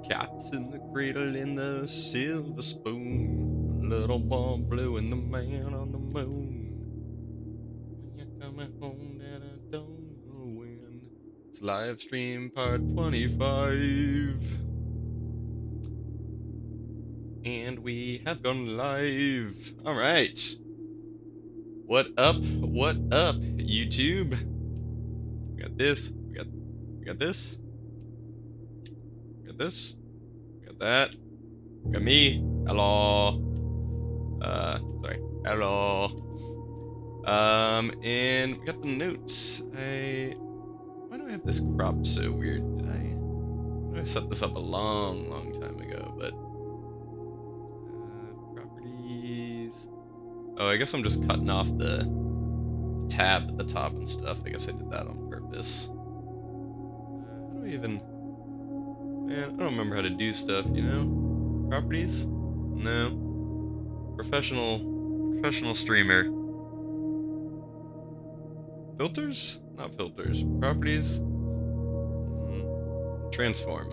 Cats in the cradle in the silver spoon. Little ball blue and the man on the moon. When you're coming home, and I don't know when. It's live stream part 25. And we have gone live. Alright. What up, YouTube? We got this. We got this. We got this. We got that. We got me. Hello. Sorry. Hello. And we got the notes. Why do I have this cropped so weird? I set this up a long time ago, but properties. Oh, I guess I'm just cutting off the tab at the top and stuff. I guess I did that on purpose. How do I even... Man, I don't remember how to do stuff, you know? Properties? No. Professional streamer. Filters? Not filters. Properties? Transform.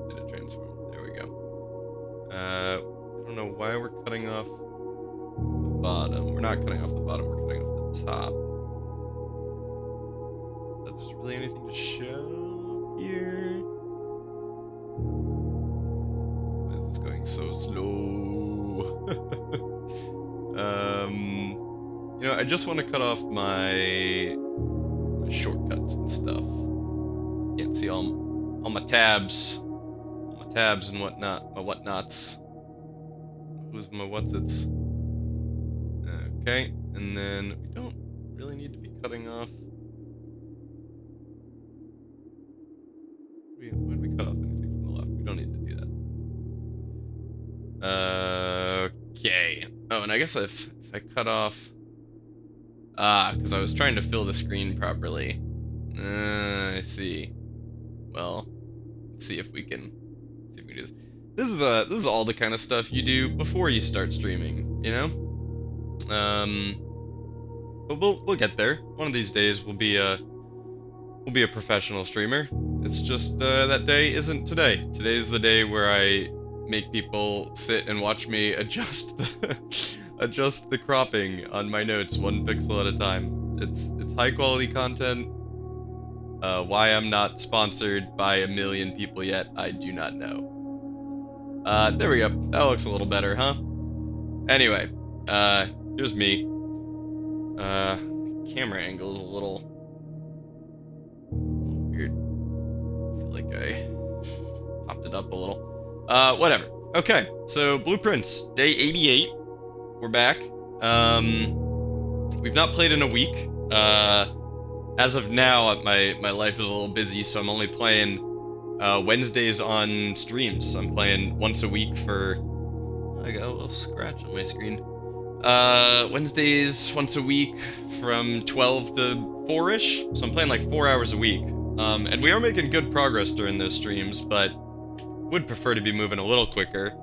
Did it transform? There we go. I don't know why we're cutting off the bottom. We're not cutting off the bottom, we're cutting off the top. There's really anything to show here? Why is this going so slow? You know, I just want to cut off my shortcuts and stuff. Can't see all my tabs. All my tabs and whatnot. My whatnots. Who's my whatsits? Okay, and then we don't really need to be cutting off. Why did we cut off anything from the left? We don't need to do that. Okay. Oh, and I guess if I cut off... because I was trying to fill the screen properly. I see. Well, let's see if we can do this. This is all the kind of stuff you do before you start streaming, you know? But we'll get there. One of these days we'll be a professional streamer. It's just that day isn't today. Today's the day where I make people sit and watch me adjust the cropping on my notes 1 pixel at a time. It's high quality content. Why I'm not sponsored by a million people yet, I do not know. There we go. That looks a little better, huh? Anyway, here's me. Camera angle is a little weird. I feel like I popped it up a little. Whatever. Okay, so Blueprints, day 88. We're back. We've not played in a week. As of now, my life is a little busy, so I'm only playing Wednesdays on streams. I'm playing once a week for... I got a little scratch on my screen. Wednesdays once a week from 12 to 4-ish. So I'm playing like 4 hours a week. And we are making good progress during those streams, but would prefer to be moving a little quicker.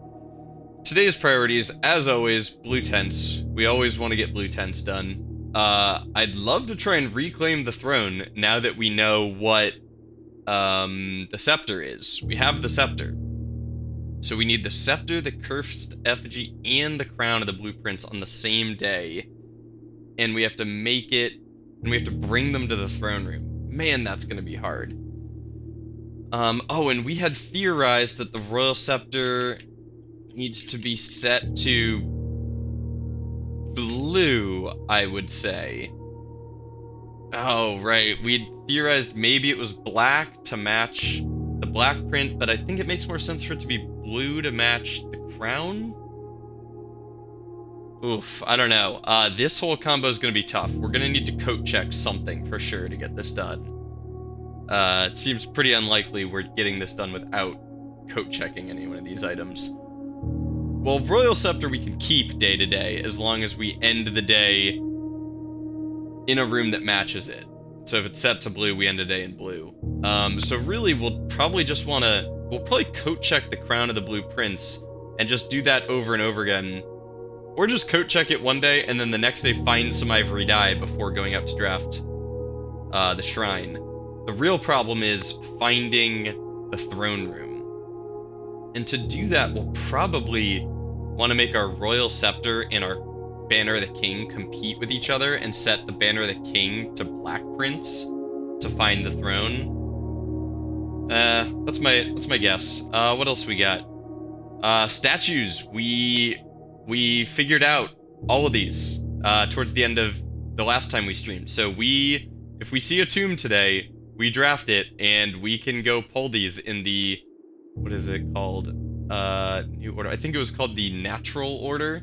Today's priorities, as always, blue tents. We always want to get blue tents done. I'd love to try and reclaim the throne now that we know what the scepter is. We have the scepter. So we need the scepter, the cursed effigy, and the crown of the blueprints on the same day. And we have to make it, and we have to bring them to the throne room. Man, that's going to be hard. Oh, and we had theorized that the royal scepter needs to be set to blue, I would say. Oh, right. We'd theorized maybe it was black to match the black print, but I think it makes more sense for it to be blue to match the crown. Oof, I don't know. This whole combo is going to be tough. We're going to need to coat check something for sure to get this done. It seems pretty unlikely we're getting this done without coat checking any one of these items. Well, Royal Scepter we can keep day to day as long as we end the day in a room that matches it. So if it's set to blue, we end the day in blue. So really we'll probably just want to... We'll probably coat check the crown of the blueprints and just do that over and over again. Or just coat check it one day and then the next day find some ivory dye before going out to draft the shrine. The real problem is finding the throne room. And to do that, we'll probably want to make our Royal Scepter and our Banner of the King compete with each other and set the Banner of the King to Black Prince to find the throne. That's my guess. What else we got? Statues. We figured out all of these towards the end of the last time we streamed. So if we see a tomb today, we draft it, and we can go pull these in the, what is it called? New order. I think it was called the Natural Order.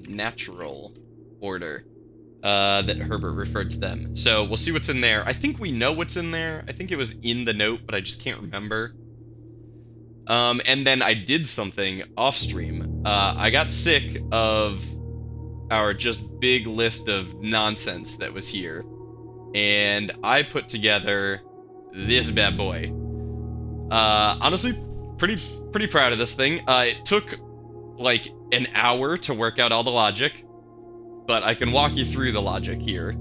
Natural Order. That Herbert referred to them. So we'll see what's in there. I think we know what's in there. I think it was in the note, but I just can't remember. And then I did something off stream. I got sick of our just big list of nonsense that was here, and I put together this bad boy. Honestly, pretty proud of this thing. It took like an hour to work out all the logic, but I can walk you through the logic here.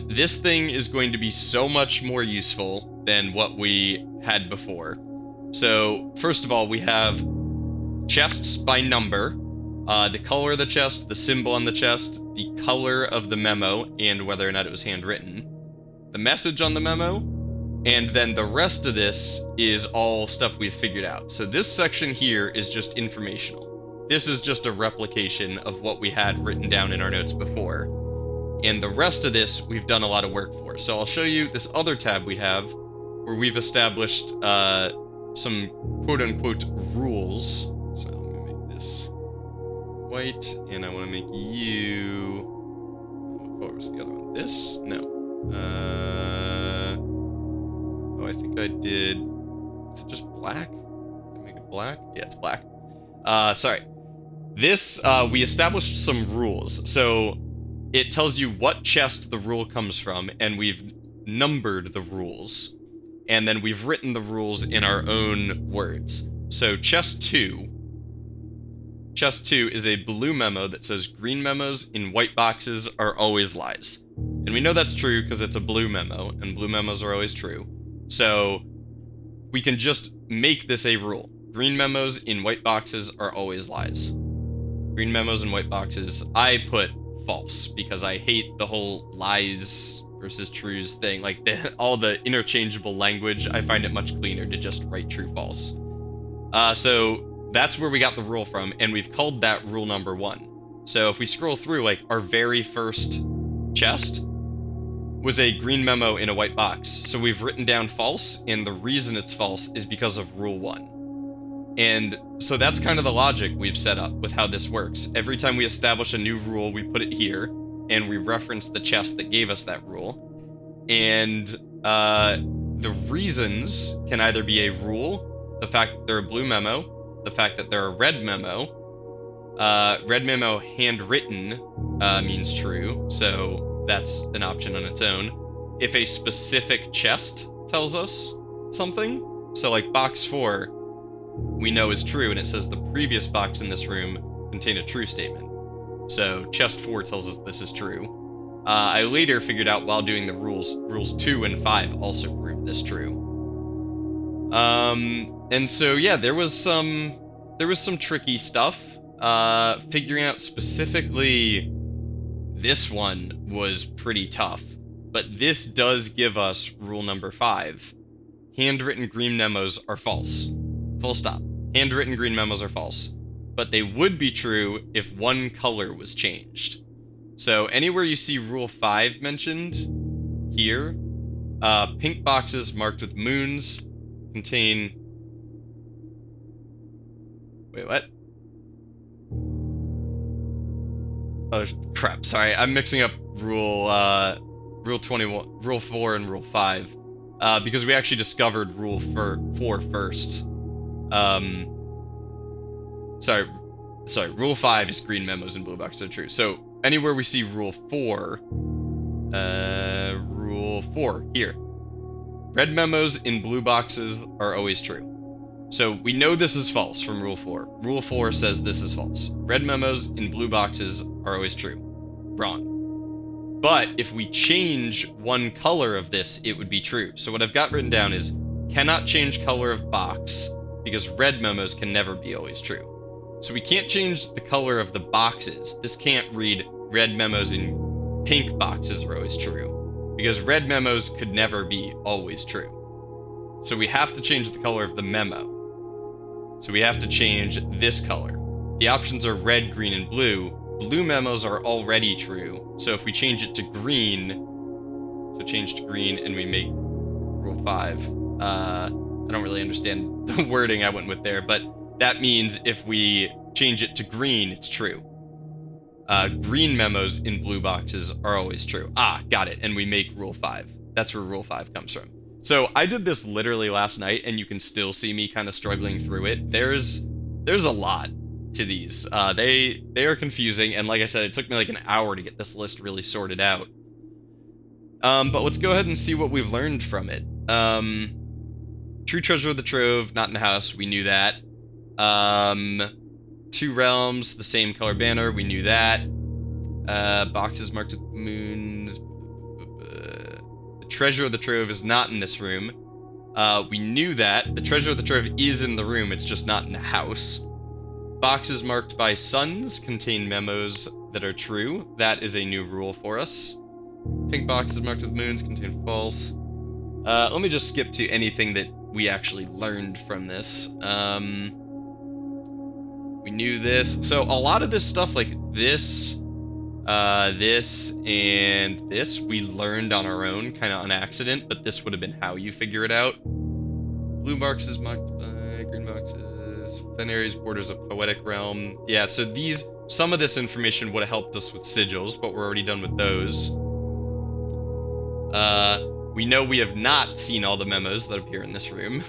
This thing is going to be so much more useful than what we had before. So, first of all, we have chests by number, the color of the chest, the symbol on the chest, the color of the memo, and whether or not it was handwritten, the message on the memo, and then the rest of this is all stuff we've figured out. So this section here is just informational. This is just a replication of what we had written down in our notes before. And the rest of this we've done a lot of work for. So I'll show you this other tab we have where we've established some quote-unquote rules. So I'm going to make this white, and I want to make you... What color was the other one? This? No. Oh, I think I did... Is it just black? Did I make it black? Yeah, it's black. Sorry. This, we established some rules. So it tells you what chest the rule comes from, and we've numbered the rules. And then we've written the rules in our own words. So chest 2 is a blue memo that says green memos in white boxes are always lies. And we know that's true because it's a blue memo, and blue memos are always true. So we can just make this a rule. Green memos in white boxes are always lies. Green memos in white boxes, I put false because I hate the whole lies versus trues thing. Like all the interchangeable language, I find it much cleaner to just write true false. So that's where we got the rule from, and we've called that rule number 1. So if we scroll through, like our very first chest was a green memo in a white box. So we've written down false, and the reason it's false is because of rule 1. And so that's kind of the logic we've set up with how this works. Every time we establish a new rule, we put it here, and we reference the chest that gave us that rule. And the reasons can either be a rule, the fact that they're a blue memo, the fact that they're a red memo. Red memo handwritten means true, so that's an option on its own. If a specific chest tells us something, so like box 4, we know is true, and it says the previous box in this room contained a true statement. So chest 4 tells us this is true. I later figured out while doing the rules 2 and 5 also proved this true. And so yeah, there was some tricky stuff. Figuring out specifically this one was pretty tough, but this does give us rule number 5. Handwritten green memos are false. Full stop. Handwritten green memos are false, but they would be true if one color was changed. So anywhere you see rule 5 mentioned here, pink boxes marked with moons contain... Wait, what? Oh crap! Sorry, I'm mixing up rule 21, rule 4, and rule 5, because we actually discovered rule 4 first. Sorry. Rule 5 is green memos and blue boxes are true. So anywhere we see rule 4, rule 4 here, red memos in blue boxes are always true. So we know this is false from rule 4. Rule 4 says this is false. Red memos in blue boxes are always true. Wrong. But if we change one color of this, it would be true. So what I've got written down is cannot change color of box because red memos can never be always true. So we can't change the color of the boxes. This can't read red memos in pink boxes are always true because red memos could never be always true. So we have to change the color of the memo. So we have to change this color. The options are red, green, and blue. Blue memos are already true. So if we change it to green, so change to green and we make rule 5. I don't really understand the wording I went with there, but that means if we change it to green, it's true. Green memos in blue boxes are always true. Ah, got it. And we make rule 5. That's where rule 5 comes from. So I did this literally last night, and you can still see me kind of struggling through it. There's a lot to these. They are confusing, and like I said, it took me like an hour to get this list really sorted out. But let's go ahead and see what we've learned from it. True treasure of the trove, not in the house. We knew that. 2 realms, the same color banner. We knew that. Boxes marked with moons. The treasure of the trove is not in this room. We knew that. The treasure of the trove is in the room. It's just not in the house. Boxes marked by suns contain memos that are true. That is a new rule for us. Pink boxes marked with moons contain false. Let me just skip to anything that we actually learned from this. We knew this. So a lot of this stuff like this, this, and this, we learned on our own, kind of on accident, but this would have been how you figure it out. Blue boxes marked by green boxes. Thin areas borders a poetic realm. Yeah, so some of this information would have helped us with sigils, but we're already done with those. We know we have not seen all the memos that appear in this room.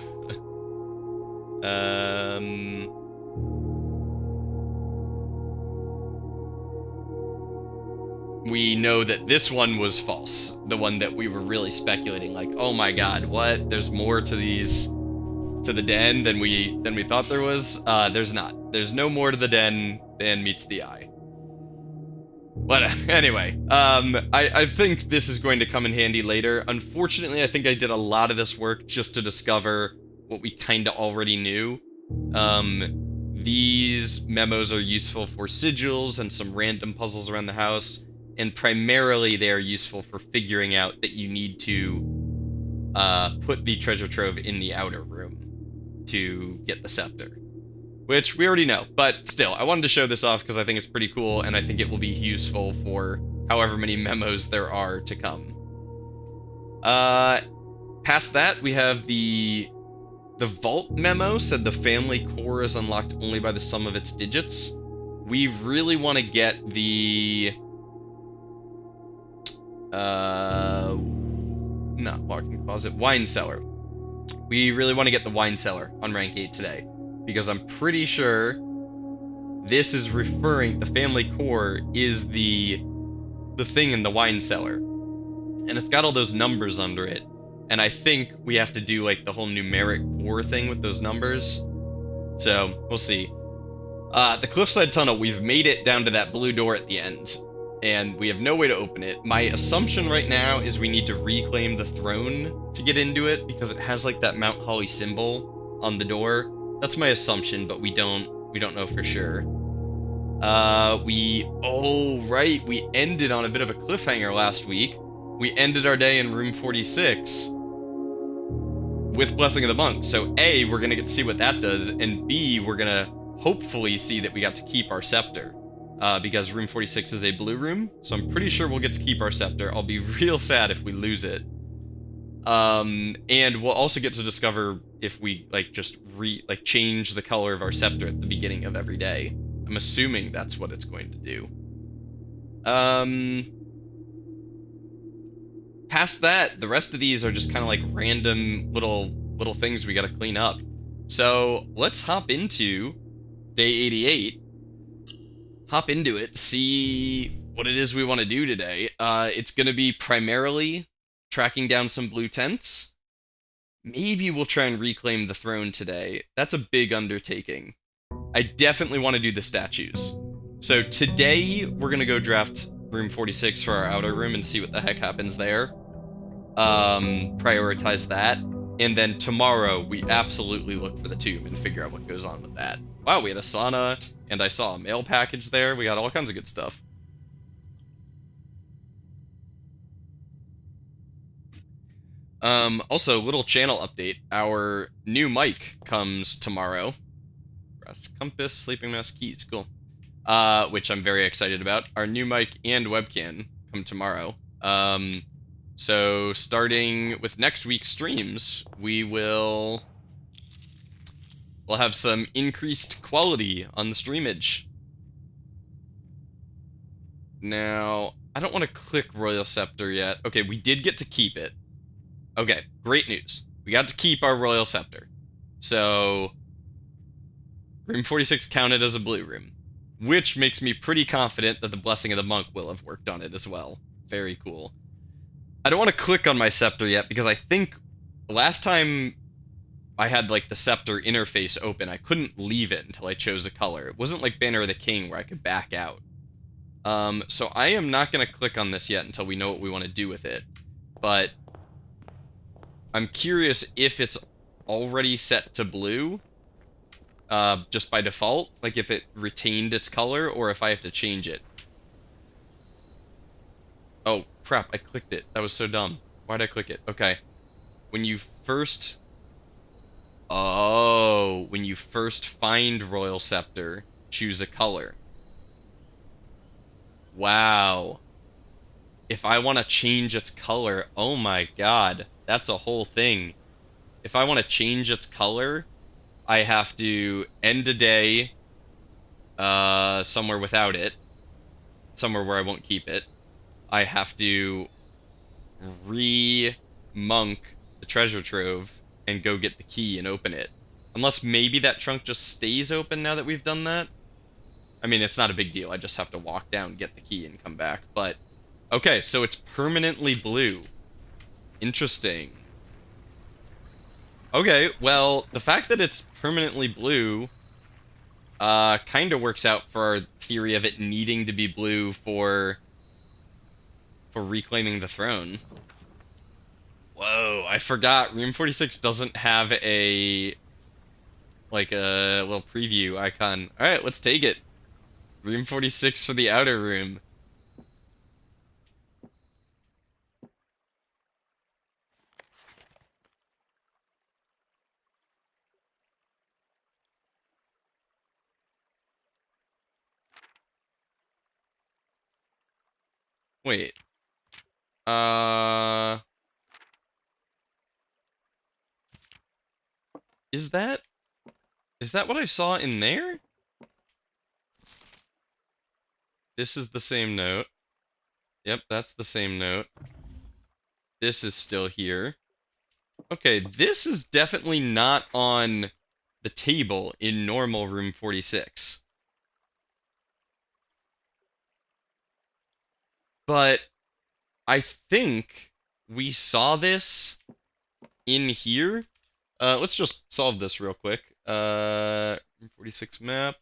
We know that this one was false. The one that we were really speculating, like, oh my god, what? There's more to the den than we thought there was? There's not. There's no more to the den than meets the eye. But anyway, I think this is going to come in handy later. Unfortunately, I think I did a lot of this work just to discover what we kind of already knew. These memos are useful for sigils and some random puzzles around the house, and primarily they are useful for figuring out that you need to put the treasure trove in the outer room to get the scepter. Which we already know, but still, I wanted to show this off because I think it's pretty cool, and I think it will be useful for however many memos there are to come. Past that, we have the vault memo said the family core is unlocked only by the sum of its digits. We really want to get the... not walk-in closet, wine cellar. We really want to get the wine cellar on rank 8 today. Because I'm pretty sure this is referring, the family core is the thing in the wine cellar. And it's got all those numbers under it. And I think we have to do like the whole numeric core thing with those numbers. So, we'll see. The Cliffside Tunnel, we've made it down to that blue door at the end. And we have no way to open it. My assumption right now is we need to reclaim the throne to get into it, because it has like that Mount Holly symbol on the door. That's my assumption, but we don't know for sure. We ended on a bit of a cliffhanger last week. We ended our day in room 46 with Blessing of the Monk. So A, we're gonna get to see what that does, and B, we're gonna hopefully see that we got to keep our scepter. Because room 46 is a blue room, so I'm pretty sure we'll get to keep our scepter. I'll be real sad if we lose it. And we'll also get to discover if we just change the color of our scepter at the beginning of every day. I'm assuming that's what it's going to do. Past that, the rest of these are just kind of like random little things we got to clean up. So let's hop into day 88. Hop into it, see what it is we want to do today. It's going to be primarily tracking down some blue tents. Maybe we'll try and reclaim the throne today. That's a big undertaking. I definitely want to do the statues. So today, we're going to go draft room 46 for our outer room and see what the heck happens there. Prioritize that. And then tomorrow, we absolutely look for the tomb and figure out what goes on with that. Wow, we had a sauna, and I saw a mail package there. We got all kinds of good stuff. Also, little channel update. Our new mic comes tomorrow. Brass compass, sleeping mask, keys. Cool. Which I'm very excited about. Our new mic and webcam come tomorrow. So starting with next week's streams, we'll have some increased quality on the streamage. Now, I don't want to click Royal Scepter yet. Okay, we did get to keep it. Okay, great news. We got to keep our Royal Scepter. So, room 46 counted as a blue room, which makes me pretty confident that the Blessing of the Monk will have worked on it as well. Very cool. I don't want to click on my scepter yet because I think last time I had like the scepter interface open, I couldn't leave it until I chose a color. It wasn't like Banner of the King where I could back out. So I am not going to click on this yet until we know what we want to do with it. But I'm curious if it's already set to blue, just by default, like if it retained its color, or if I have to change it. Oh, crap, I clicked it. That was so dumb. Why'd I click it? Okay. When you first find Royal Scepter, choose a color. Wow. If I want to change its color, oh my god, that's a whole thing. If I want to change its color, I have to end a day somewhere without it, somewhere where I won't keep it. I have to re-monk the treasure trove and go get the key and open it. Unless maybe that trunk just stays open now that we've done that. I mean, it's not a big deal. I just have to walk down, get the key, and come back. But, okay, so it's permanently blue. Interesting. Okay, well, the fact that it's permanently blue kind of works out for our theory of it needing to be blue for reclaiming the throne. Whoa, I forgot. Room 46 doesn't have a little preview icon. Alright, let's take it. Room 46 for the outer room. Wait. Is that what I saw in there? This is the same note. Yep, that's the same note. This is still here. Okay, this is definitely not on the table in normal room 46. But I think we saw this in here. Let's just solve this real quick. Room 46 map.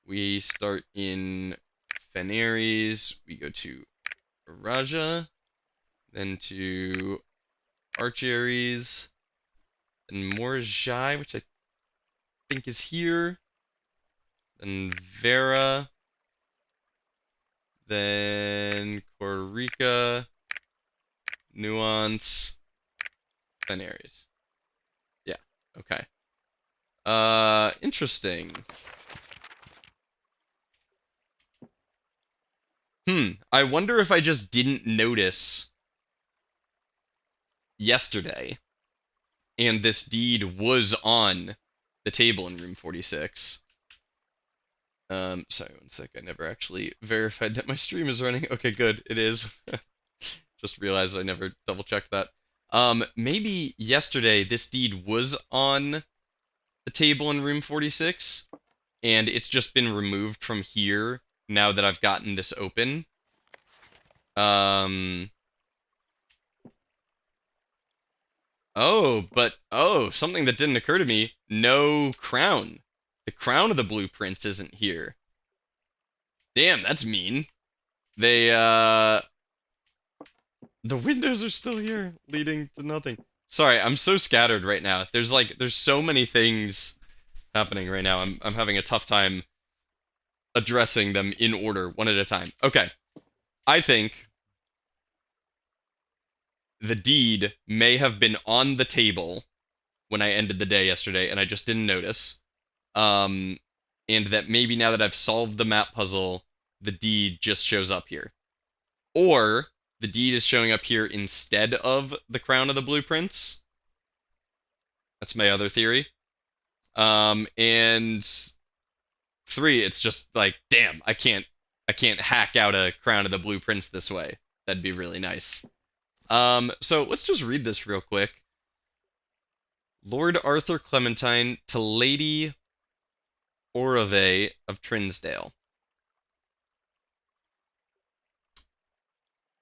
We start in Fenaries. We go to Raja, then to Archaries, then Morjai, which I think is here, then Vera, then Korrika, Nuance, Fenaries. Yeah, okay. Interesting. I wonder if I just didn't notice yesterday, and this deed was on the table in room 46. Sorry, one sec, I never actually verified that my stream is running. Okay, good, it is. Just realized I never double-checked that. Maybe yesterday this deed was on the table in room 46, and it's just been removed from here now that I've gotten this open. Something that didn't occur to me. No crown. The crown of the blueprints isn't here. Damn, that's mean. The windows are still here, leading to nothing. Sorry, I'm so scattered right now. There's so many things happening right now. I'm having a tough time addressing them in order, one at a time. Okay. I think the deed may have been on the table when I ended the day yesterday, and I just didn't notice. Um, and that maybe now that I've solved the map puzzle, the deed just shows up here. Or the deed is showing up here instead of the crown of the blueprints. That's my other theory. And three, it's just like, damn, I can't hack out a crown of the blueprints this way. That'd be really nice. So let's just read this real quick. Lord Arthur Clementine to Lady Orave of Trinsdale.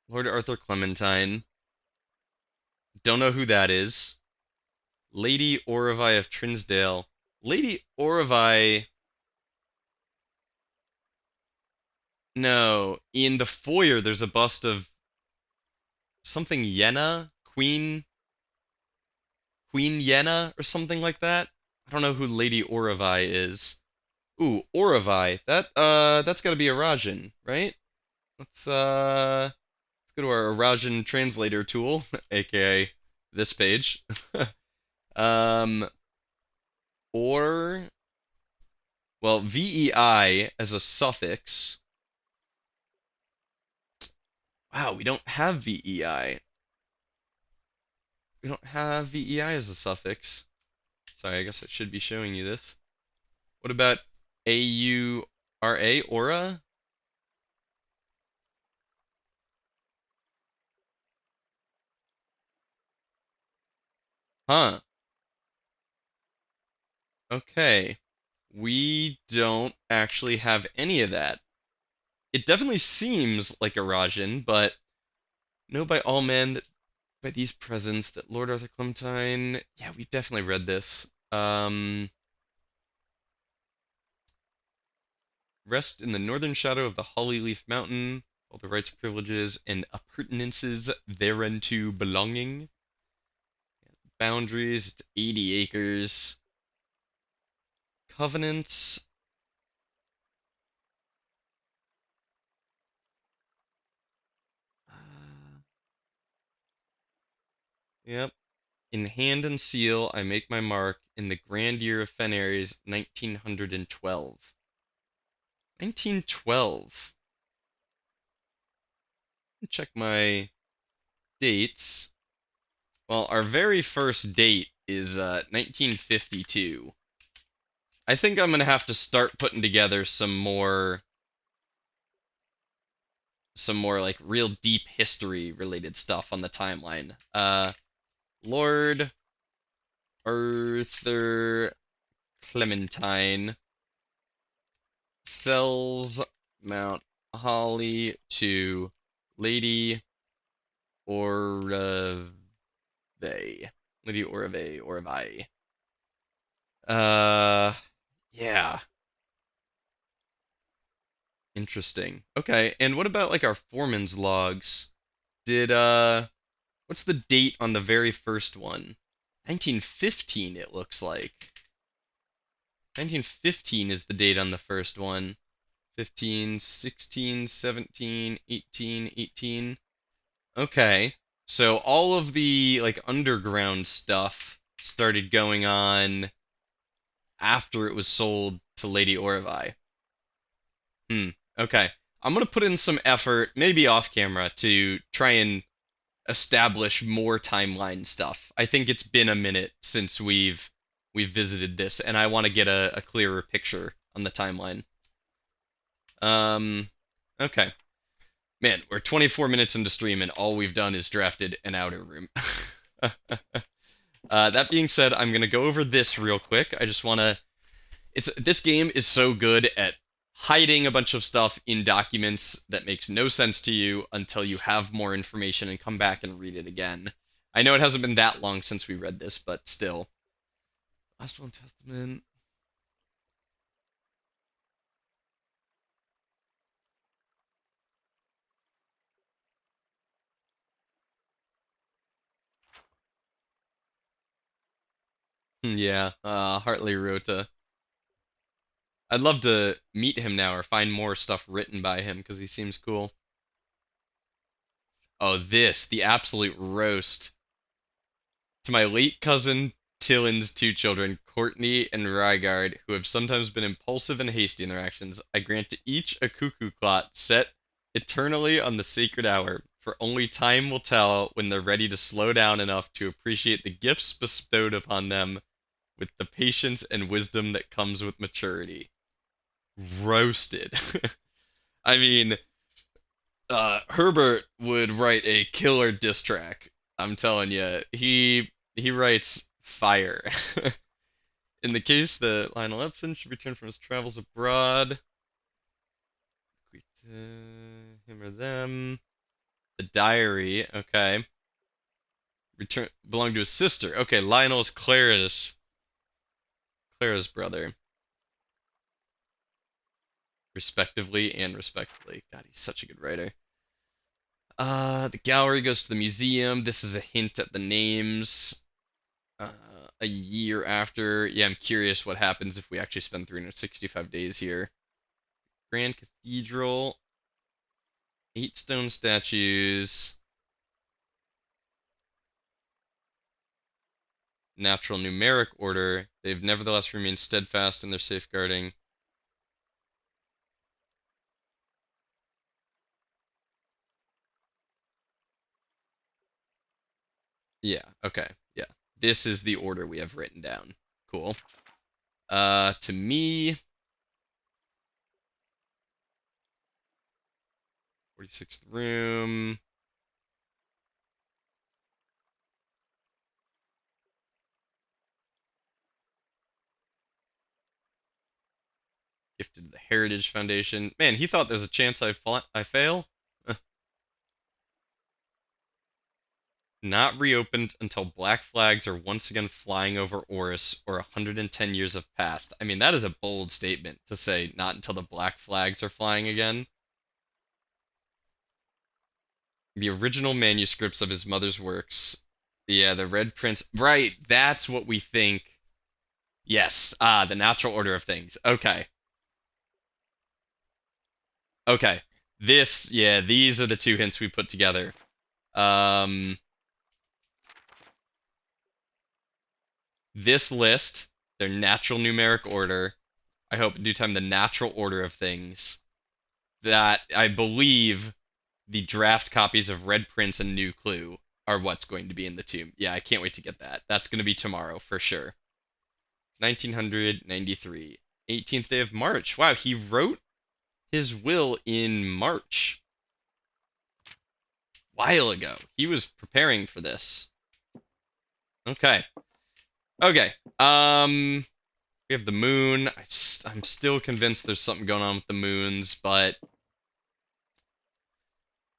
Lord Arthur Clementine. Don't know who that is. Lady Orave of Trinsdale. Lady Orave. No, in the foyer there's a bust of something Yenna, Queen Yenna or something like that. I don't know who Lady Orave is. Ooh, Orave. That's got to be a Rajan, right? Let's go to our Rajan translator tool, aka this page. um or well, VEI as a suffix. Wow, we don't have VEI. We don't have VEI as a suffix. Sorry, I guess I should be showing you this. What about AURA, aura? Huh. Okay. We don't actually have any of that. It definitely seems like a Rajan, but know by all men that by these presents that Lord Arthur Clementine. Yeah, we definitely read this. Rest in the northern shadow of the Hollyleaf Mountain, all the rights, privileges, and appurtenances thereunto belonging. Boundaries, it's 80 acres. Covenants. Yep. In hand and seal, I make my mark in the grand year of Fenairs, 1912. 1912. Check my dates. Well, our very first date is 1952. I think I'm gonna have to start putting together some more like real deep history related stuff on the timeline. Lord Arthur Clementine sells Mount Holly to Lady Orave. Lady Orave. Uh, yeah, interesting. Okay, and what about like our foreman's logs? Did what's the date on the very first one? 1915 it looks like. 1915 is the date on the first one. 15, 16, 17, 18, 18. Okay. So all of the like underground stuff started going on after it was sold to Lady Orvi. Hmm. Okay. I'm gonna put in some effort, maybe off camera, to try and establish more timeline stuff. I think it's been a minute since we've visited this, and I want to get a clearer picture on the timeline. Um, okay. Man, we're 24 minutes into stream, and all we've done is drafted an outer room. That being said, I'm gonna go over this real quick. I just wanna. This game is so good at hiding a bunch of stuff in documents that makes no sense to you until you have more information and come back and read it again. I know it hasn't been that long since we read this, but still. Last Will and Testament. Yeah, Hartley Rota. I'd love to meet him now or find more stuff written by him because he seems cool. Oh, the absolute roast. To my late cousin Tillin's two children, Courtney and Rygard, who have sometimes been impulsive and hasty in their actions, I grant to each a cuckoo clock set eternally on the sacred hour, for only time will tell when they're ready to slow down enough to appreciate the gifts bestowed upon them with the patience and wisdom that comes with maturity. Roasted. I mean, Herbert would write a killer diss track. I'm telling you, he writes fire. In the case that Lionel Epson should return from his travels abroad, him or them. The diary, okay. Return belonged to his sister. Okay, Lionel's Clara's brother. Respectively and respectively. God, he's such a good writer. The gallery goes to the museum. This is a hint at the names. A year after. Yeah, I'm curious what happens if we actually spend 365 days here. Grand Cathedral. 8 stone statues. Natural numeric order. They've nevertheless remained steadfast in their safeguarding. Yeah, okay. Yeah. This is the order we have written down. Cool. To me, 46th room. Gifted to the Heritage Foundation. Man, he thought there's a chance I fail? Not reopened until black flags are once again flying over Oris or 110 years have passed. I mean, that is a bold statement to say not until the black flags are flying again. The original manuscripts of his mother's works. Yeah, the Red Prince. Right, that's what we think. Yes, the natural order of things. Okay. Okay. Yeah, these are the two hints we put together. This list, their natural numeric order, I hope in due time the natural order of things, that I believe the draft copies of Red Prince and New Clue are what's going to be in the tomb. Yeah, I can't wait to get that. That's going to be tomorrow for sure. 1993, 18th day of March. Wow, he wrote his will in March. While ago. He was preparing for this. Okay. Okay. We have the moon. I'm still convinced there's something going on with the moons, but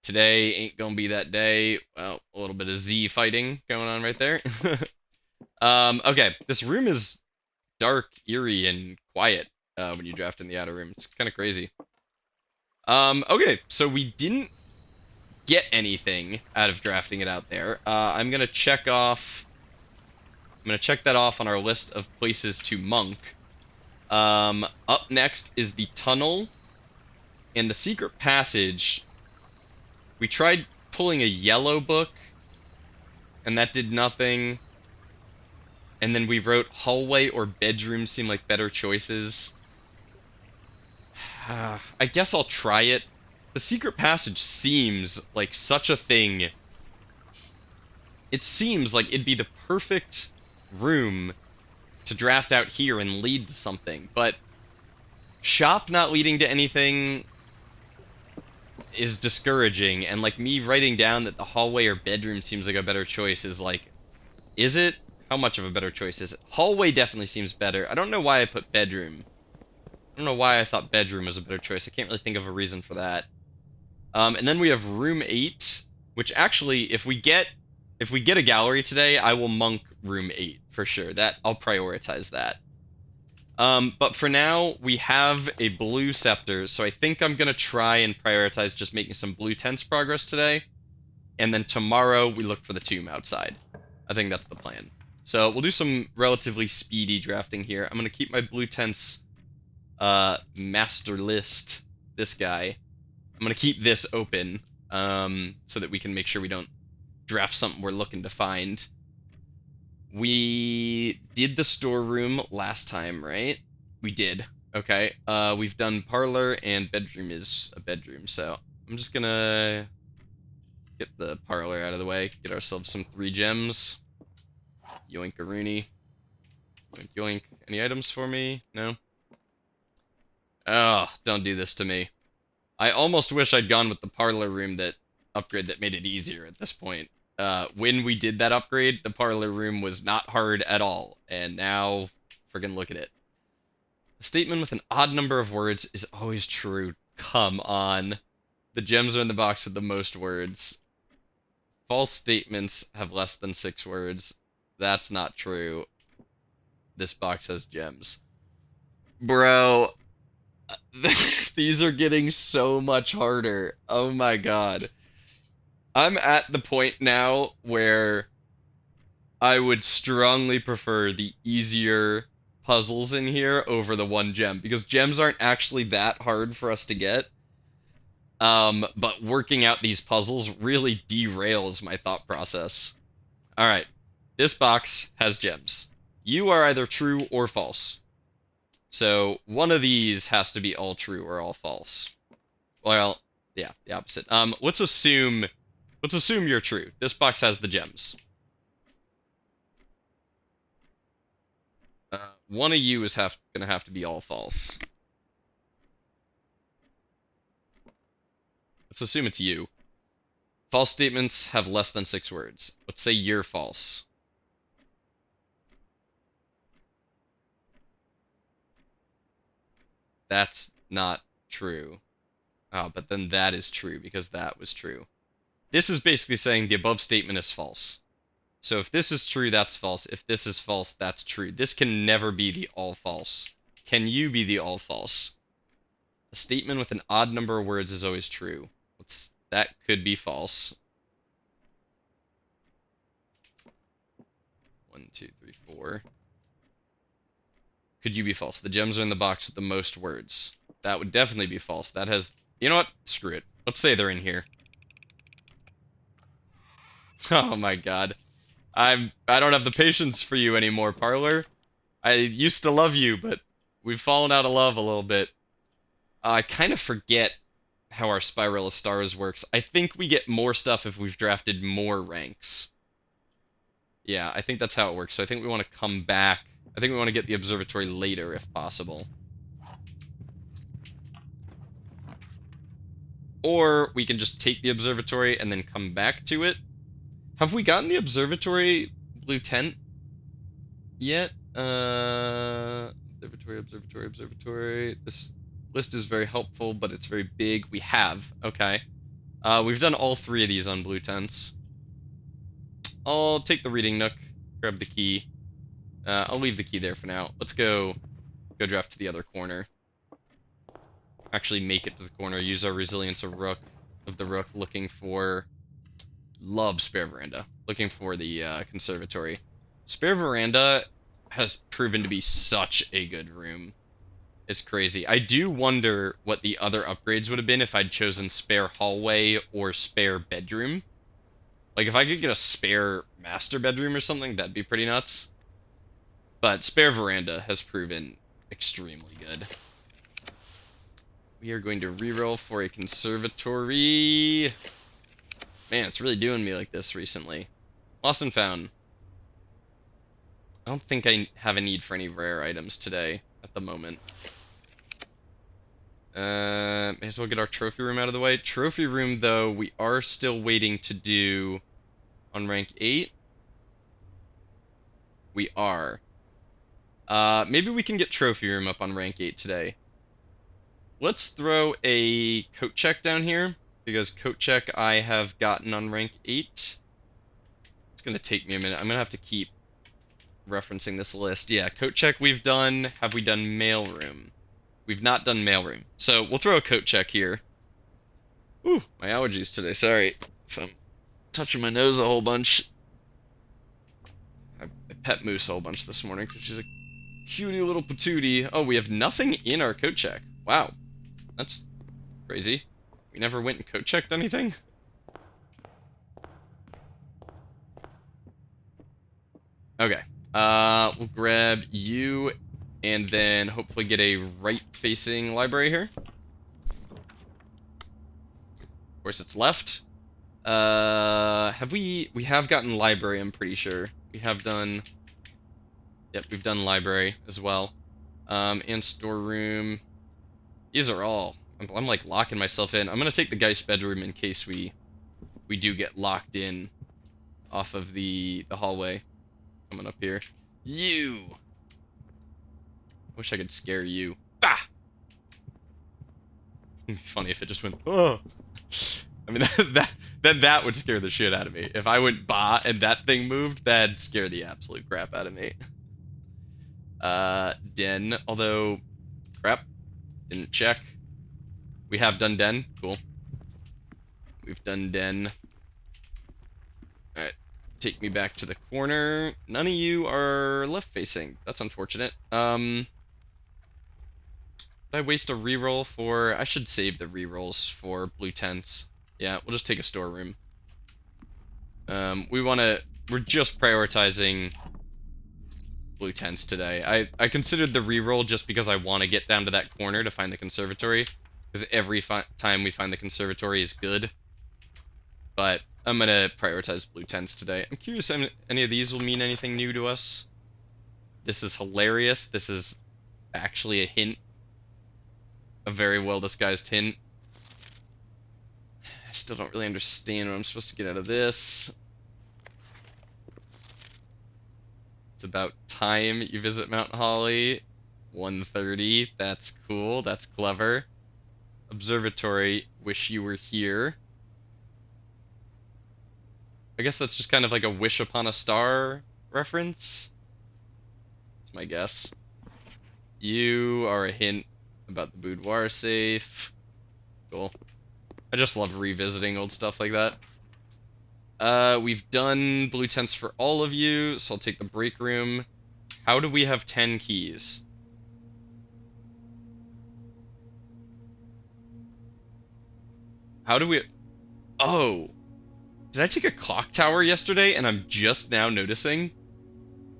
today ain't gonna be that day. Well, a little bit of Z fighting going on right there. Okay. This room is dark, eerie, and quiet when you draft in the outer room. It's kind of crazy. Okay, so we didn't get anything out of drafting it out there. I'm gonna check that off on our list of places to monk. Up next is the tunnel and the secret passage. We tried pulling a yellow book, and that did nothing. And then we wrote hallway or bedroom seem like better choices. I guess I'll try it. The secret passage seems like such a thing. It seems like it'd be the perfect room to draft out here and lead to something, but shop not leading to anything is discouraging, and like me writing down that the hallway or bedroom seems like a better choice is like, is it? How much of a better choice is it? Hallway definitely seems better. I don't know why I put bedroom. I don't know why I thought bedroom was a better choice. I can't really think of a reason for that. And then we have room 8, which actually, if we get a gallery today, I will monk room 8 for sure. That I'll prioritize that. But for now, we have a blue scepter, so I think I'm gonna try and prioritize just making some blue tents progress today, and then tomorrow we look for the tomb outside. I think that's the plan. So we'll do some relatively speedy drafting here. I'm gonna keep my blue tents master list, this guy. I'm gonna keep this open so that we can make sure we don't draft something we're looking to find. We did the storeroom last time, right? We did. Okay. We've done parlor, and bedroom is a bedroom, so I'm just gonna get the parlor out of the way, get ourselves some 3 gems. Yoink-a-rooney. Yoink yoink. Any items for me? No? Oh, don't do this to me. I almost wish I'd gone with the parlor room upgrade that made it easier at this point. When we did that upgrade, the parlor room was not hard at all, and now, friggin' look at it. A statement with an odd number of words is always true. Come on. The gems are in the box with the most words. False statements have less than 6 words. That's not true. This box has gems. Bro, these are getting so much harder. Oh my god. I'm at the point now where I would strongly prefer the easier puzzles in here over the 1 gem, because gems aren't actually that hard for us to get. But working out these puzzles really derails my thought process. Alright, this box has gems. You are either true or false. So one of these has to be all true or all false. Well, yeah, the opposite. Let's assume you're true. This box has the gems. One of you is gonna have to be all false. Let's assume it's you. False statements have less than 6 words. Let's say you're false. That's not true. Oh, but then that is true because that was true. This is basically saying the above statement is false. So if this is true, that's false. If this is false, that's true. This can never be the all false. Can you be the all false? A statement with an odd number of words is always true. That could be false. 1, 2, 3, 4. Could you be false? The gems are in the box with the most words. That would definitely be false. That has... You know what? Screw it. Let's say they're in here. Oh my god. I don't have the patience for you anymore, Parlor. I used to love you, but we've fallen out of love a little bit. I kind of forget how our Spiral of Stars works. I think we get more stuff if we've drafted more ranks. Yeah, I think that's how it works. So I think we want to come back. I think we want to get the observatory later if possible. Or we can just take the observatory and then come back to it. Have we gotten the observatory blue tent yet? Observatory. This list is very helpful, but it's very big. We have. Okay. We've done all 3 of these on blue tents. I'll take the reading nook, grab the key. I'll leave the key there for now. Let's go draft to the other corner. Actually make it to the corner. Use our resilience of the rook, looking for... Love Spare Veranda. Looking for the conservatory. Spare Veranda has proven to be such a good room. It's crazy. I do wonder what the other upgrades would have been if I'd chosen Spare Hallway or Spare Bedroom. Like, if I could get a Spare Master Bedroom or something, that'd be pretty nuts. But Spare Veranda has proven extremely good. We are going to reroll for a conservatory. Man, it's really doing me like this recently. Lost and found. I don't think I have a need for any rare items today at the moment. May as well get our trophy room out of the way. Trophy room, though, we are still waiting to do on rank 8. We are. Maybe we can get trophy room up on rank 8 today. Let's throw a coat check down here, because coat check I have gotten on rank 8. It's going to take me a minute. I'm going to have to keep referencing this list. Yeah, coat check we've done. Have we done mailroom? We've not done mailroom. So we'll throw a coat check here. Ooh, my allergies today. Sorry if I'm touching my nose a whole bunch. I pet Moose a whole bunch this morning because she's a cutie little patootie. Oh, we have nothing in our coat check. Wow. That's crazy. We never went and coat checked anything? Okay. We'll grab you and then hopefully get a right-facing library here. Of course, it's left. We have gotten library, I'm pretty sure. We have done, yep, we've done library as well. And storeroom. These are all, I'm like locking myself in. I'm gonna take the Geist bedroom in case we do get locked in off of the hallway. Coming up here. You! Wish I could scare you. Bah! It'd be funny if it just went, oh! I mean, that would scare the shit out of me. If I went bah and that thing moved, that'd scare the absolute crap out of me. Den, although, crap, didn't check. We have done den, cool. We've done den. Alright, take me back to the corner. None of you are left facing. That's unfortunate. Did I waste a reroll for, I should save the rerolls for blue tents. Yeah, we'll just take a storeroom. We're just prioritizing blue tents today. I considered the reroll just because I want to get down to that corner to find the conservatory. Because every time we find the conservatory is good. But I'm going to prioritize blue tents today. I'm curious if any of these will mean anything new to us. This is hilarious. This is actually a hint. A very well disguised hint. I still don't really understand what I'm supposed to get out of this. It's about time you visit Mount Holly. 1:30. That's cool. That's clever. Observatory. Wish you were here. I guess that's just kind of like a wish upon a star reference. That's my guess. You are a hint about the boudoir safe. Cool. I just love revisiting old stuff like that. We've done blue tents for all of you, so I'll take the break room. How do we have 10 keys? How do we... Oh! Did I take a clock tower yesterday and I'm just now noticing?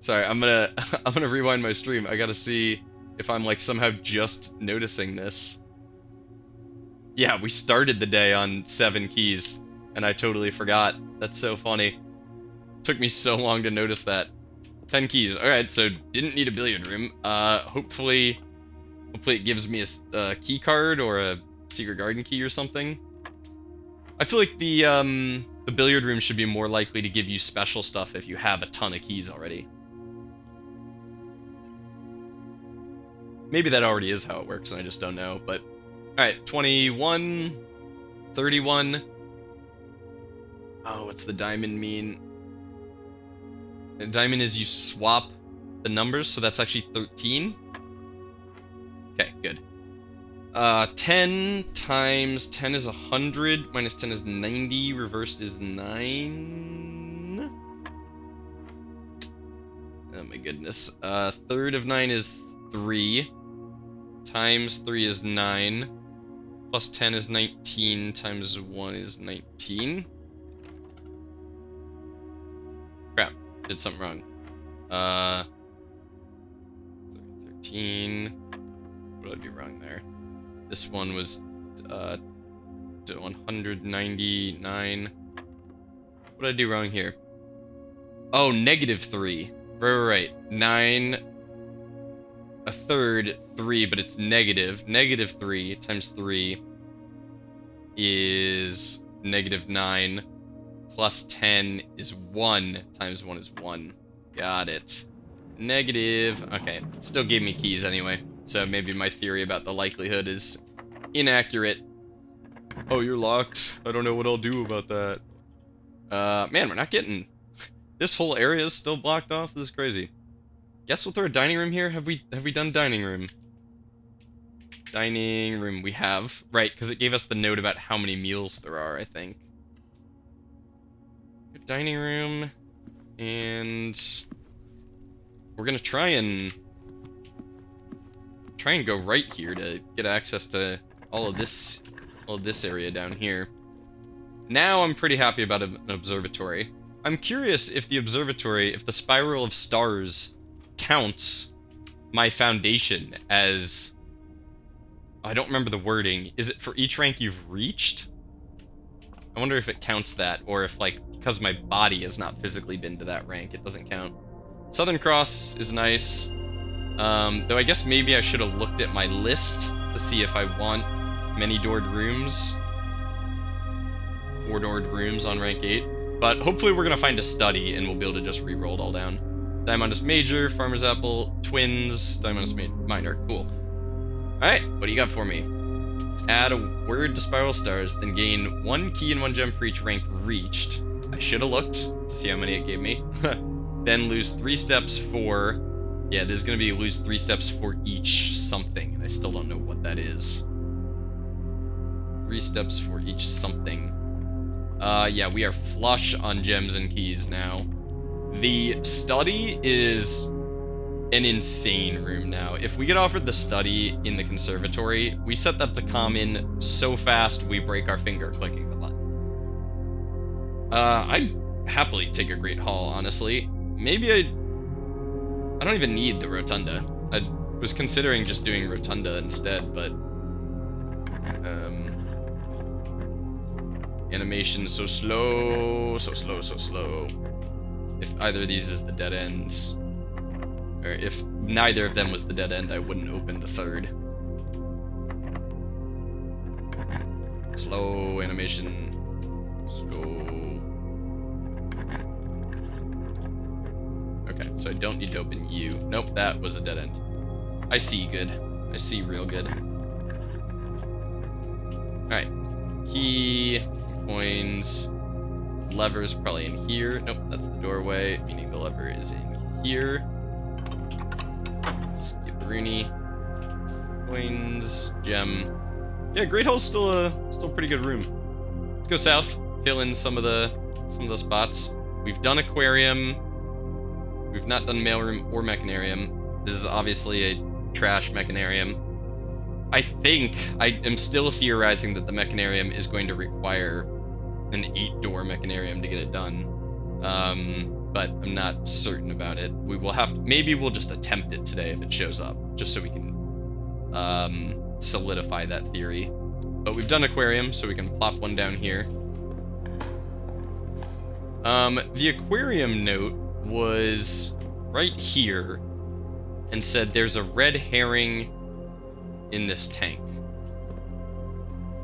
Sorry, I'm gonna rewind my stream. I gotta see if I'm like somehow just noticing this. Yeah, we started the day on 7 keys, and I totally forgot. That's so funny. Took me so long to notice that. 10 keys. Alright, so didn't need a billiard room. Hopefully it gives me a key card or a secret garden key or something. I feel like the billiard room should be more likely to give you special stuff if you have a ton of keys already. Maybe that already is how it works and I just don't know, but... Alright, 21, 31. Oh, what's the diamond mean? The diamond is you swap the numbers, so that's actually 13. Okay, good. 10 times 10 is 100, minus 10 is 90, reversed is 9. Oh my goodness. Third of 9 is 3, times 3 is 9. Plus 10 is 19, times 1 is 19. Crap, did something wrong. 13. What did I do wrong there? This one was 199. What did I do wrong here? Oh, -3. Right. 9. A third, 3, but it's negative. -3 times 3 is -9. Plus 10 is 1 times 1 is 1. Got it. Negative. Okay, still gave me keys anyway. So maybe my theory about the likelihood is inaccurate. Oh, you're locked. I don't know what I'll do about that. Man, we're not getting... This whole area is still blocked off. This is crazy. Guess we'll throw a dining room here. Have we done dining room? Dining room we have. Right, because it gave us the note about how many meals there are, I think. Dining room. And... we're gonna try and go right here to get access to all of this area down here. Now I'm pretty happy about an observatory. I'm curious if the observatory, if the spiral of stars counts my foundation as... I don't remember the wording. Is it for each rank you've reached? I wonder if it counts that, or if, like, because my body has not physically been to that rank, it doesn't count. Southern Cross is nice. Though I guess maybe I should have looked at my list to see if I want many doored rooms. 4 doored rooms on rank 8. But hopefully we're gonna find a study and we'll be able to just re-roll it all down. Diamondus Major, Farmer's Apple, Twins, Diamondus Minor. Cool. Alright, what do you got for me? Add a word to Spiral Stars, then gain 1 key and 1 gem for each rank reached. I should have looked to see how many it gave me. Then lose 3 steps for... Yeah, this is going to be lose 3 steps for each something, and I still don't know what that is. 3 steps for each something. Yeah, we are flush on gems and keys now. The study is an insane room now. If we get offered the study in the conservatory, we set that to common so fast we break our finger clicking the button. I'd happily take a Great Hall, honestly. Maybe I don't even need the Rotunda. I was considering just doing Rotunda instead, but animation so slow, so slow, so slow. If either of these is the dead end, or if neither of them was the dead end, I wouldn't open the third. Slow animation. Slow. Okay, so I don't need to open you. Nope, that was a dead end. I see good. I see real good. Alright. Key, coins, levers probably in here. Nope, that's the doorway, meaning the lever is in here. Skip the Rooney. Coins, gem. Yeah, Great Hall's still a pretty good room. Let's go south, fill in some of the spots. We've done aquarium. We've not done mailroom or mechanarium. This is obviously a trash mechanarium. I think I am still theorizing that the mechanarium is going to require an 8-door mechanarium to get it done. But I'm not certain about it. We will have to, maybe we'll just attempt it today if it shows up, just so we can solidify that theory. But we've done aquarium, so we can plop one down here. The aquarium note was right here and said there's a red herring in this tank.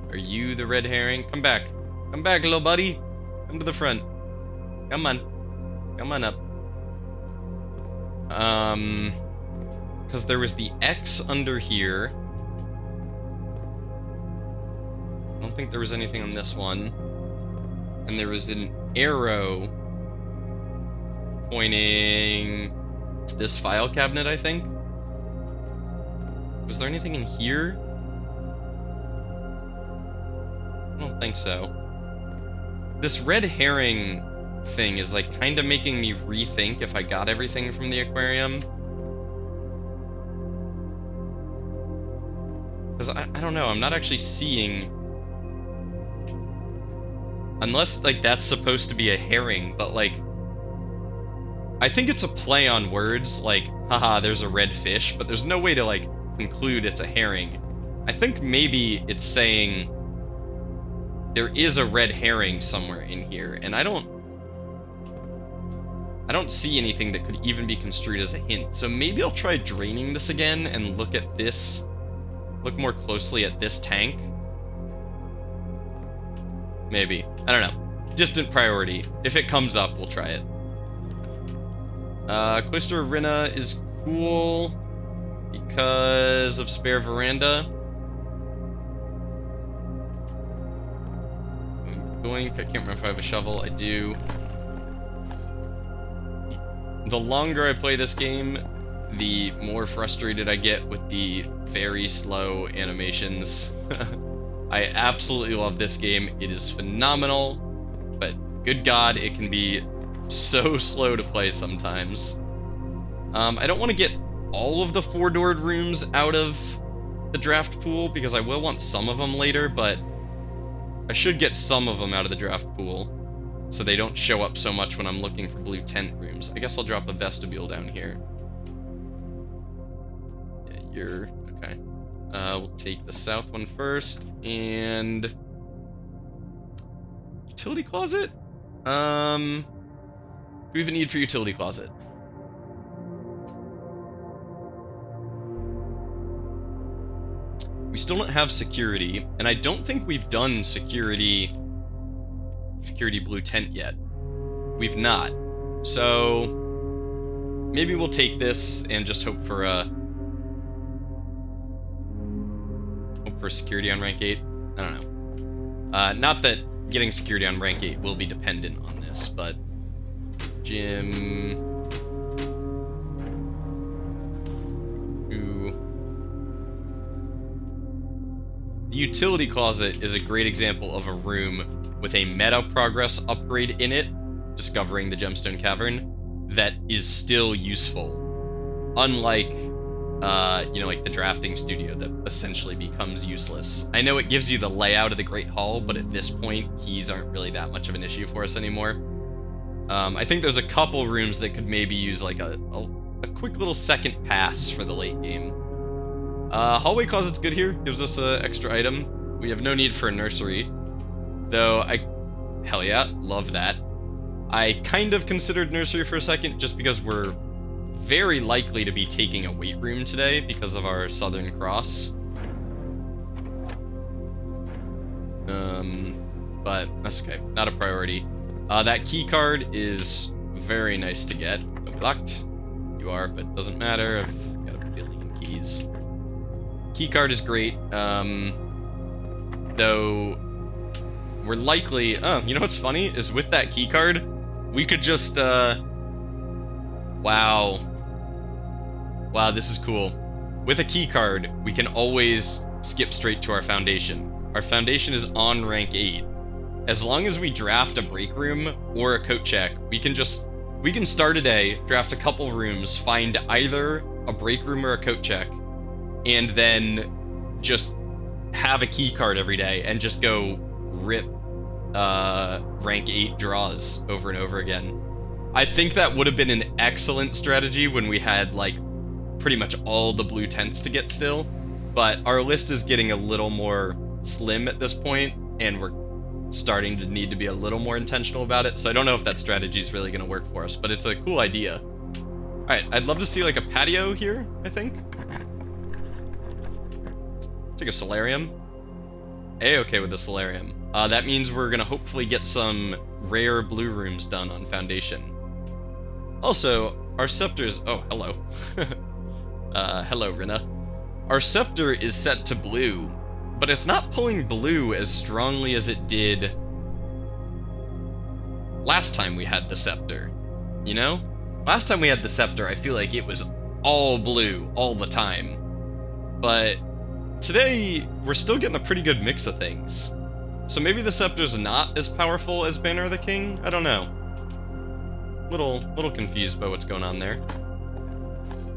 Are you the red herring? Come back. Come back, little buddy. Come to the front. Come on. Come on up. Because there was the X under here. I don't think there was anything on this one. And there was an arrow pointing to this file cabinet, I think. Was there anything in here? I don't think so. This red herring thing is like kind of making me rethink if I got everything from the aquarium. Because I don't know, I'm not actually seeing... Unless, like, that's supposed to be a herring, but, like... I think it's a play on words, like, haha, there's a red fish, but there's no way to, like, conclude it's a herring. I think maybe it's saying there is a red herring somewhere in here, and I don't see anything that could even be construed as a hint. So maybe I'll try draining this again and look at this, look more closely at this tank. Maybe. I don't know. Distant priority. If it comes up, we'll try it. Cloister Arena is cool because of spare veranda. Doink. I can't remember if I have a shovel. I do. The longer I play this game, the more frustrated I get with the very slow animations. I absolutely love this game. It is phenomenal, but good God, it can be so slow to play sometimes. I don't want to get all of the 4-doored rooms out of the draft pool, because I will want some of them later, but I should get some of them out of the draft pool, so they don't show up so much when I'm looking for blue tent rooms. I guess I'll drop a vestibule down here. Yeah, you're... okay. We'll take the south one first, and... utility closet? Do we have a need for utility closet? We still don't have security, and I don't think we've done security blue tent yet. We've not. So maybe we'll take this and just hope for security on rank 8. I don't know. Not that getting security on rank 8 will be dependent on this, but gym. The utility closet is a great example of a room with a meta progress upgrade in it, discovering the Gemstone Cavern, that is still useful. Unlike, like the drafting studio that essentially becomes useless. I know it gives you the layout of the Great Hall, but at this point, keys aren't really that much of an issue for us anymore. I think there's a couple rooms that could maybe use like a quick little second pass for the late game. Hallway closet's good here, gives us an extra item. We have no need for a nursery, though hell yeah, love that. I kind of considered nursery for a second just because we're very likely to be taking a weight room today because of our Southern Cross. But that's okay, not a priority. That key card is very nice to get. Don't be locked. You are, but doesn't matter. I've got a billion keys. Keycard is great, though we're likely... you know what's funny? Is with that keycard, we could just, Wow, this is cool. With a keycard, we can always skip straight to our foundation. Our foundation is on rank 8. As long as we draft a break room or a coat check, we can start a day, draft a couple rooms, find either a break room or a coat check, and then just have a key card every day and just go rip rank 8 draws over and over again. I think that would have been an excellent strategy when we had like pretty much all the blue tents to get still, but our list is getting a little more slim at this point, and we're starting to need to be a little more intentional about it, so I don't know if that strategy is really going to work for us, but it's a cool idea. Alright, I'd love to see like a patio here, I think. Take a solarium. A-okay with the solarium. That means we're gonna hopefully get some rare blue rooms done on Foundation. Also, our scepters... oh, hello. Hello, Rina. Our scepter is set to blue, but it's not pulling blue as strongly as it did last time we had the scepter. You know? Last time we had the scepter, I feel like it was all blue all the time. But today, we're still getting a pretty good mix of things. So maybe the scepter's not as powerful as Banner of the King? I don't know. Little confused by what's going on there.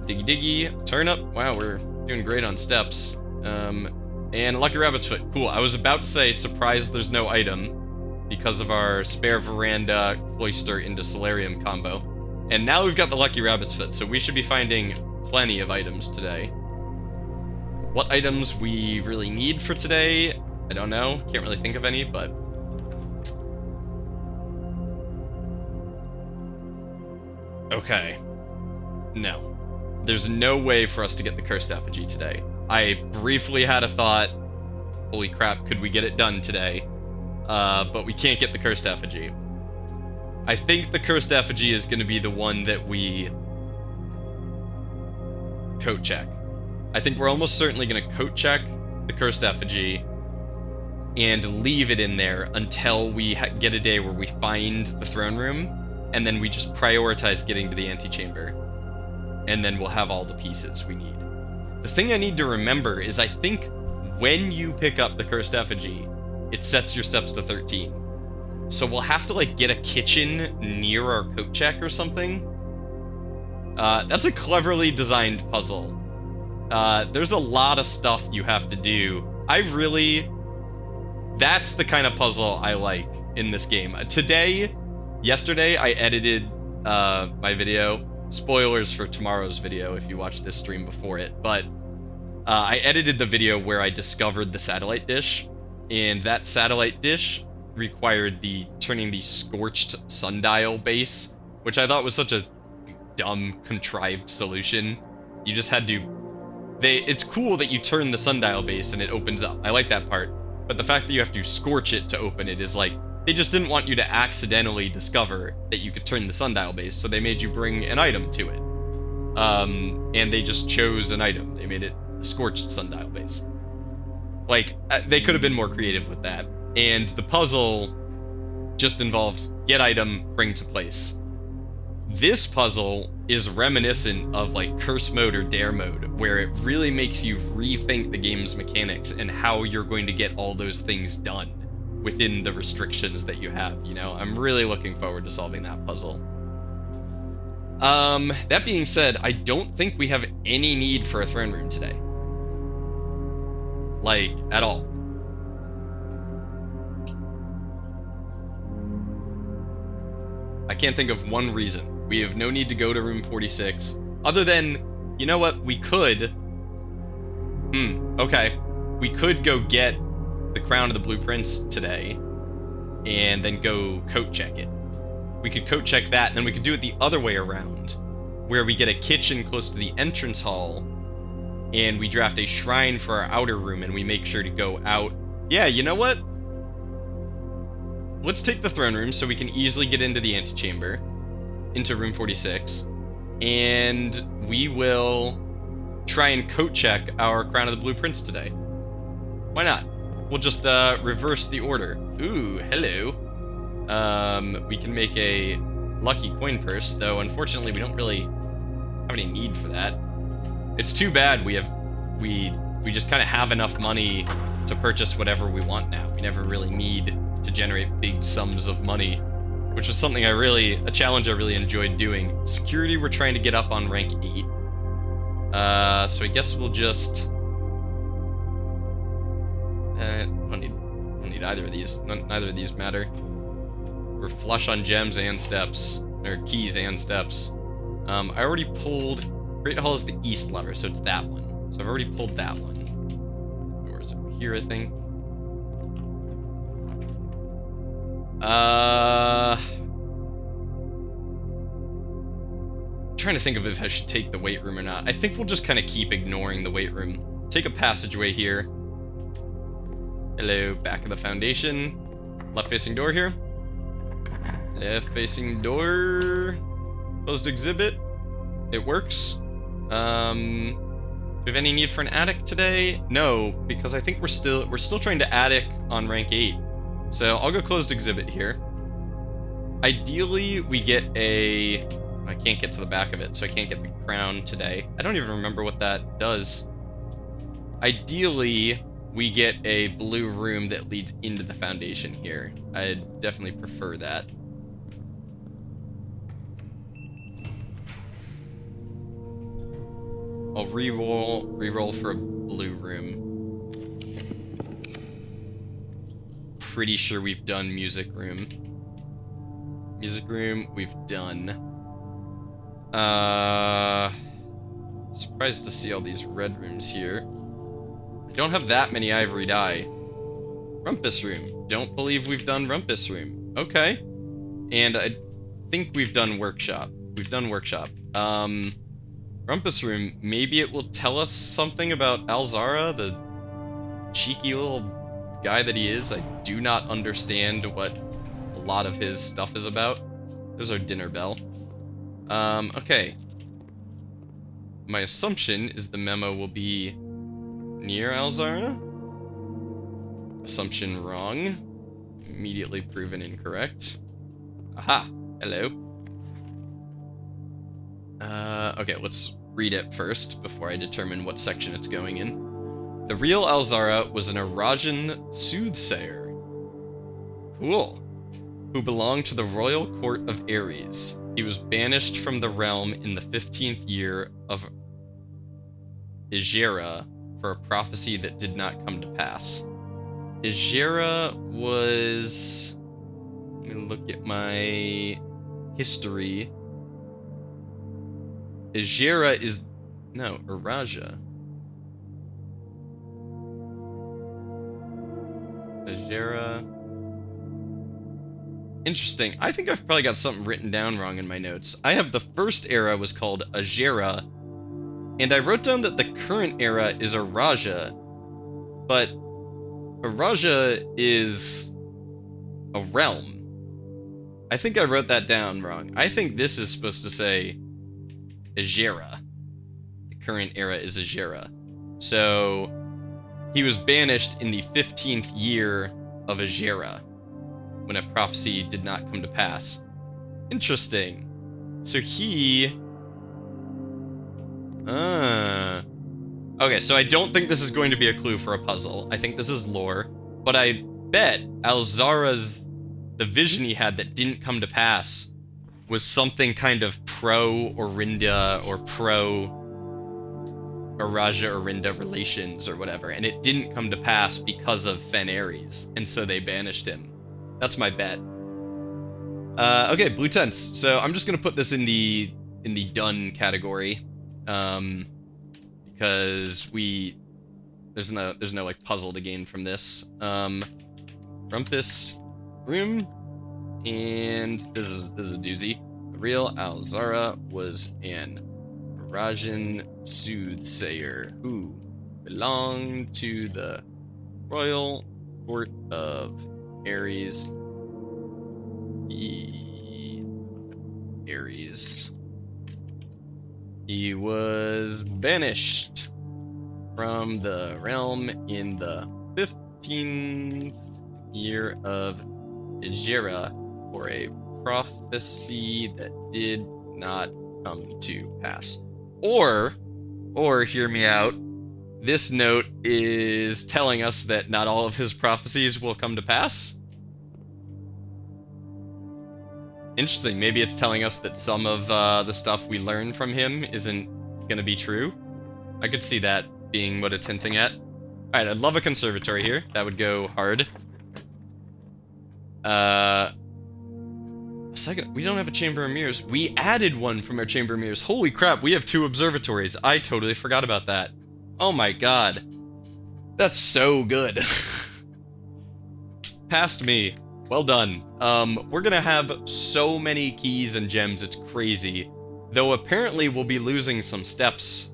Diggy diggy, turn up. Wow, we're doing great on steps. And Lucky Rabbit's Foot. Cool, I was about to say, surprised there's no item because of our Spare Veranda Cloister into Solarium combo. And now we've got the Lucky Rabbit's Foot, so we should be finding plenty of items today. What items we really need for today, I don't know. Can't really think of any, but... okay. No. There's no way for us to get the Cursed Effigy today. I briefly had a thought, holy crap, could we get it done today? But we can't get the Cursed Effigy. I think the Cursed Effigy is going to be the one that we coat check. I think we're almost certainly going to coat check the Cursed Effigy and leave it in there until we get a day where we find the throne room, and then we just prioritize getting to the antechamber. And then we'll have all the pieces we need. The thing I need to remember is I think when you pick up the Cursed Effigy, it sets your steps to 13. So we'll have to like get a kitchen near our coat check or something. That's a cleverly designed puzzle. There's a lot of stuff you have to do. That's the kind of puzzle I like in this game. Yesterday, I edited my video. Spoilers for tomorrow's video if you watch this stream before it, but I edited the video where I discovered the satellite dish, and that satellite dish required turning the scorched sundial base, which I thought was such a dumb, contrived solution. You just had to... It's cool that you turn the sundial base and it opens up. I like that part. But the fact that you have to scorch it to open it is like... They just didn't want you to accidentally discover that you could turn the sundial base, so they made you bring an item to it. And they just chose an item. They made it the scorched sundial base. Like, they could have been more creative with that. And the puzzle just involved get item, bring to place. This puzzle is reminiscent of like curse mode or dare mode, where it really makes you rethink the game's mechanics and how you're going to get all those things done within the restrictions that you have, you know? I'm really looking forward to solving that puzzle. That being said, I don't think we have any need for a throne room today. Like, at all. I can't think of one reason. We have no need to go to room 46, other than, you know what, we could... okay. We could go get the Crown of the Blueprints today, and then go coat check it. We could coat check that, and then we could do it the other way around, where we get a kitchen close to the entrance hall, and we draft a shrine for our outer room, and we make sure to go out. Yeah, you know what? Let's take the throne room so we can easily get into the antechamber, into room 46, and we will try and coat check our Crown of the Blueprints today. Why not? We'll just reverse the order. Ooh, hello. We can make a lucky coin purse, though unfortunately we don't really have any need for that. It's too bad we just kind of have enough money to purchase whatever we want now. We never really need to generate big sums of money, which was something a challenge I really enjoyed doing. Security, we're trying to get up on rank 8. So I guess we'll just... don't need either of these. Neither of these matter. We're flush on gems and steps, or keys and steps. I already pulled... Great Hall is the east lever, so it's that one. So I've already pulled that one. Doors over here, I think. Trying to think of if I should take the weight room or not. I think we'll just kind of keep ignoring the weight room. Take a passageway here. Hello, back of the foundation. Left facing door here. Left facing door. Closed exhibit. It works. Do we have any need for an attic today? No, because I think we're still trying to attic on rank 8. So I'll go closed exhibit here. Ideally, we get a... I can't get to the back of it, so I can't get the crown today. I don't even remember what that does. Ideally, we get a blue room that leads into the foundation here. I'd definitely prefer that. I'll re-roll for a blue room. Pretty sure we've done music room. Music room, we've done. Surprised to see all these red rooms here. I don't have that many ivory dye. Rumpus room. Don't believe we've done Rumpus room. Okay. And I think we've done workshop. We've done workshop. Rumpus room, maybe it will tell us something about Alzara, the cheeky little guy that he is. I do not understand what a lot of his stuff is about. There's our dinner bell. Okay. My assumption is the memo will be near Alzara. Assumption wrong. Immediately proven incorrect. Aha! Hello. Okay, let's read it first before I determine what section it's going in. The real Alzara was an Arajan soothsayer. Cool. who belonged to the royal court of Ares. He was banished from the realm in the 15th year of Igera for a prophecy that did not come to pass. Igera was... Let me look at my history. Igera is... No, Iraja. Igera... Interesting. I think I've probably got something written down wrong in my notes. I have the first era was called Igera, and I wrote down that the current era is Iraja, but Iraja is a realm. I think I wrote that down wrong. I think this is supposed to say Igera. The current era is Igera. So, he was banished in the 15th year of Igera, when a prophecy did not come to pass. Interesting. So he... Okay, so I don't think this is going to be a clue for a puzzle. I think this is lore. But I bet Alzara's... the vision he had that didn't come to pass was something kind of pro-Orinda or pro-Iraja-Orinda relations or whatever, and it didn't come to pass because of Fen Ares, and so they banished him. That's my bet. Okay, blue tents. So I'm just gonna put this in the done category, because there's no like puzzle to gain from this. Rumpus room, and this is a doozy. The real Alzara was an Irajan soothsayer who belonged to the royal court of Ares. Ares. He was banished from the realm in the 15th year of Igera for a prophecy that did not come to pass. Or hear me out, this note is telling us that not all of his prophecies will come to pass. Interesting, maybe it's telling us that some of the stuff we learn from him isn't going to be true. I could see that being what it's hinting at. Alright, I'd love a conservatory here. That would go hard. Second, we don't have a chamber of mirrors. We added one from our chamber of mirrors. Holy crap, we have 2 observatories. I totally forgot about that. Oh my god. That's so good. Past me. Well done. We're gonna have so many keys and gems, it's crazy. Though apparently we'll be losing some steps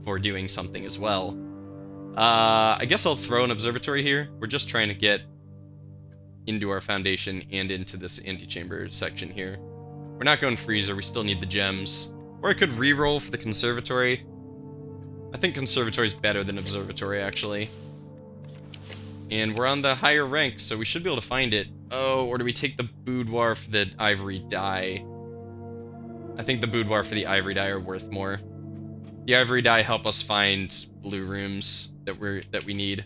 for doing something as well. I guess I'll throw an observatory here. We're just trying to get into our foundation and into this antechamber section here. We're not going freezer, we still need the gems. Or I could re-roll for the conservatory. I think conservatory is better than observatory, actually. And we're on the higher rank, so we should be able to find it. Oh, or do we take the boudoir for the ivory dye? I think the boudoir for the ivory dye are worth more. The ivory dye help us find blue rooms that we need.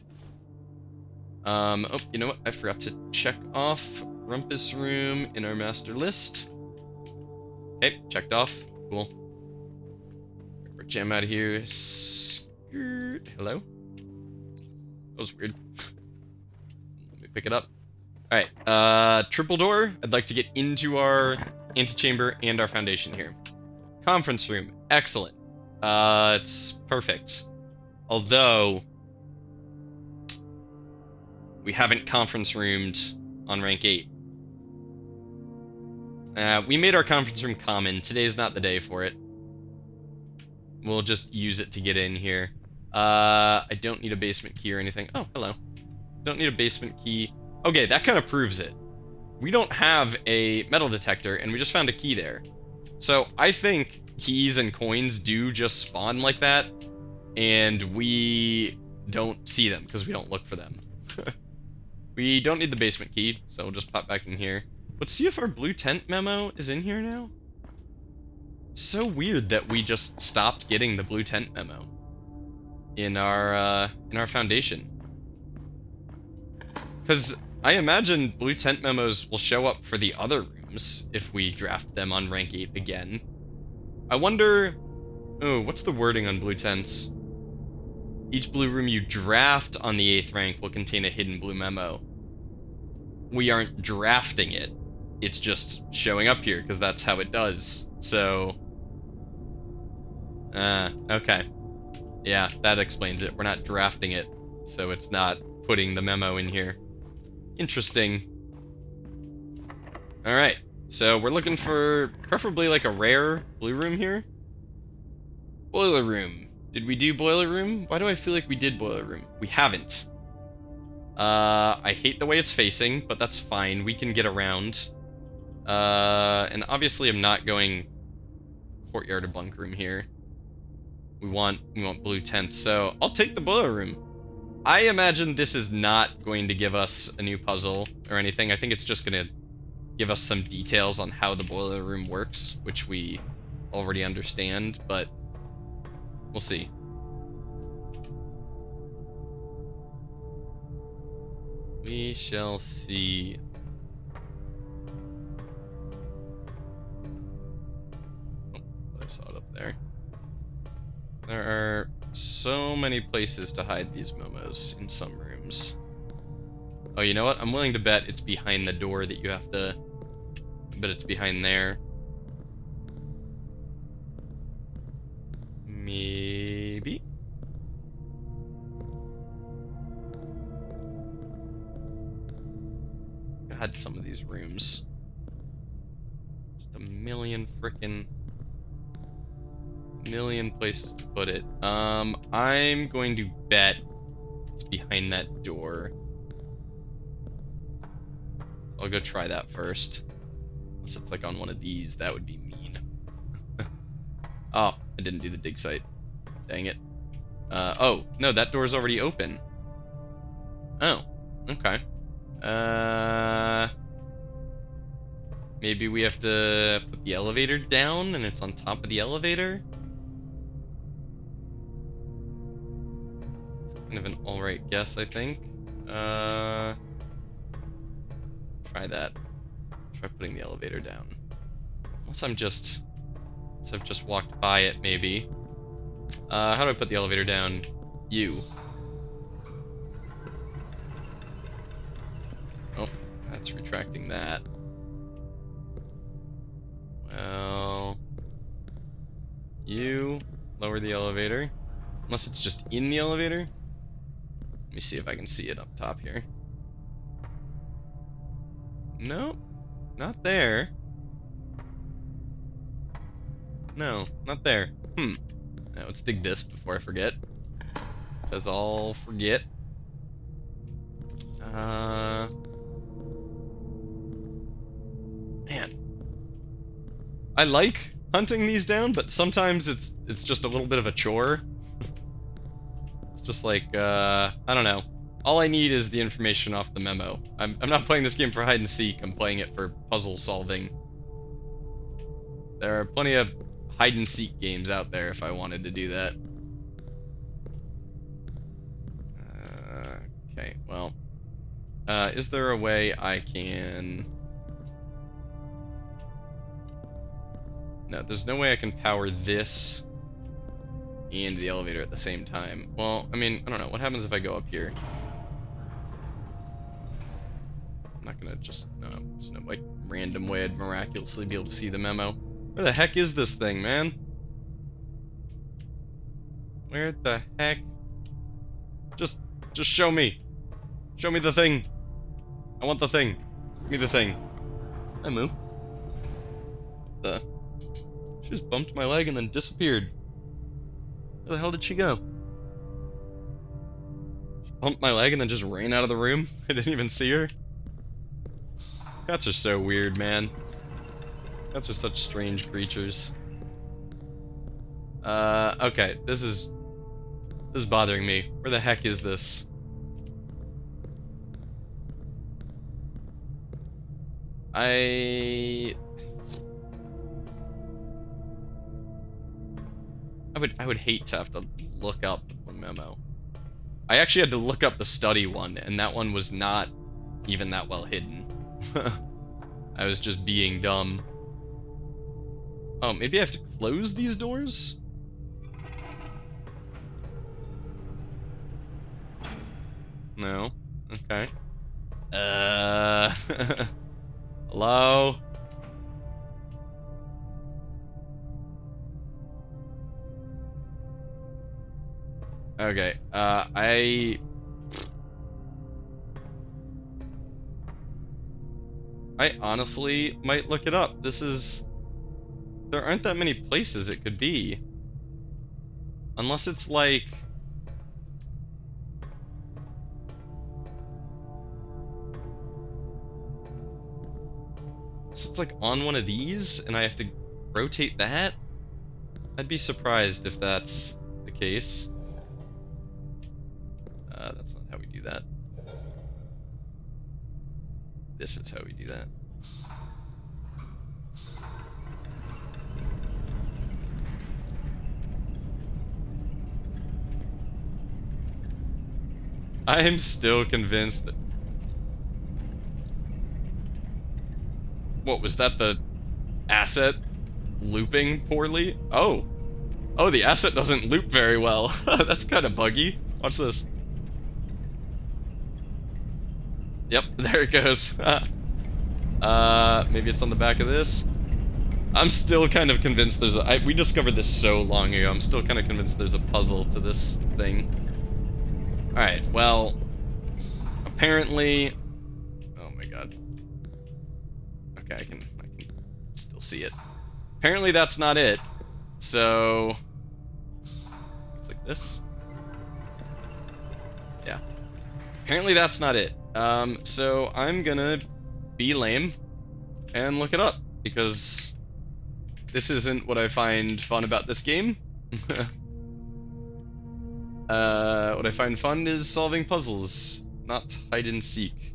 Oh, you know what? I forgot to check off Rumpus room in our master list. Okay, checked off. Cool. We're jam out of here. Skirt. Hello? That was weird. Let me pick it up. Alright, triple door. I'd like to get into our antechamber and our foundation here. Conference room. Excellent. It's perfect. Although we haven't conference roomed on rank 8. We made our conference room common. Today is not the day for it. We'll just use it to get in here. I don't need a basement key or anything. Oh, hello. Don't need a basement key. Okay, that kind of proves it. We don't have a metal detector, and we just found a key there. So I think keys and coins do just spawn like that, and we don't see them because we don't look for them. We don't need the basement key, so we'll just pop back in here. Let's see if our blue tent memo is in here now. It's so weird that we just stopped getting the blue tent memo in our foundation. Because I imagine blue tent memos will show up for the other rooms if we draft them on rank 8 again. I wonder... Oh, what's the wording on blue tents? Each blue room you draft on the 8th rank will contain a hidden blue memo. We aren't drafting it. It's just showing up here, because that's how it does. So... okay. Yeah, that explains it. We're not drafting it, so it's not putting the memo in here. Interesting. Alright, so we're looking for preferably like a rare blue room here. Boiler room. Did we do boiler room? Why do I feel like we did boiler room? We haven't. I hate the way it's facing, but that's fine. We can get around. And obviously I'm not going courtyard or bunk room here. We want blue tents, so I'll take the boiler room. I imagine this is not going to give us a new puzzle or anything. I think it's just going to give us some details on how the boiler room works, which we already understand, but we'll see. We shall see. Oh, I saw it up there. There are so many places to hide these momos in some rooms. Oh, you know what? I'm willing to bet it's behind the door that you have to... I bet it's behind there. Maybe? God, some of these rooms. Just a million places to put it. I'm going to bet it's behind that door. I'll go try that first. Unless it's like on one of these, that would be mean. Oh, I didn't do the dig site. Dang it. Oh, no, that door's already open. Oh, okay. Maybe we have to put the elevator down and it's on top of the elevator? It's kind of an alright guess, I think. Try that. Try putting the elevator down. Unless I've just walked by it, maybe. How do I put the elevator down? You. Oh, that's retracting that. Well... You lower the elevator. Unless it's just in the elevator. Let me see if I can see it up top here. Nope, not there. No, not there. Now let's dig this before I forget. Because I'll forget. Man. I like hunting these down, but sometimes it's just a little bit of a chore. It's just like, I don't know. All I need is the information off the memo. I'm not playing this game for hide and seek, I'm playing it for puzzle solving. There are plenty of hide and seek games out there if I wanted to do that. Okay, well. Is there a way I can... No, there's no way I can power this and the elevator at the same time. Well, I mean, I don't know. What happens if I go up here? I'm not gonna just... No, there's no, like, random way I'd miraculously be able to see the memo. Where the heck is this thing, man? Where the heck? Just show me. Show me the thing. I want the thing. Give me the thing. Hi, Moo. She just bumped my leg and then disappeared. Where the hell did she go? She bumped my leg and then just ran out of the room? I didn't even see her? Cats are so weird, man. Cats are such strange creatures. Okay, this is bothering me. Where the heck is this? I would hate to have to look up a memo. I actually had to look up the study one, and that one was not even that well hidden. I was just being dumb. Oh, maybe I have to close these doors? No. Okay. Hello? Okay, I honestly might look it up. There aren't that many places it could be. Unless it's like... So it's like on one of these, and I have to rotate that? I'd be surprised if that's the case. That's not how we do that. This is how we do that. I am still convinced that... What, was that the asset looping poorly? Oh. Oh, the asset doesn't loop very well. That's kind of buggy. Watch this. Yep, there it goes. Maybe it's on the back of this. I'm still kind of convinced there's a... we discovered this so long ago. I'm still kind of convinced there's a puzzle to this thing. Alright, well... Apparently... Oh my god. Okay, I can still see it. Apparently that's not it. So... It's like this? Yeah. Apparently that's not it. So I'm gonna be lame and look it up, because this isn't what I find fun about this game. What I find fun is solving puzzles, not hide and seek.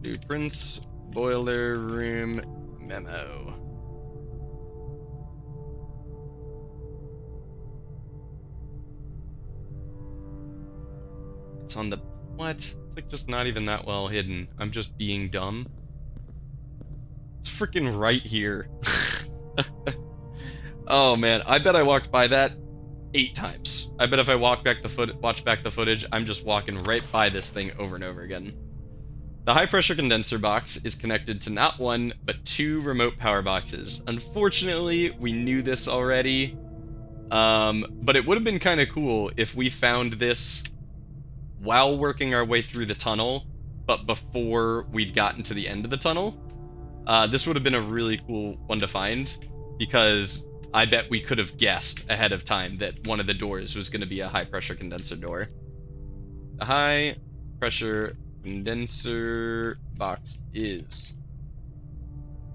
Blueprints, boiler room, memo. It's on the... What? It's like just not even that well hidden. I'm just being dumb. It's freaking right here. Oh man, I bet I walked by that 8 times. I bet if I watch back the footage, I'm just walking right by this thing over and over again. The high pressure condenser box is connected to not 1, but 2 remote power boxes. Unfortunately, we knew this already. But it would have been kind of cool if we found this while working our way through the tunnel, but before we'd gotten to the end of the tunnel. This would have been a really cool one to find, because I bet we could have guessed ahead of time that one of the doors was going to be a high pressure condenser door. The high pressure condenser box is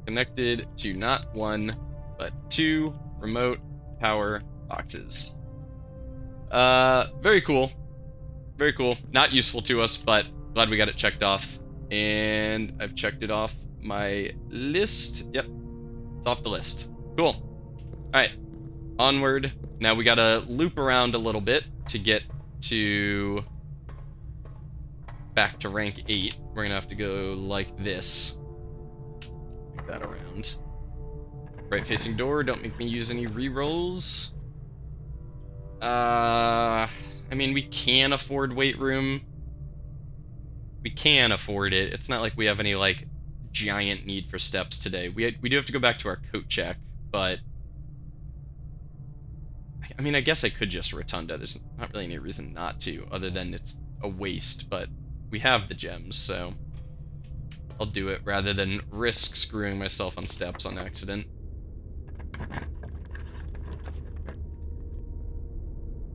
connected to not 1, but 2 remote power boxes. Very cool. Very cool. Not useful to us, but glad we got it checked off. And I've checked it off my list. Yep. It's off the list. Cool. Alright. Onward. Now we gotta loop around a little bit to get to... back to rank 8. We're gonna have to go like this. Make that around. Right facing door. Don't make me use any rerolls. I mean, we can afford weight room. We can afford it. It's not like we have any, like, giant need for steps today. We do have to go back to our coat check, but... I mean, I guess I could just rotunda. There's not really any reason not to, other than it's a waste, but we have the gems, so... I'll do it rather than risk screwing myself on steps on accident.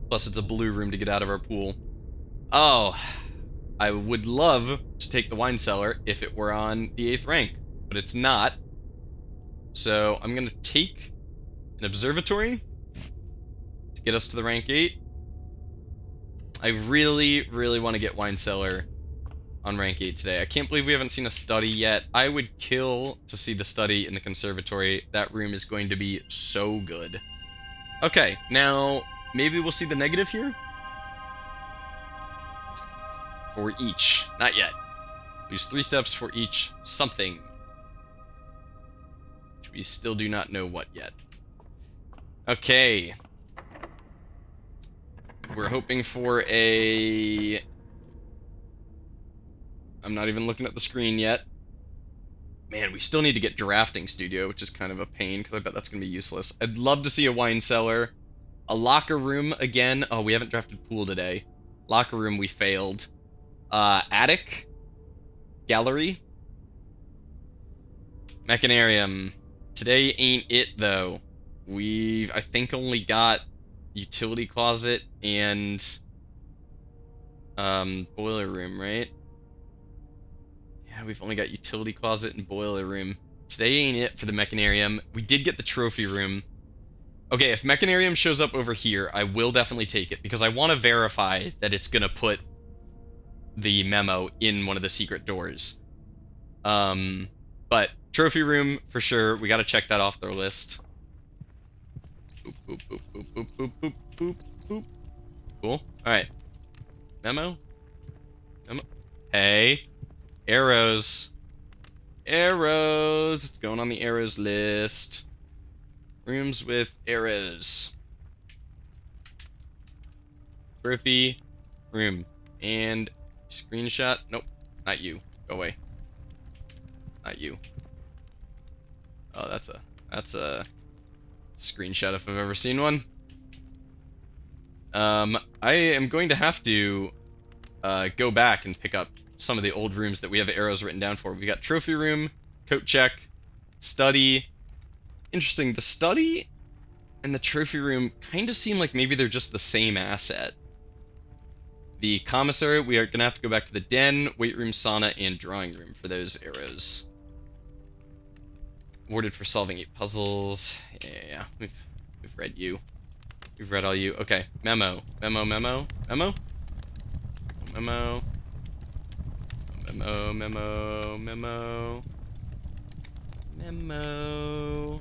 Plus, it's a blue room to get out of our pool. Oh, I would love to take the wine cellar if it were on the 8th rank, but it's not. So I'm going to take an observatory to get us to the rank 8. I really, really want to get wine cellar on rank 8 today. I can't believe we haven't seen a study yet. I would kill to see the study in the conservatory. That room is going to be so good. Okay, now... maybe we'll see the negative here? For each. Not yet. Use 3 steps for each something. Which we still do not know what yet. Okay. We're hoping for a... I'm not even looking at the screen yet. Man, we still need to get Drafting Studio, which is kind of a pain, because I bet that's going to be useless. I'd love to see a wine cellar. A locker room, again. Oh, we haven't drafted pool today. Locker room, we failed. Attic. Gallery. Mechanarium. Today ain't it, though. We've, I think, only got utility closet and boiler room, right? Yeah, we've only got utility closet and boiler room. Today ain't it for the Mechanarium. We did get the trophy room. Okay, if Mechanarium shows up over here, I will definitely take it, because I want to verify that it's gonna put the memo in one of the secret doors. But trophy room, for sure, we gotta check that off their list. Boop, boop, boop, boop, boop, boop, boop, boop, boop. Cool. Alright. Memo? Memo? Hey. Arrows. Arrows. It's going on the arrows list. Rooms with arrows. Trophy room. And screenshot. Nope. Not you. Go away. Not you. Oh, that's a screenshot if I've ever seen one. I am going to have to go back and pick up some of the old rooms that we have arrows written down for. We got trophy room, coat check, study. Interesting, the study and the trophy room kind of seem like maybe they're just the same asset. The commissary, we are going to have to go back to the den, weight room, sauna, and drawing room for those arrows. Awarded for solving 8 puzzles. Yeah, we've read you. We've read all you. Okay, memo. Memo, memo, memo? Memo. Memo, memo, memo. Memo.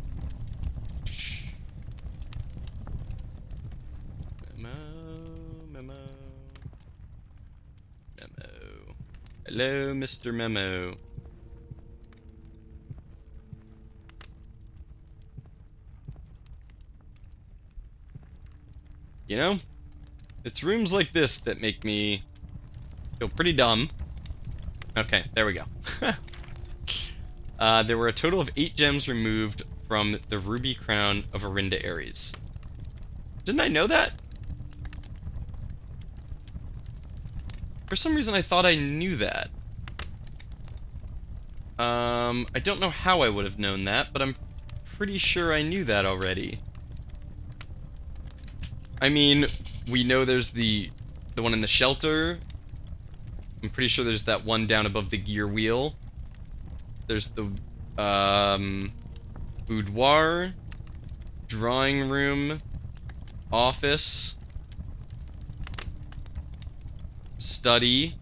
Memo, memo. Memo. Hello, Mr. Memo. You know, it's rooms like this that make me feel pretty dumb. Okay, there we go. There were a total of 8 gems removed from the Ruby Crown of Orinda Ares. Didn't I know that? For some reason I thought I knew that. I don't know how I would have known that, but I'm pretty sure I knew that already. I mean, we know there's the one in the shelter. I'm pretty sure there's that one down above the gear wheel. There's the boudoir, drawing room, office, study,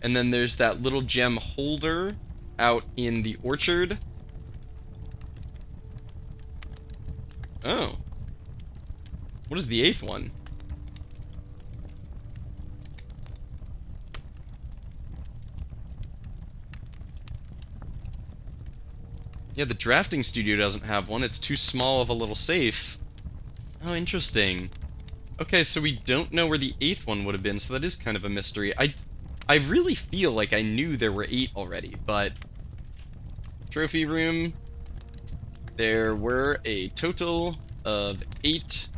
and then there's that little gem holder out in the orchard. Oh. What is the 8th one? Yeah, the drafting studio doesn't have one. It's too small of a little safe. Oh, interesting. Okay, so we don't know where the 8th one would have been, so that is kind of a mystery. I really feel like I knew there were 8 already, but... Trophy room. There were a total of 8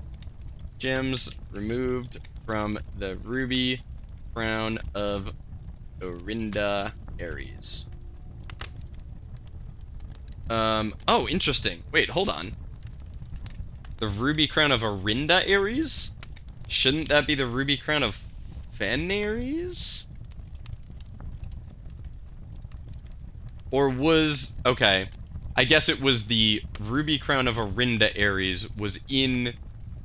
gems removed from the Ruby Crown of Orinda Ares. Oh, interesting. Wait, hold on. The Ruby Crown of Orinda Ares? Shouldn't that be the Ruby Crown of Fanares? Or was... Okay. I guess it was the Ruby Crown of Orinda Ares was in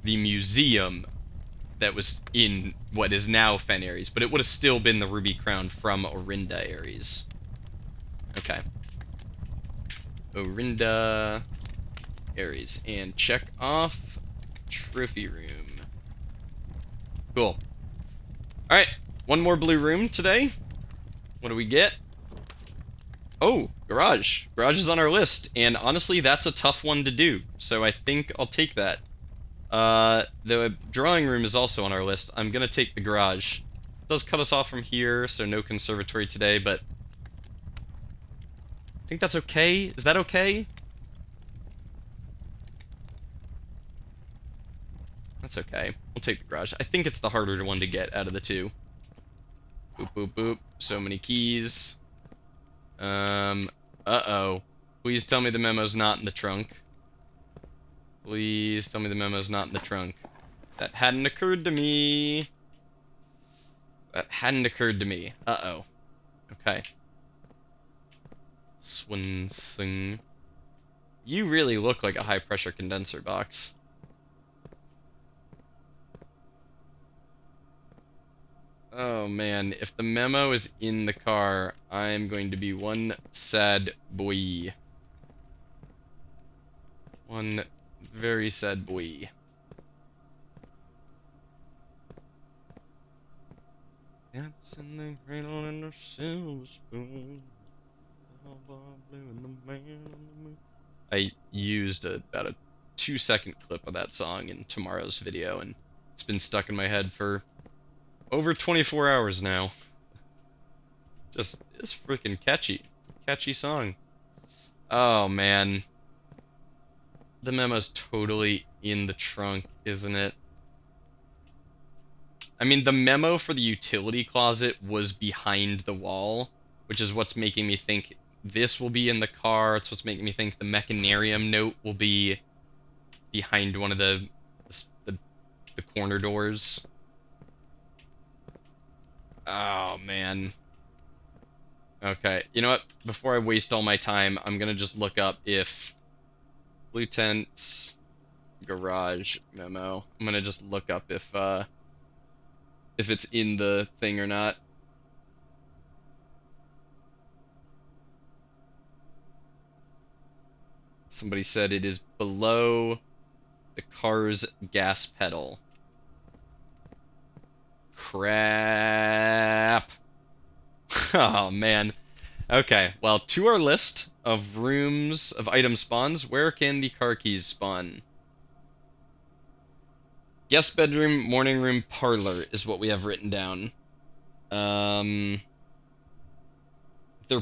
the museum that was in what is now Fanares, but it would have still been the Ruby Crown from Orinda Ares. Okay. Orinda Ares. And check off Trophy room. Cool. Alright, one more blue room today. What do we get? Oh, garage. Garage is on our list, and honestly, that's a tough one to do, so I think I'll take that. The drawing room is also on our list. I'm gonna take the garage. It does cut us off from here, so no conservatory today, but I think that's okay. Is that okay? That's okay. We'll take the garage. I think it's the harder one to get out of the two. Boop, boop, boop. So many keys. Uh-oh. Please tell me the memo's not in the trunk. Please tell me the memo's not in the trunk. That hadn't occurred to me. That hadn't occurred to me. Uh-oh. Okay. Swinsing. You really look like a high-pressure condenser box. Oh man, if the memo is in the car, I'm going to be one sad boy. One very sad boy. Cats in the cradle and the silver spoon. I used about a 2-second clip of that song in tomorrow's video, and it's been stuck in my head for over 24 hours now. Just, it's freaking catchy. Catchy song. Oh man. The memo's totally in the trunk, isn't it? I mean, the memo for the utility closet was behind the wall, which is what's making me think this will be in the car. It's what's making me think the mechanarium note will be behind one of the corner doors. Oh, man. Okay, you know what? Before I waste all my time, I'm gonna just look up if Blue Tent's garage memo. I'm gonna just look up if it's in the thing or not. Somebody said it is below the car's gas pedal. Crap. Oh man. Okay, well, to our list of rooms, of item spawns, where can the car keys spawn? Guest bedroom, morning room, parlor is what we have written down. They're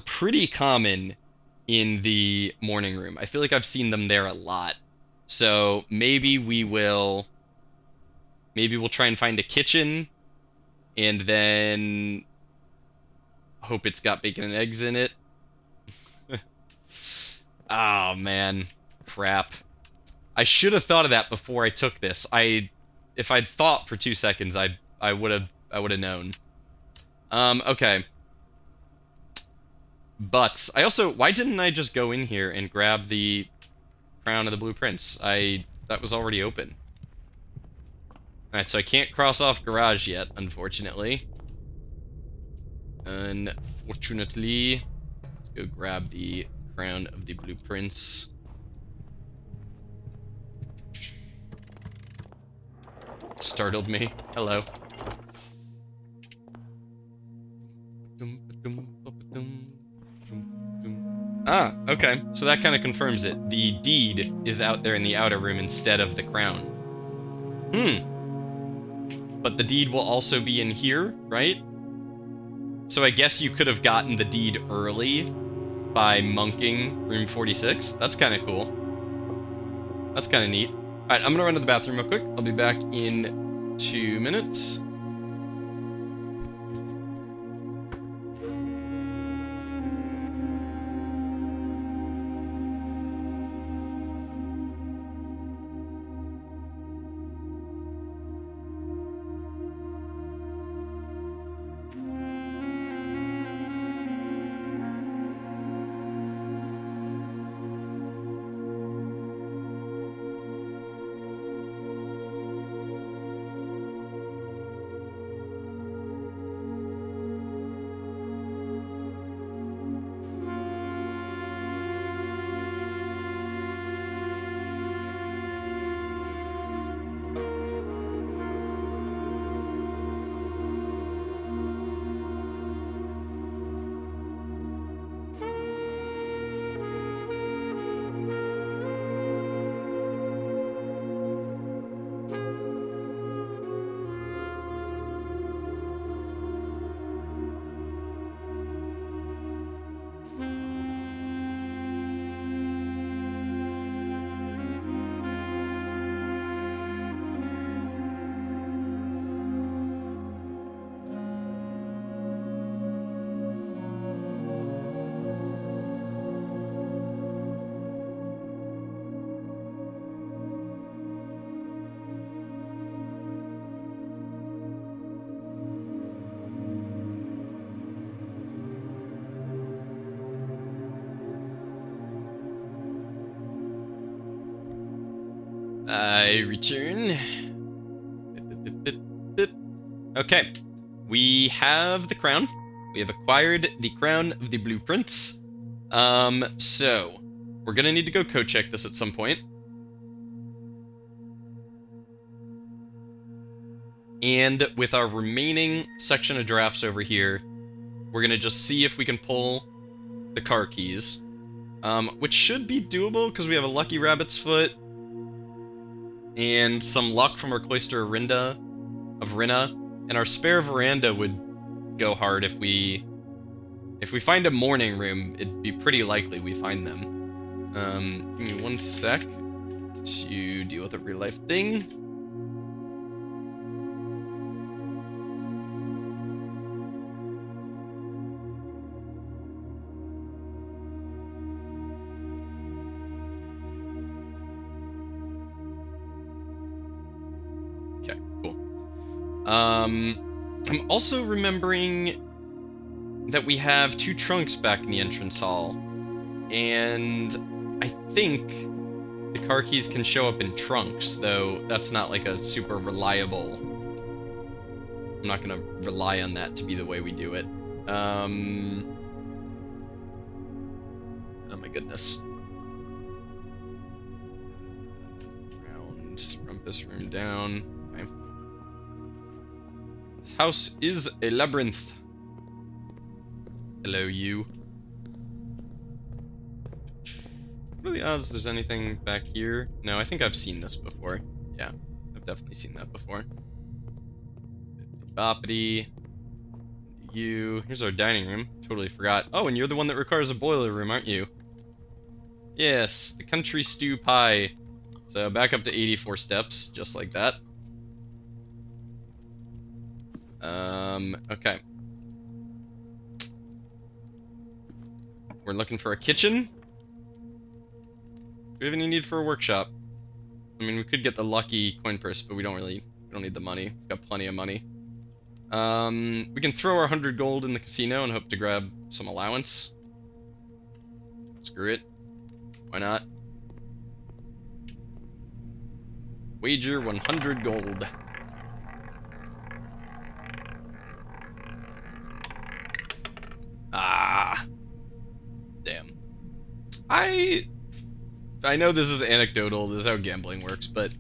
pretty common in the morning room. I feel like I've seen them there a lot. So maybe we'll try and find the kitchen and then hope it's got bacon and eggs in it. Oh man, crap. I should have thought of that before I took this. If I'd thought for 2 seconds, I would have known. Okay. But I also, why didn't I just go in here and grab the crown of the blueprints? That was already open. Alright, so I can't cross off garage yet, unfortunately. Unfortunately, let's go grab the crown of the blueprints. Startled me. Hello. Ah, okay. So that kind of confirms it. The deed is out there in the outer room instead of the crown. But the deed will also be in here, right? So I guess you could have gotten the deed early by monking room 46. That's kind of cool. That's kind of neat. Alright, I'm gonna run to the bathroom real quick. I'll be back in 2 minutes. I return. Okay, we have the crown. We have acquired the crown of the blueprints. So we're gonna need to go code check this at some point. And with our remaining section of drafts over here, we're gonna just see if we can pull the car keys, which should be doable because we have a lucky rabbit's foot and some luck from our cloister of Rinna, and our spare veranda would go hard if we find a morning room. It'd be pretty likely we find them. Give me 1 sec to deal with a real life thing. Okay, cool. I'm also remembering that we have 2 trunks back in the entrance hall, and I think the car keys can show up in trunks, though that's not like a super reliable. I'm not gonna rely on that to be the way we do it. Oh my goodness. Rumpus room down. Okay. This house is a labyrinth. Hello, you. What are the odds there's anything back here? No, I think I've seen this before. Yeah, I've definitely seen that before. Boppity. You. Here's our dining room. Totally forgot. Oh, and you're the one that requires a boiler room, aren't you? Yes, the country stew pie. So back up to 84 steps, just like that. Okay. We're looking for a kitchen. Do we have any need for a workshop? I mean, we could get the lucky coin purse, but we don't need the money. We've got plenty of money. We can throw our 100 gold in the casino and hope to grab some allowance. Screw it. Why not? Wager 100 gold. Ah. Damn. I know this is anecdotal, this is how gambling works, but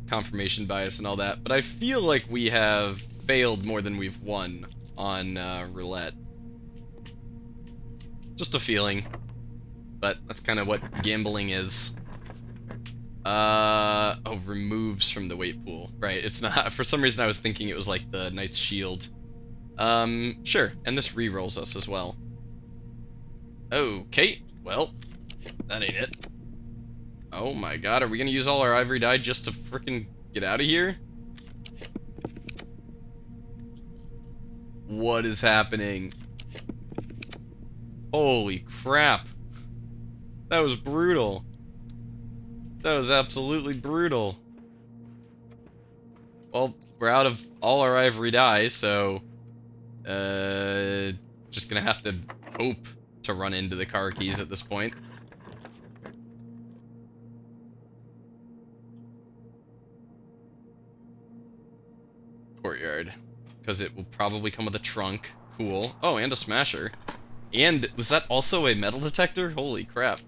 confirmation bias and all that, but I feel like we have failed more than we've won on roulette. Just a feeling. But that's kind of what gambling is. Oh, removes from the weight pool. Right, it's not, for some reason I was thinking it was like the Knight's Shield. Sure, and this re-rolls us as well. Okay, well, that ain't it. Oh my god, are we gonna use all our ivory dye just to frickin' get out of here? What is happening? Holy crap. That was brutal. That was absolutely brutal. Well, we're out of all our ivory dye, so just gonna have to hope to run into the car keys at this point. Courtyard, because it will probably come with a trunk. Cool. Oh, and a smasher. And was that also a metal detector? Holy crap.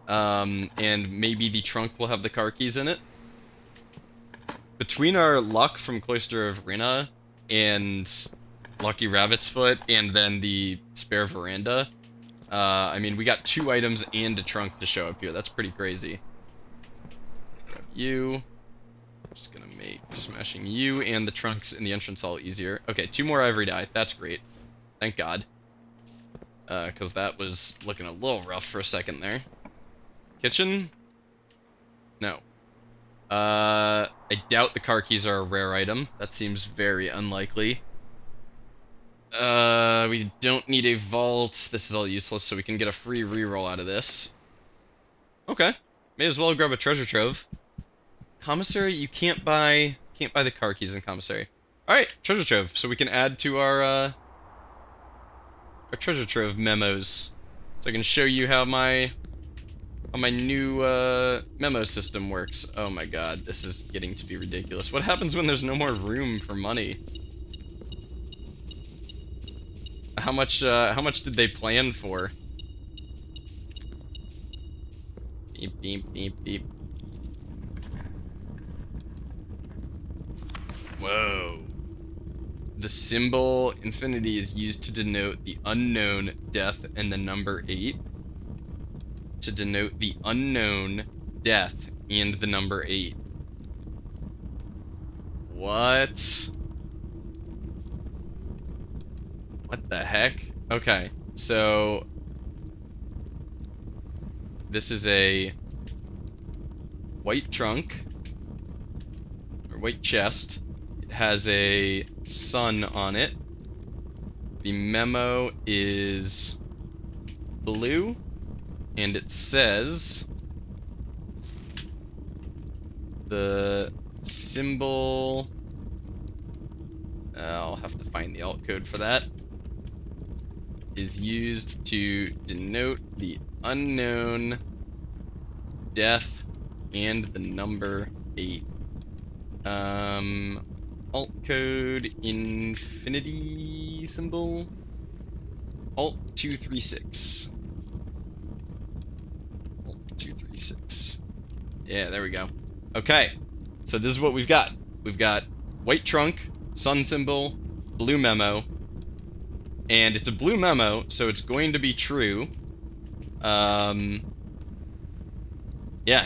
And maybe the trunk will have the car keys in it. Between our luck from Cloister of Rinna and Lucky Rabbit's Foot and then the spare veranda, I mean, we got 2 items and a trunk to show up here. That's pretty crazy. Grab you. Just gonna make smashing you and the trunks in the entrance hall easier. Okay, 2 more ivory dye. That's great. Thank God. Because that was looking a little rough for a second there. Kitchen? No. I doubt the car keys are a rare item. That seems very unlikely. We don't need a vault. This is all useless, so we can get a free reroll out of this. Okay. May as well grab a treasure trove. Commissary, you can't buy the car keys in commissary. Alright, treasure trove. So we can add to our treasure trove memos. So I can show you how my how my new memo system works. Oh my god, this is getting to be ridiculous. What happens when there's no more room for money? How much did they plan for? Beep, beep, beep, beep. Whoa. The symbol infinity is used to denote the unknown, death, and the number 8. To denote the unknown, death, and the number 8. What? What the heck? Okay, so this is a white trunk, or white chest. It has a sun on it. The memo is blue, and it says the symbol, I'll have to find the alt code for that, is used to denote the unknown, death, and the number 8. Alt code infinity symbol, alt 236. Alt 236. Yeah, there we go. Okay, so this is what we've got. We've got white trunk, sun symbol, blue memo, and it's a blue memo, so it's going to be true. Yeah,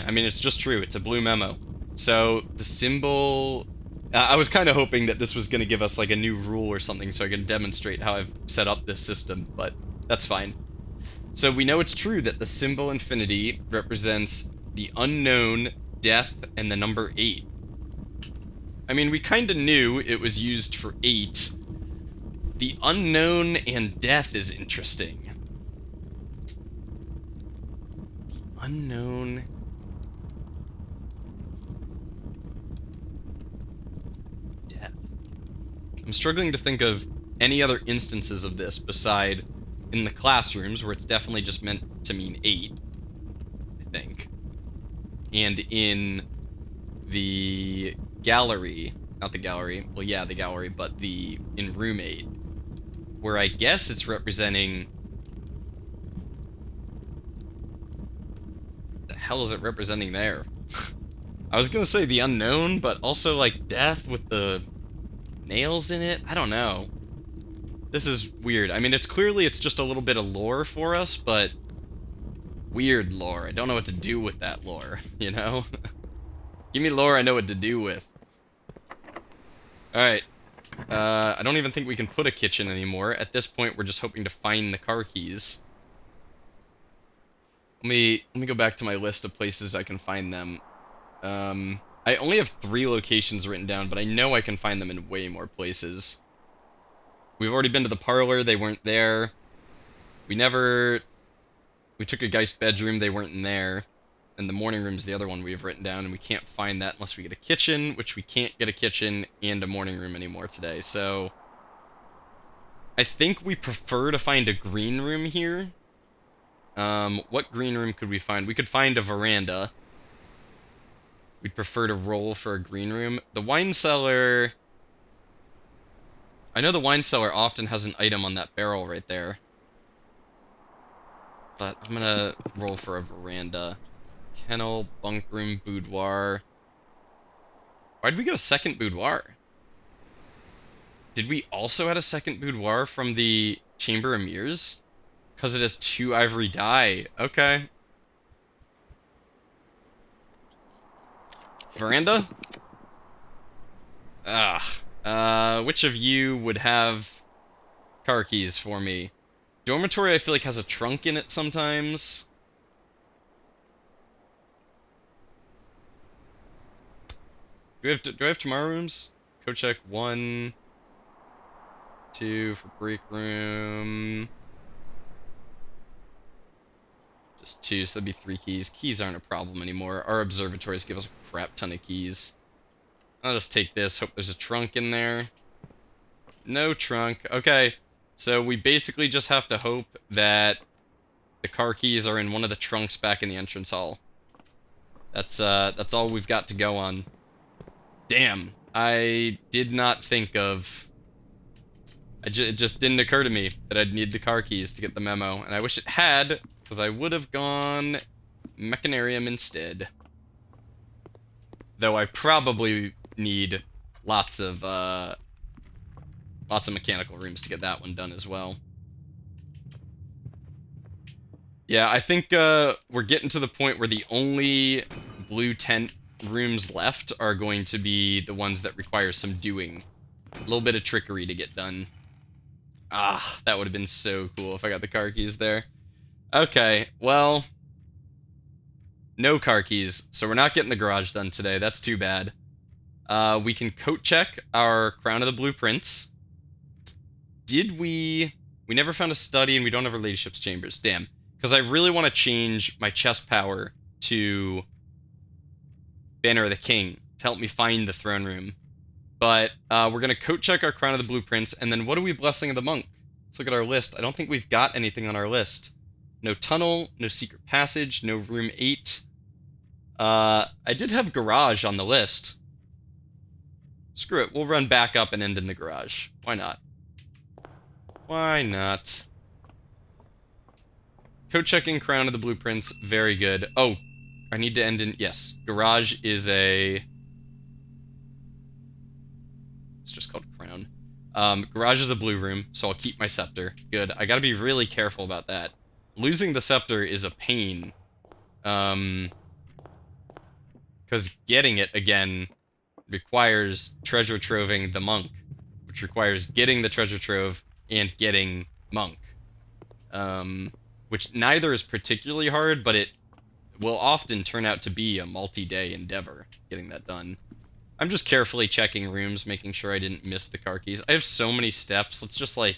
I mean, it's just true. It's a blue memo. So the symbol, I was kind of hoping that this was going to give us like a new rule or something so I can demonstrate how I've set up this system, but that's fine. So we know it's true that the symbol infinity represents the unknown, death, and the number 8. I mean, we kind of knew it was used for 8. The unknown and death is interesting. Unknown. Death. I'm struggling to think of any other instances of this beside in the classrooms, where it's definitely just meant to mean 8, I think. And in the gallery, not the gallery, well yeah, the gallery, but in room 8, where I guess it's representing, the hell is it representing there? I was gonna say the unknown, but also like death with the nails in it? I don't know. This is weird. I mean, it's just a little bit of lore for us, but weird lore. I don't know what to do with that lore, you know? Give me lore I know what to do with. Alright. I don't even think we can put a kitchen anymore. At this point, we're just hoping to find the car keys. Let me go back to my list of places I can find them. I only have 3 locations written down, but I know I can find them in way more places. We've already been to the parlor, they weren't there. We took a guy's bedroom, they weren't in there. And the morning room's the other one we have written down, and we can't find that unless we get a kitchen, which we can't get a kitchen and a morning room anymore today. So I think we prefer to find a green room here. What green room could we find? We could find a veranda. We'd prefer to roll for a green room. The wine cellar, I know the wine cellar often has an item on that barrel right there. But I'm gonna roll for a veranda. Kennel, bunk room, boudoir. Why'd we get a second boudoir? Did we also add a second boudoir from the Chamber of Mirrors? Because it has 2 ivory dye. Okay. Veranda? Which of you would have car keys for me? Dormitory I feel like has a trunk in it sometimes. Do I have tomorrow rooms? Code check 1, 2 for break room. Just 2, so that'd be 3 keys. Keys aren't a problem anymore. Our observatories give us a crap ton of keys. I'll just take this, hope there's a trunk in there. No trunk. Okay, so we basically just have to hope that The car keys are in one of the trunks back in the entrance hall. That's all we've got to go on. Damn, I did not think of... it just didn't occur to me that I'd need the car keys to get the memo, and I wish it had, because I would have gone Mechanarium instead. Though I probably need lots of mechanical rooms to get that one done as well. Yeah, I think we're getting to the point where the only blue tent rooms left are going to be the ones that require some doing. A little bit of trickery to get done. Ah, that would have been so cool if I got the car keys there. Okay, well, no car keys, so we're not getting the garage done today. That's too bad. We can coat check our Crown of the Blueprints. Did we... We never found a study, and we don't have our Ladyship's Chambers. Damn. Because I really want to change my chest power to Banner of the King to help me find the throne room. But we're going to coat check our Crown of the Blueprints, and then what are we Blessing of the Monk? Let's look at our list. I don't think we've got anything on our list. No tunnel, no secret passage, no room 8. I did have garage on the list. Screw it, we'll run back up and end in the garage. Why not? Why not? Code checking Crown of the Blueprints, very good. Oh, I need to end in... Yes, garage is a... It's just called Crown. Garage is a blue room, so I'll keep my scepter. Good. I gotta be really careful about that. Losing the scepter is a pain. Because getting it again requires treasure troving the monk, which requires getting the treasure trove and getting monk. Which neither is particularly hard, but it will often turn out to be a multi-day endeavor getting that done. I'm just carefully checking rooms, making sure I didn't miss the car keys. I have so many steps. Let's just, like,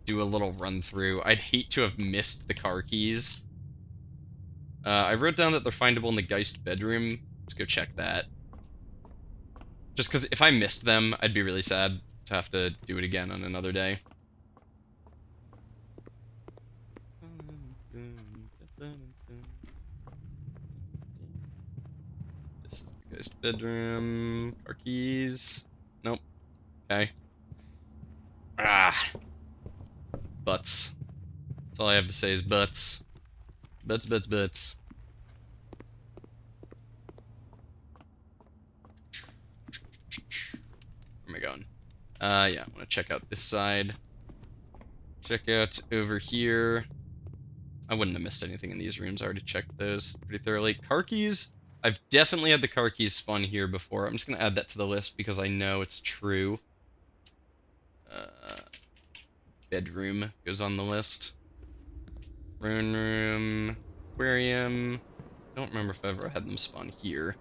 do a little run through. I'd hate to have missed the car keys. I wrote down that they're findable in the Geist bedroom. Let's go check that. Just because if I missed them, I'd be really sad to have to do it again on another day. This is the Geist bedroom. Car keys. Nope. Okay. Ah. Butts. That's all I have to say is butts. Butts, butts, butts. Where am I going? Yeah, I want to check out this side. Check out over here. I wouldn't have missed anything in these rooms. I already checked those pretty thoroughly. Car keys. I've definitely had the car keys spawn here before. I'm just going to add that to the list because I know it's true. Bedroom goes on the list. Throne room. Aquarium. Don't remember if I ever had them spawn here.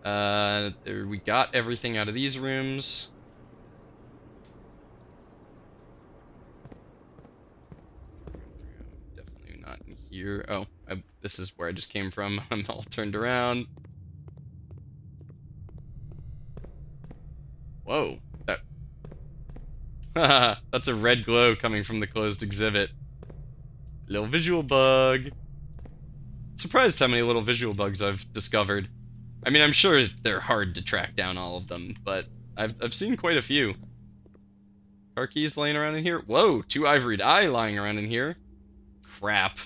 We got everything out of these rooms. Definitely not in here. Oh, this is where I just came from. I'm all turned around. Whoa. That's a red glow coming from the closed exhibit. Little visual bug. Surprised how many little visual bugs I've discovered. I mean, I'm sure they're hard to track down all of them, but I've seen quite a few. Car keys laying around in here. Whoa, 2 ivory eye lying around in here. Crap.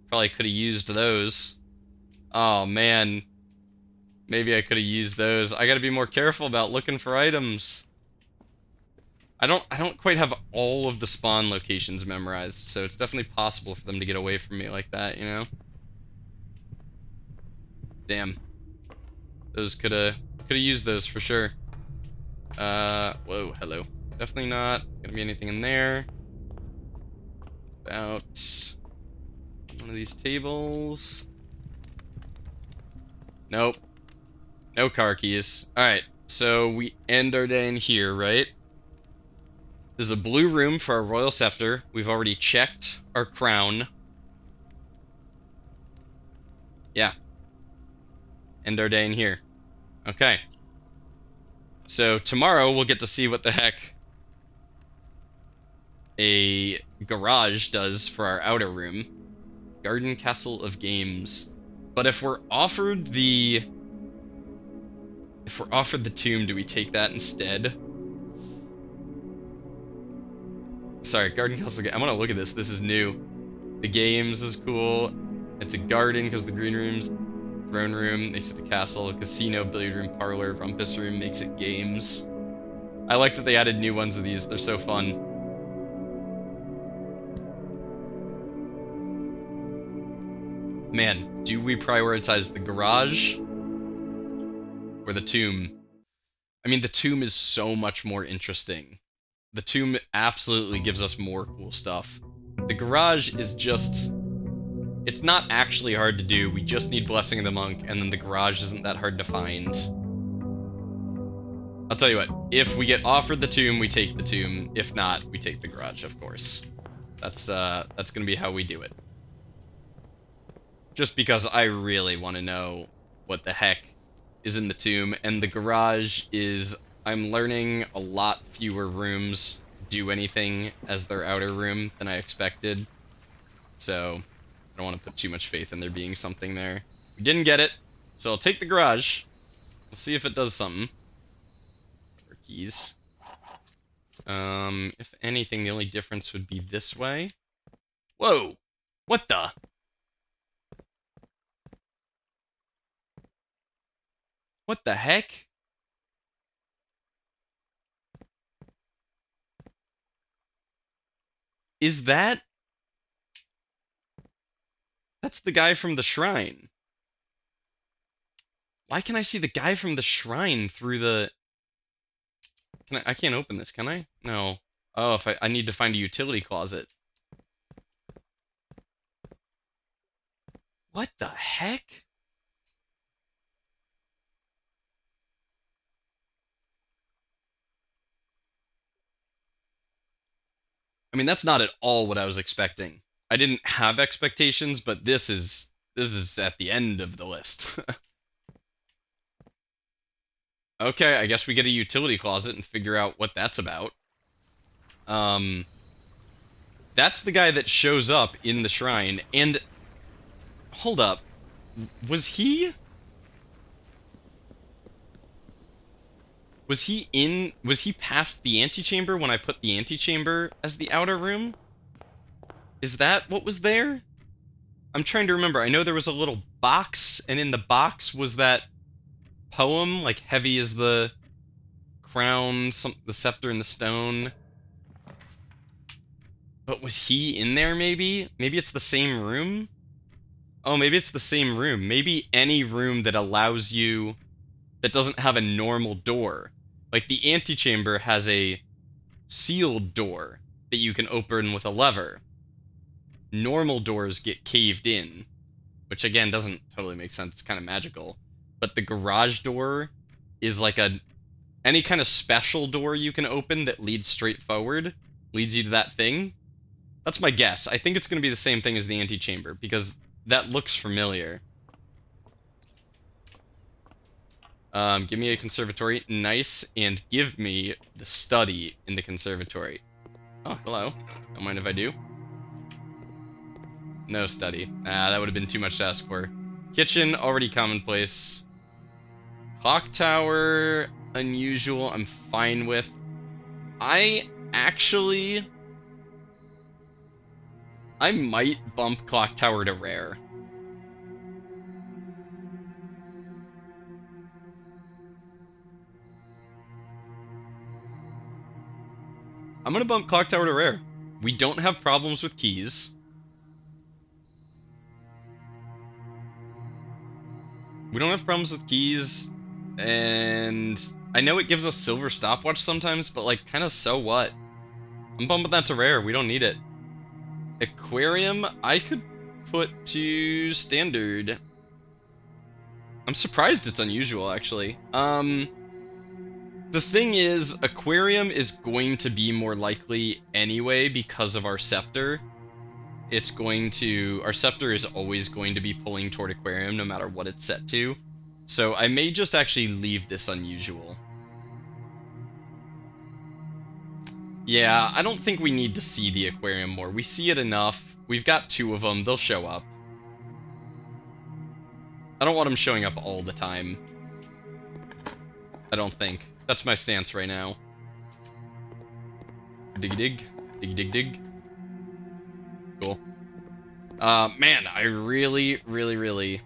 Probably could have used those. Oh man. Maybe I could have used those. I gotta be more careful about looking for items. I don't quite have all of the spawn locations memorized, so it's definitely possible for them to get away from me like that, you know? Damn. Those coulda used those for sure. Whoa, hello. Definitely not gonna be anything in there. About one of these tables. Nope. No car keys. Alright, so we end our day in here, right? There's a blue room for our Royal Scepter. We've already checked our crown. Yeah. End our day in here. Okay. So tomorrow we'll get to see what the heck a garage does for our outer room. Garden Castle of Games. But if we're offered the tomb, do we take that instead? Sorry, Garden Castle. I want to look at this. This is new. The games is cool. It's a garden because the green room's throne room makes it the castle. Casino, billiard room, parlor, rumpus room makes it games. I like that they added new ones of these. They're so fun. Man, do we prioritize the garage or the tomb? I mean, the tomb is so much more interesting. The tomb absolutely gives us more cool stuff. The garage is just... It's not actually hard to do, we just need Blessing of the Monk, and then the garage isn't that hard to find. I'll tell you what, if we get offered the tomb, we take the tomb. If not, we take the garage, of course. That's gonna be how we do it. Just because I really want to know what the heck is in the tomb, and the garage is... I'm learning a lot fewer rooms do anything as their outer room than I expected. So, I don't want to put too much faith in there being something there. We didn't get it, so I'll take the garage. We'll see if it does something. For keys. If anything, the only difference would be this way. Whoa! What the? What the heck? Is that... That's the guy from the shrine. Why can I see the guy from the shrine through the... I can't open this, can I? No. Oh, if I need to find a utility closet. What the heck? I mean, that's not at all what I was expecting. I didn't have expectations, but this is at the end of the list. Okay, I guess we get a utility closet and figure out what that's about. That's the guy that shows up in the shrine, and... Hold up. Was he past the antechamber when I put the antechamber as the outer room? Is that what was there? I'm trying to remember. I know there was a little box, and in the box was that poem, like heavy as the crown, the scepter and the stone. But was he in there maybe? Maybe it's the same room? Oh, maybe it's the same room. Maybe any room that allows you... that doesn't have a normal door. Like, the antechamber has a sealed door that you can open with a lever. Normal doors get caved in, which again doesn't totally make sense. It's kind of magical. But the garage door is like any kind of special door you can open that leads straight forward, leads you to that thing. That's my guess. I think it's going to be the same thing as the antechamber, because that looks familiar. Give me a conservatory. Nice. And give me the study in the conservatory. Oh, hello. Don't mind if I do. No study. That would have been too much to ask for. Kitchen, already commonplace. Clock tower, unusual, I'm fine with. I might bump clock tower to rare. I'm gonna bump clock tower to rare. We don't have problems with keys. We don't have problems with keys, and I know it gives us silver stopwatch sometimes, but like, kind of so what? I'm bumping that to rare, we don't need it. Aquarium, I could put to standard. I'm surprised it's unusual, actually. The thing is, aquarium is going to be more likely anyway because of our scepter. Our scepter is always going to be pulling toward aquarium no matter what it's set to. So I may just actually leave this unusual. Yeah, I don't think we need to see the aquarium more. We see it enough. We've got 2 of them. They'll show up. I don't want them showing up all the time. I don't think. That's my stance right now. Dig dig. Dig dig dig. Cool. Man, I really, really, really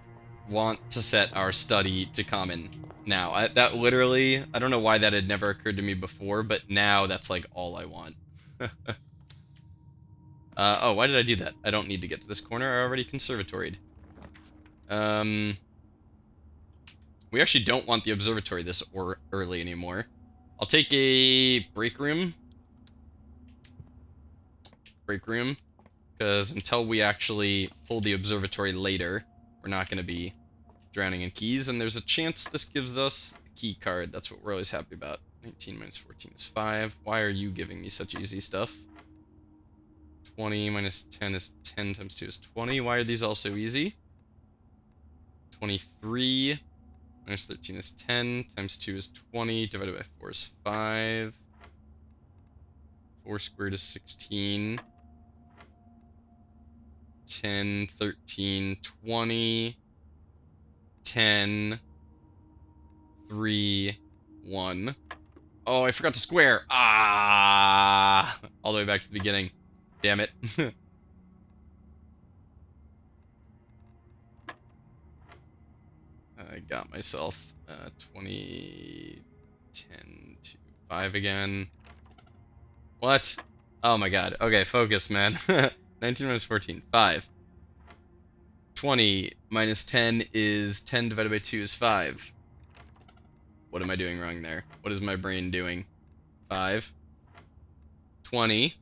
want to set our study to common now. That literally, I don't know why that had never occurred to me before, but now that's like all I want. Oh, why did I do that? I don't need to get to this corner. I already conservatoried. We actually don't want the observatory this early anymore. I'll take a break room. Break room. Because until we actually pull the observatory later, we're not going to be drowning in keys. And there's a chance this gives us the key card. That's what we're always happy about. 19 minus 14 is 5. Why are you giving me such easy stuff? 20 minus 10 is 10 times 2 is 20. Why are these all so easy? 23 minus 13 is 10 times 2 is 20 divided by 4 is 5. 4 squared is 16. 10, 13, 20, 10, 3, 1. Oh, I forgot to square. Ah! All the way back to the beginning. Damn it. I got myself 20, 10 to 5 again. What? Oh my god. Okay, focus, man. 19 minus 14, 5. 20 minus 10 is 10 divided by 2 is 5. What am I doing wrong there? What is my brain doing? 5. 20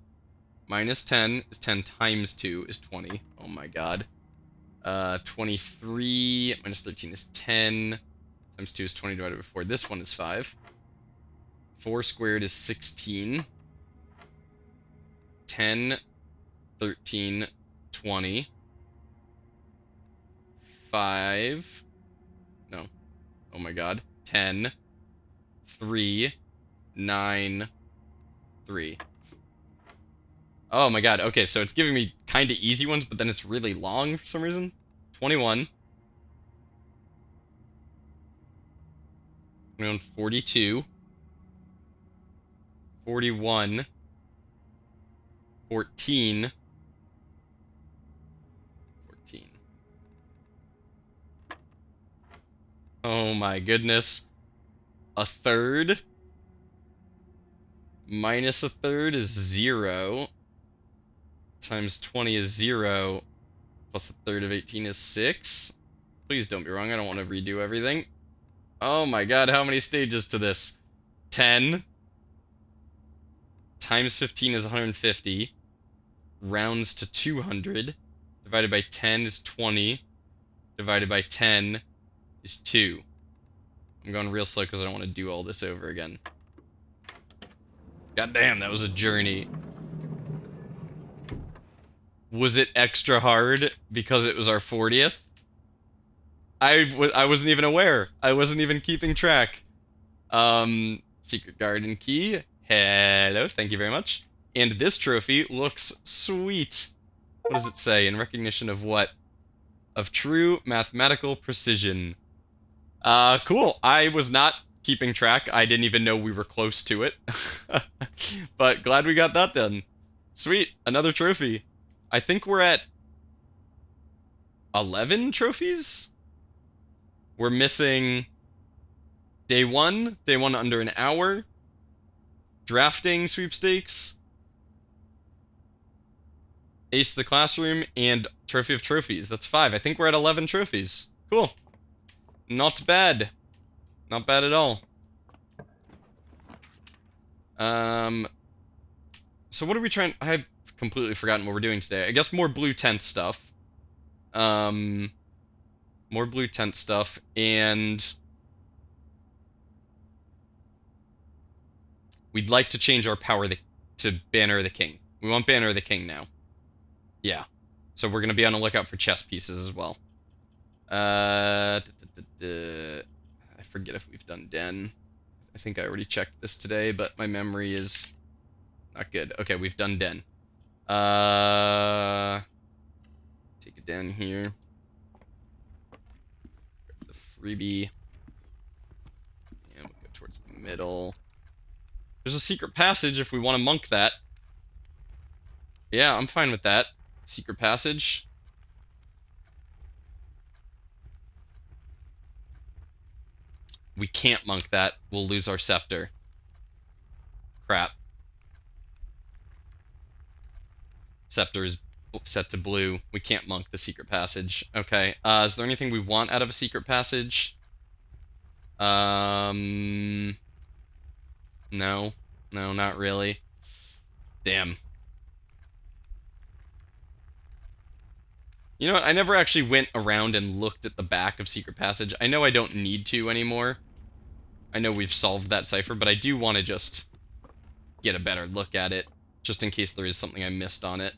minus 10 is 10 times 2 is 20. Oh my god. 23 minus 13 is 10. Times 2 is 20 divided by 4. This one is 5. 4 squared is 16. 10, 13, 20. 5. No. Oh my god. 10. 3. 9. 3. Oh my god. Okay, so it's giving me kind of easy ones, but then it's really long for some reason. 21. 42. 41. 14. 14. Oh my goodness. A third minus a third is 0. Times 20 is 0. Plus a third of 18 is 6. Please don't be wrong. I don't want to redo everything. Oh my god, how many stages to this? 10. Times 15 is 150. Rounds to 200. Divided by 10 is 20. Divided by 10 is 2. I'm going real slow because I don't want to do all this over again. God damn, that was a journey. Was it extra hard because it was our 40th? I wasn't even aware. I wasn't even keeping track. Secret garden key. Hello, thank you very much. And this trophy looks sweet. What does it say? In recognition of what? Of true mathematical precision. Cool. I was not keeping track. I didn't even know we were close to it. But glad we got that done. Sweet. Another trophy. I think we're at 11 trophies? We're missing day one under an hour, drafting sweepstakes, ace of the classroom, and trophy of trophies. That's 5. I think we're at 11 trophies. Cool. Not bad. Not bad at all. So what are we trying? I've completely forgotten what we're doing today. I guess more blue tent stuff. More blue tent stuff, and we'd like to change our power to Banner of the King. We want Banner of the King now. Yeah. So we're gonna be on the lookout for chess pieces as well. I forget if we've done Den. I think I already checked this today, but my memory is not good. Okay, we've done Den. Take it down here. freebie. And we'll go towards the middle. There's a secret passage if we want to monk that. Yeah, I'm fine with that. Secret passage. We can't monk that. We'll lose our scepter. Crap. Scepter is set to blue. We can't monk the secret passage. Okay. Is there anything we want out of a secret passage? No. No, not really. Damn. You know what? I never actually went around and looked at the back of Secret Passage. I know I don't need to anymore. I know we've solved that cipher, but I do want to just get a better look at it, just in case there is something I missed on it.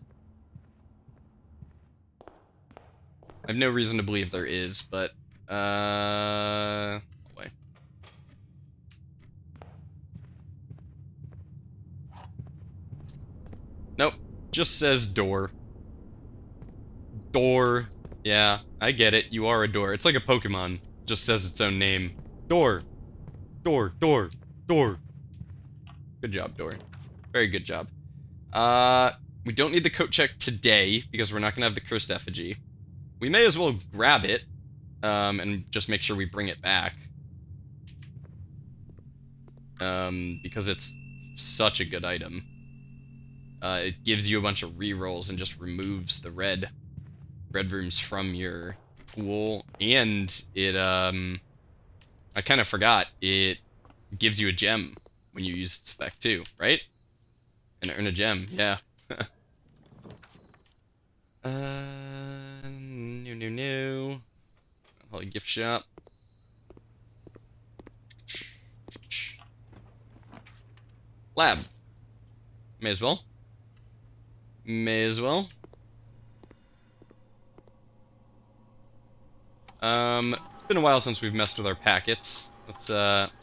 I have no reason to believe there is, but, wait. Nope, just says door. Door. Yeah, I get it. You are a door. It's like a Pokemon. Just says its own name. Door. Door. Door. Door. Good job, door. Very good job. We don't need the coat check today because we're not gonna have the cursed effigy. We may as well grab it, and just make sure we bring it back. Because it's such a good item. It gives you a bunch of rerolls and just removes the red rooms from your pool, and it I kind of forgot, it gives you a gem when you use its effect too, right? And earn a gem, yeah. New. Holy gift shop. Lab. May as well. It's been a while since we've messed with our packets. Let's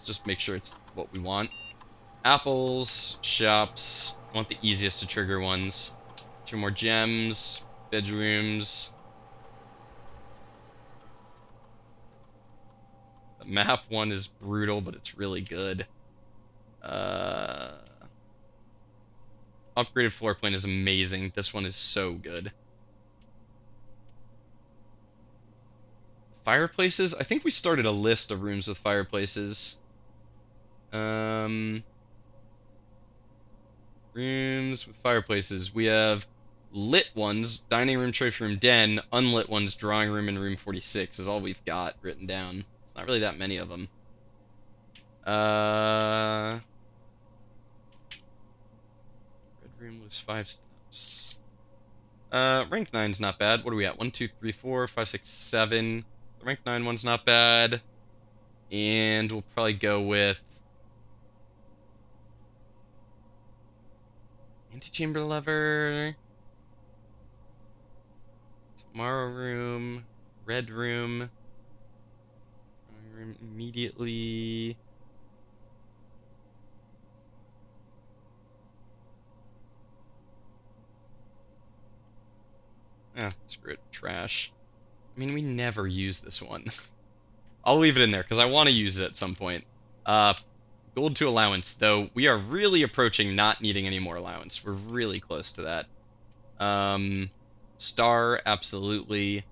just make sure it's what we want. Apples, shops. I want the easiest to trigger ones. 2 more gems, bedrooms. The map one is brutal, but it's really good. Upgraded floor plan is amazing. This one is so good. Fireplaces? I think we started a list of rooms with fireplaces. Rooms with fireplaces. We have lit ones, dining room, trophy room, den. Unlit ones, drawing room, and room 46 is all we've got written down. It's not really that many of them. Red room was 5 steps. Rank 9's not bad. What are we at? 1, 2, 3, 4, 5, 6, 7. The rank 9 one's not bad. And we'll probably go with antechamber lever, tomorrow room, red room immediately. Screw it, trash. I mean, we never use this one. I'll leave it in there because I want to use it at some point. Gold to allowance, though we are really approaching not needing any more allowance. We're really close to that. Star, absolutely.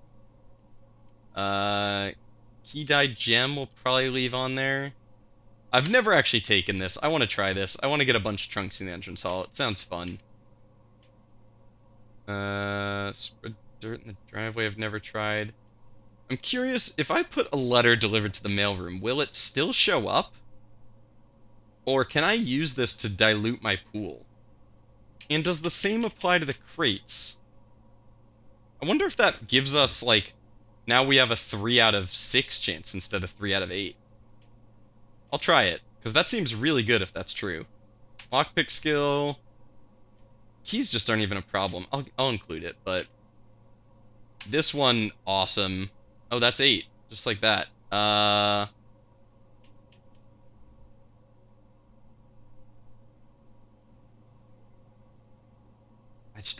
Key dye gem we'll probably leave on there. I've never actually taken this. I want to try this. I want to get a bunch of trunks in the entrance hall. It sounds fun. Spread dirt in the driveway, I've never tried. I'm curious, if I put a letter delivered to the mailroom, will it still show up? Or can I use this to dilute my pool? And does the same apply to the crates? I wonder if that gives us, like, now we have a 3 out of 6 chance instead of 3 out of 8. I'll try it, because that seems really good if that's true. Lockpick skill. Keys just aren't even a problem. I'll include it, but this one, awesome. Oh, that's 8, just like that. I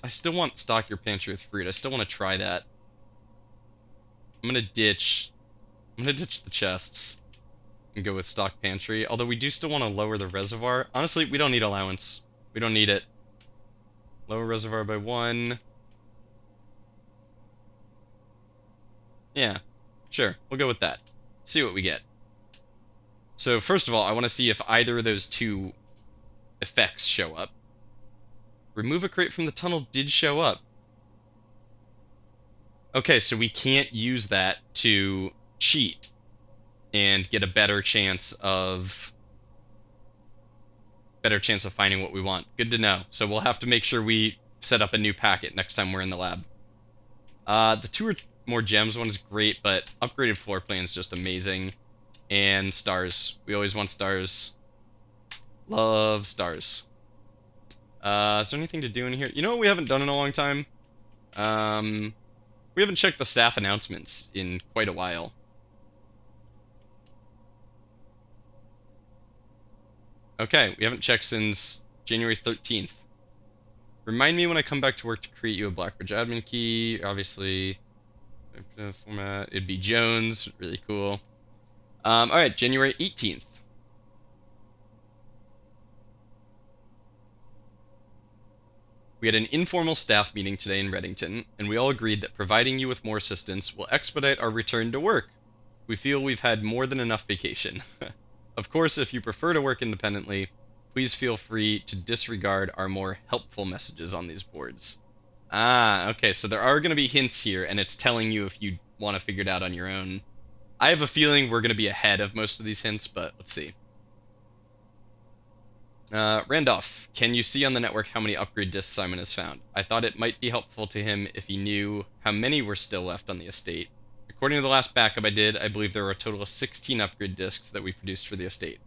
still want stock your pantry with fruit. I still want to try that. I'm gonna ditch I'm gonna ditch the chests and go with stock pantry, although we do still want to lower the reservoir. Honestly, we don't need allowance. We don't need it. Lower reservoir by 1. Yeah, sure, we'll go with that. See what we get. So first of all, I want to see if either of those two effects show up. Remove a crate from the tunnel did show up. Okay, so we can't use that to cheat and get a better chance of finding what we want. Good to know. So we'll have to make sure we set up a new packet next time we're in the lab. The 2 or more gems one is great, but upgraded floor plan is just amazing. And stars. We always want stars. Love stars. Is there anything to do in here? You know what we haven't done in a long time? We haven't checked the staff announcements in quite a while. Okay, we haven't checked since January 13th. Remind me when I come back to work to create you a Blackbridge admin key. Obviously, format, it'd be Jones. Really cool. Alright, January 18th. We had an informal staff meeting today in Reddington, and we all agreed that providing you with more assistance will expedite our return to work. We feel we've had more than enough vacation. Of course, if you prefer to work independently, please feel free to disregard our more helpful messages on these boards. Ah, okay, so there are going to be hints here, and it's telling you if you want to figure it out on your own. I have a feeling we're going to be ahead of most of these hints, but let's see. Randolph, can you see on the network how many upgrade discs Simon has found? I thought it might be helpful to him if he knew how many were still left on the estate. According to the last backup I did, I believe there were a total of 16 upgrade discs that we produced for the estate.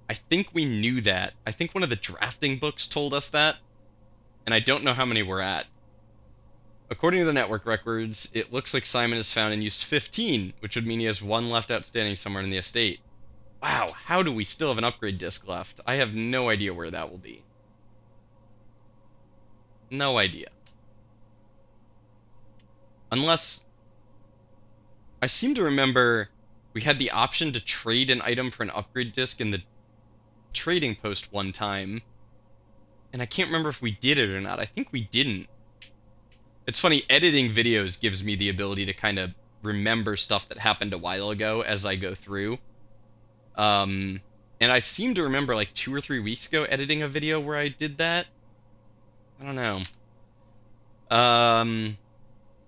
I think we knew that. I think one of the drafting books told us that, and I don't know how many we're at. According to the network records, it looks like Simon has found and used 15, which would mean he has 1 left outstanding somewhere in the estate. Wow, how do we still have an upgrade disc left? I have no idea where that will be. No idea. Unless... I seem to remember we had the option to trade an item for an upgrade disc in the trading post one time, and I can't remember if we did it or not. I think we didn't. It's funny, editing videos gives me the ability to kind of remember stuff that happened a while ago as I go through. And I seem to remember like 2 or 3 weeks ago editing a video where I did that. I don't know.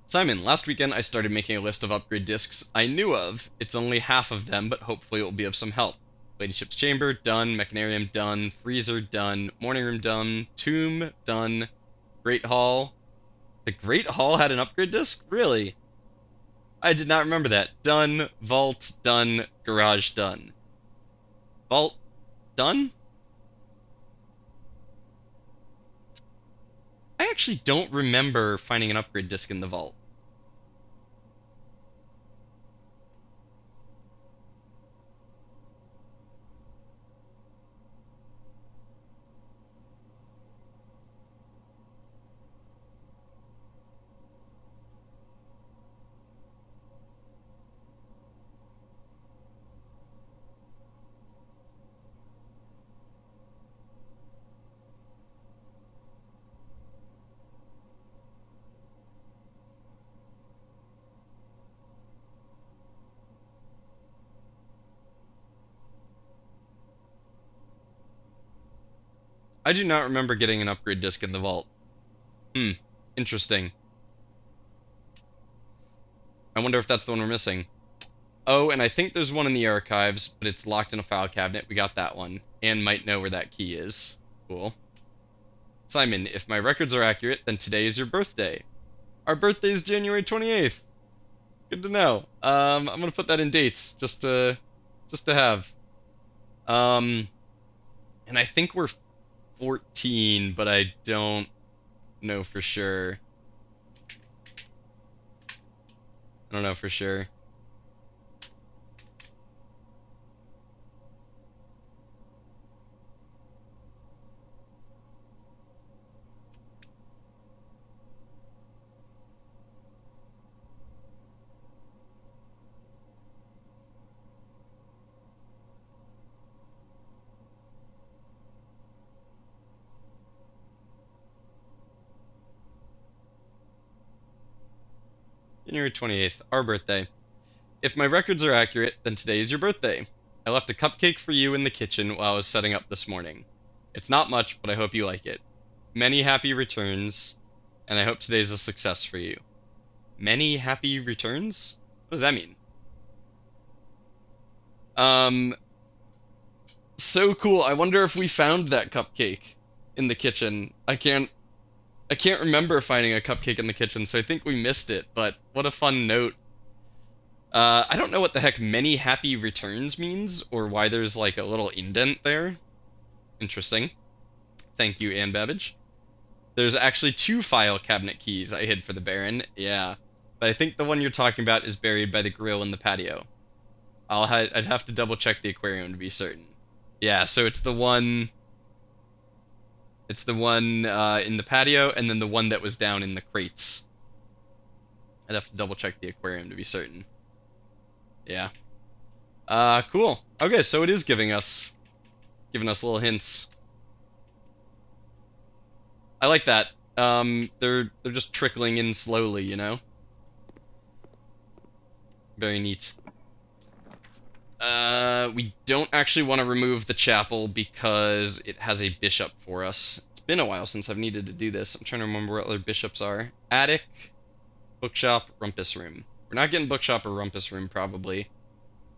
Simon, last weekend I started making a list of upgrade discs I knew of. It's only half of them, but hopefully it will be of some help. Ladyship's Chamber, done. Mechanarium, done. Freezer, done. Morning Room, done. Tomb, done. Great Hall. The Great Hall had an upgrade disc? Really? I did not remember that. Done. Vault, done. Garage, done. Vault, done? I actually don't remember finding an upgrade disc in the vault. I do not remember getting an upgrade disc in the vault. Interesting. I wonder if that's the one we're missing. Oh, and I think there's one in the archives, but it's locked in a file cabinet. We got that one. And might know where that key is. Cool. Simon, if my records are accurate, then today is your birthday. Our birthday is January 28th. Good to know. I'm gonna put that in dates, just to have. And I think we're 14, but I don't know for sure. I don't know for sure. January 28th, our birthday. If my records are accurate, then today is your birthday. I left a cupcake for you in the kitchen while I was setting up this morning. It's not much, but I hope you like it. Many happy returns, and I hope today's a success for you. Many happy returns? What does that mean? So cool. I wonder if we found that cupcake in the kitchen. I can't remember finding a cupcake in the kitchen, so I think we missed it, but what a fun note. I don't know what the heck many happy returns means, or why there's like a little indent there. Interesting. Thank you, Ann Babbage. There's actually 2 file cabinet keys I hid for the Baron. Yeah. But I think the one you're talking about is buried by the grill in the patio. I'd have to double check the aquarium to be certain. Yeah, so it's the one... It's the one in the patio, and then the one that was down in the crates. I'd have to double check the aquarium to be certain. Yeah. Cool. Okay, so it is giving us little hints. I like that. They're just trickling in slowly, you know? Very neat. We don't actually want to remove the chapel because it has a bishop for us. It's been a while since I've needed to do this. I'm trying to remember what other bishops are. Attic, bookshop, rumpus room. We're not getting bookshop or rumpus room probably.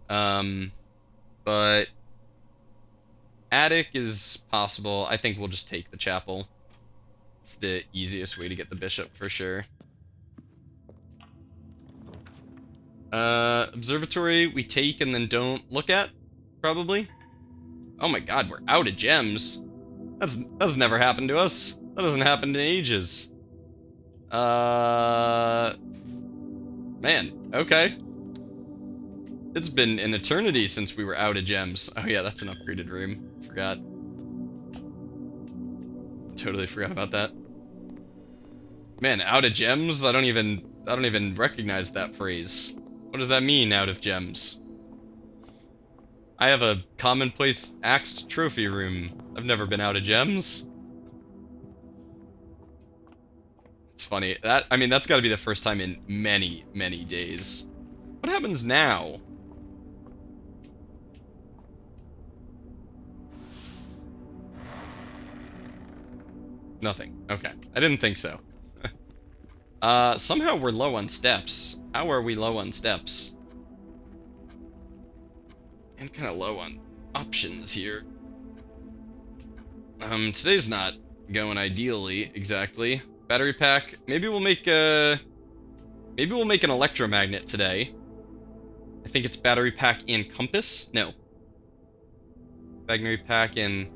But attic is possible. I think we'll just take the chapel. It's the easiest way to get the bishop for sure. Observatory we take and then don't look at, probably. Oh my god, we're out of gems. That's never happened to us. That hasn't happened in ages. Man, okay. It's been an eternity since we were out of gems. Oh yeah, that's an upgraded room. Forgot. Totally forgot about that. Man, out of gems? I don't even recognize that phrase. What does that mean, out of gems? I have a commonplace axed trophy room. I've never been out of gems. It's funny. I mean, that's got to be the first time in many, many days. What happens now? Nothing. Okay. I didn't think so. Somehow we're low on steps. How are we low on steps? I'm kind of low on options here. Today's not going ideally, exactly. Battery pack. Maybe we'll make an electromagnet today. I think it's battery pack and compass? No. Battery pack and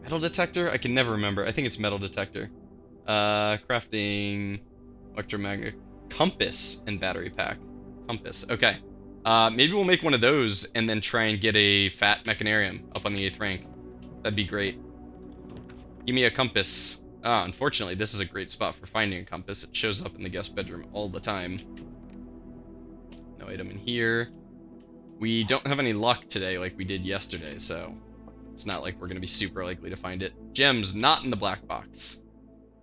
metal detector? I can never remember. I think it's metal detector. Crafting electromagnet compass and battery pack. Compass. Okay. Maybe we'll make one of those and then try and get a fat mechanarium up on the 8th rank. That'd be great. Give me a compass. Unfortunately, this is a great spot for finding a compass. It shows up in the guest bedroom all the time. No item in here. We don't have any luck today like we did yesterday, so it's not like we're going to be super likely to find it. Gems not in the black box.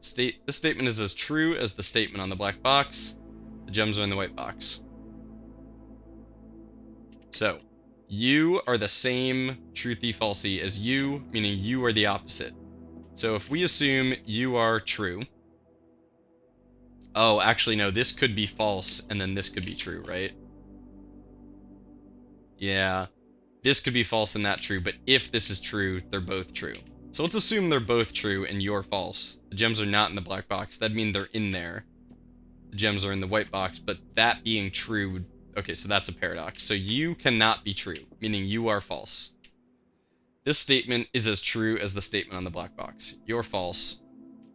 This statement is as true as the statement on the black box. The gems are in the white box. So, you are the same truthy falsy as you, meaning you are the opposite. So if we assume you are true... Oh, actually no, this could be false, and then this could be true, right? Yeah, this could be false and that true, but if this is true, they're both true. So let's assume they're both true and you're false. The gems are not in the black box. That'd mean they're in there. The gems are in the white box, but that being true would... Okay, so that's a paradox. So you cannot be true, meaning you are false. This statement is as true as the statement on the black box. You're false,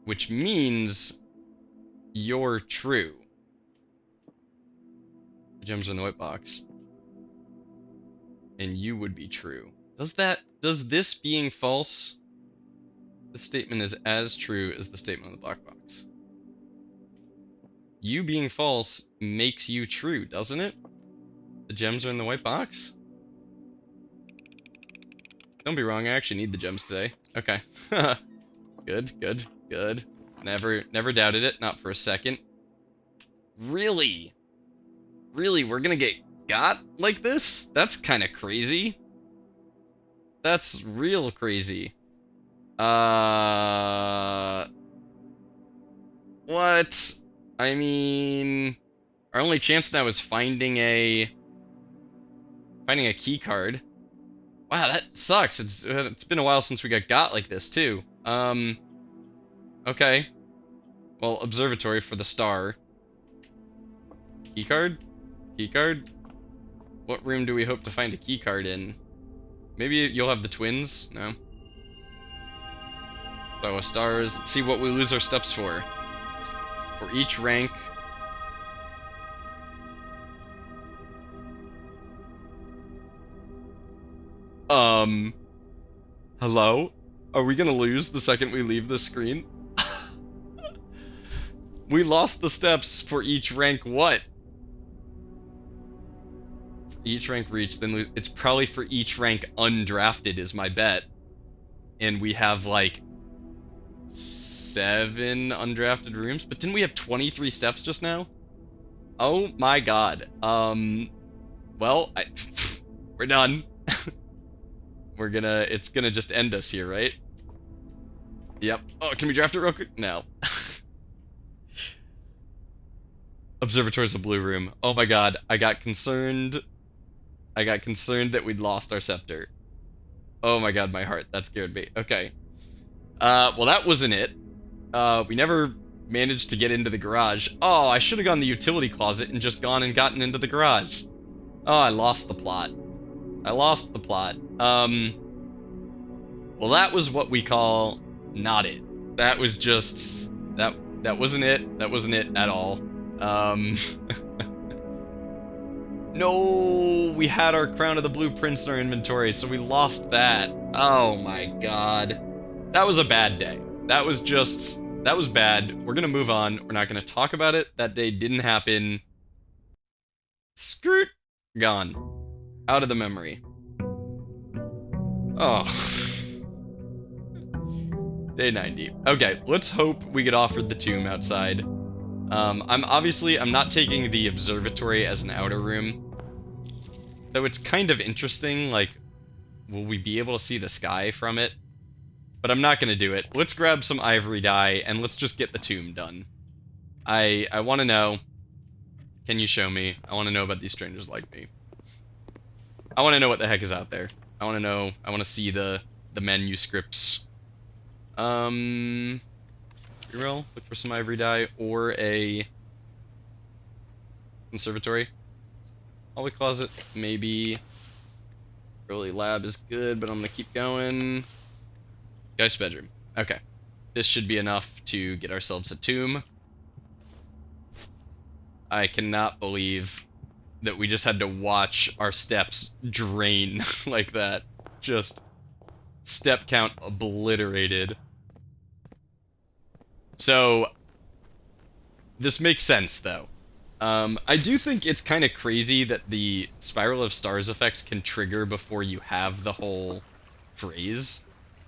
which means you're true. The gems are in the white box. And you would be true. Does this being false... The statement is as true as the statement on the black box. You being false makes you true, doesn't it? The gems are in the white box? Don't be wrong, I actually need the gems today. Okay. Good. Never doubted it, not for a second. Really? Really, we're gonna get got like this? That's kind of crazy. That's real crazy. What? I mean, our only chance now is finding a key card. Wow, that sucks. It's been a while since we got like this too. Okay. Well, observatory for the star. Key card? Key card? What room do we hope to find a key card in? Maybe you'll have the twins? No. So, stars. Let's see what we lose our steps for. For each rank. Hello? Are we gonna lose the second we leave the screen? We lost the steps for each rank what? For each rank reached, then it's probably for each rank undrafted is my bet. And we have like 7 undrafted rooms, but didn't we have 23 steps just now? Oh my god. Well, we're done. It's gonna just end us here, right? Yep. Oh, can we draft it real quick? No. Observatory's a blue room. Oh my god, I got concerned that we'd lost our scepter. Oh my god, my heart, that scared me. Okay. Well that wasn't it. We never managed to get into the garage. Oh, I should have gone to the utility closet and just gone and gotten into the garage. Oh, I lost the plot. Well that was what we call not it. That was just that wasn't it. That wasn't it at all. No, we had our Crown of the Blueprints in our inventory, so we lost that. Oh my god. That was a bad day. That was bad. We're gonna move on. We're not gonna talk about it. That day didn't happen. Skirt. Gone. Out of the memory. Oh. Day 90. Okay, let's hope we get offered the tomb outside. I'm not taking the observatory as an outer room. Though it's kind of interesting, like, will we be able to see the sky from it? But I'm not gonna do it. Let's grab some ivory dye, and let's just get the tomb done. I wanna know. Can you show me? I wanna know about these strangers like me. I wanna know what the heck is out there. I wanna see the manuscripts. Reroll, look for some ivory dye or a conservatory. Hallway closet, maybe. Early lab is good, but I'm gonna keep going. Guy's bedroom. Okay. This should be enough to get ourselves a tomb. I cannot believe that we just had to watch our steps drain like that. Just step count obliterated. So, this makes sense, though. I do think it's kind of crazy that the Spiral of Stars effects can trigger before you have the whole phrase.